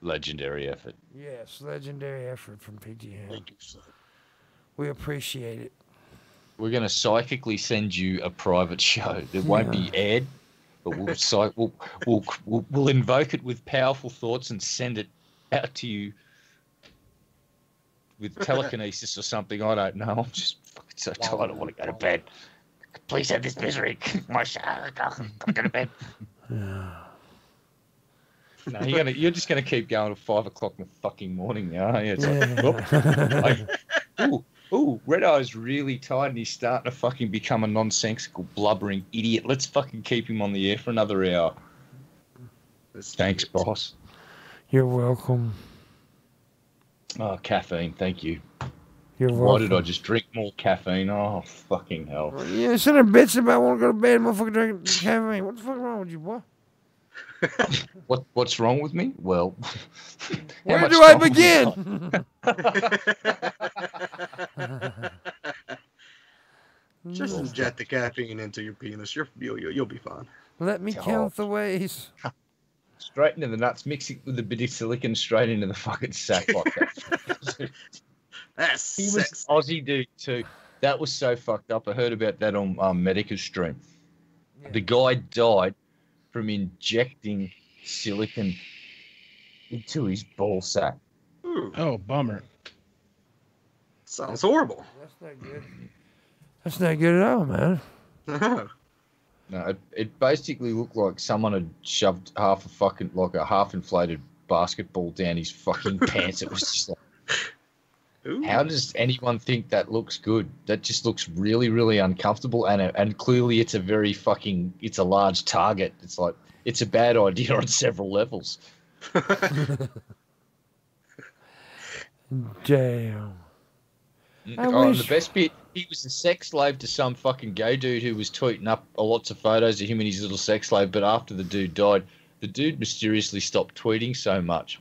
Legendary effort. Yes, legendary effort from PT Ham. Thank you, sir. We appreciate it. We're going to psychically send you a private show that won't be aired, but we'll invoke it with powerful thoughts and send it out to you with telekinesis or something. I don't know. I'm just fucking so tired. I want to go to bed. Please have this misery. My show. I'm going to bed. No, you're just gonna keep going to 5 o'clock in the fucking morning now, aren't you? It's like, ooh, Red Eye's really tired and he's starting to fucking become a nonsensical, blubbering idiot. Let's fucking keep him on the air for another hour. Thanks, boss. You're welcome. Oh, caffeine, thank you. You're welcome. Why did I just drink more caffeine? Oh, fucking hell. Yeah, sitting there bitching about wanting to go to bed, motherfucker drinking caffeine. What the fuck wrong with you, boy? What's wrong with me? Well, where do I begin? Just inject the caffeine into your penis. You'll be fine. Let me count the ways. Straight into the nuts, mix it with a bit of silicon, straight into the fucking sack like that. That's He was Aussie dude too. That was so fucked up. I heard about that on Medica's stream. Yeah. The guy died from injecting silicon into his ball sack. Oh, bummer. Sounds horrible. That's not good. That's not good at all, man. No, it basically looked like someone had shoved half a half-inflated basketball down his fucking pants. It was just like, how does anyone think that looks good? That just looks really, really uncomfortable, and clearly it's a large target. It's like, it's a bad idea on several levels. Damn. The best bit, he was a sex slave to some fucking gay dude who was tweeting up lots of photos of him and his little sex slave, but after the dude died, the dude mysteriously stopped tweeting so much.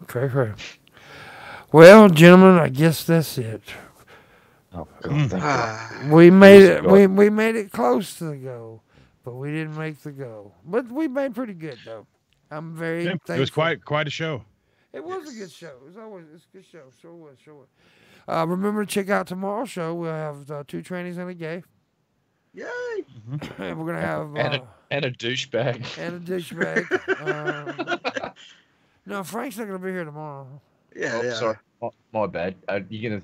Okay. Well, gentlemen, I guess that's it. Oh, God, thank God. We made it. We made it close to the goal, but we didn't make the goal. But we made pretty good, though. I'm very thankful. It was quite a show. It was a good show. It's a good show. Sure was. Remember to check out tomorrow's show. We'll have 2 trannies and a gay. Yay! And we're gonna have and a douchebag. And a douchebag. No, Frank's not gonna be here tomorrow. Yeah. Sorry, my bad. You're gonna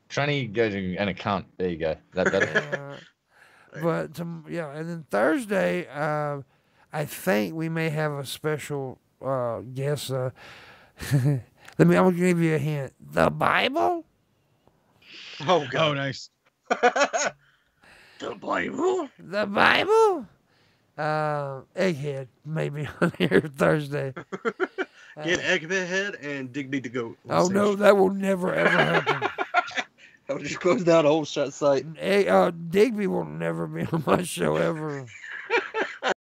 tranny go to and a cunt. There you go. But and then Thursday, I think we may have a special guest. I'm gonna give you a hint. The Bible? Oh God! Oh, nice. The Bible. The Bible. Egghead maybe on here Thursday. Get Egghead and Digby to go. Oh no, that will never ever happen. I'll just close down the whole site. Digby will never be on my show ever.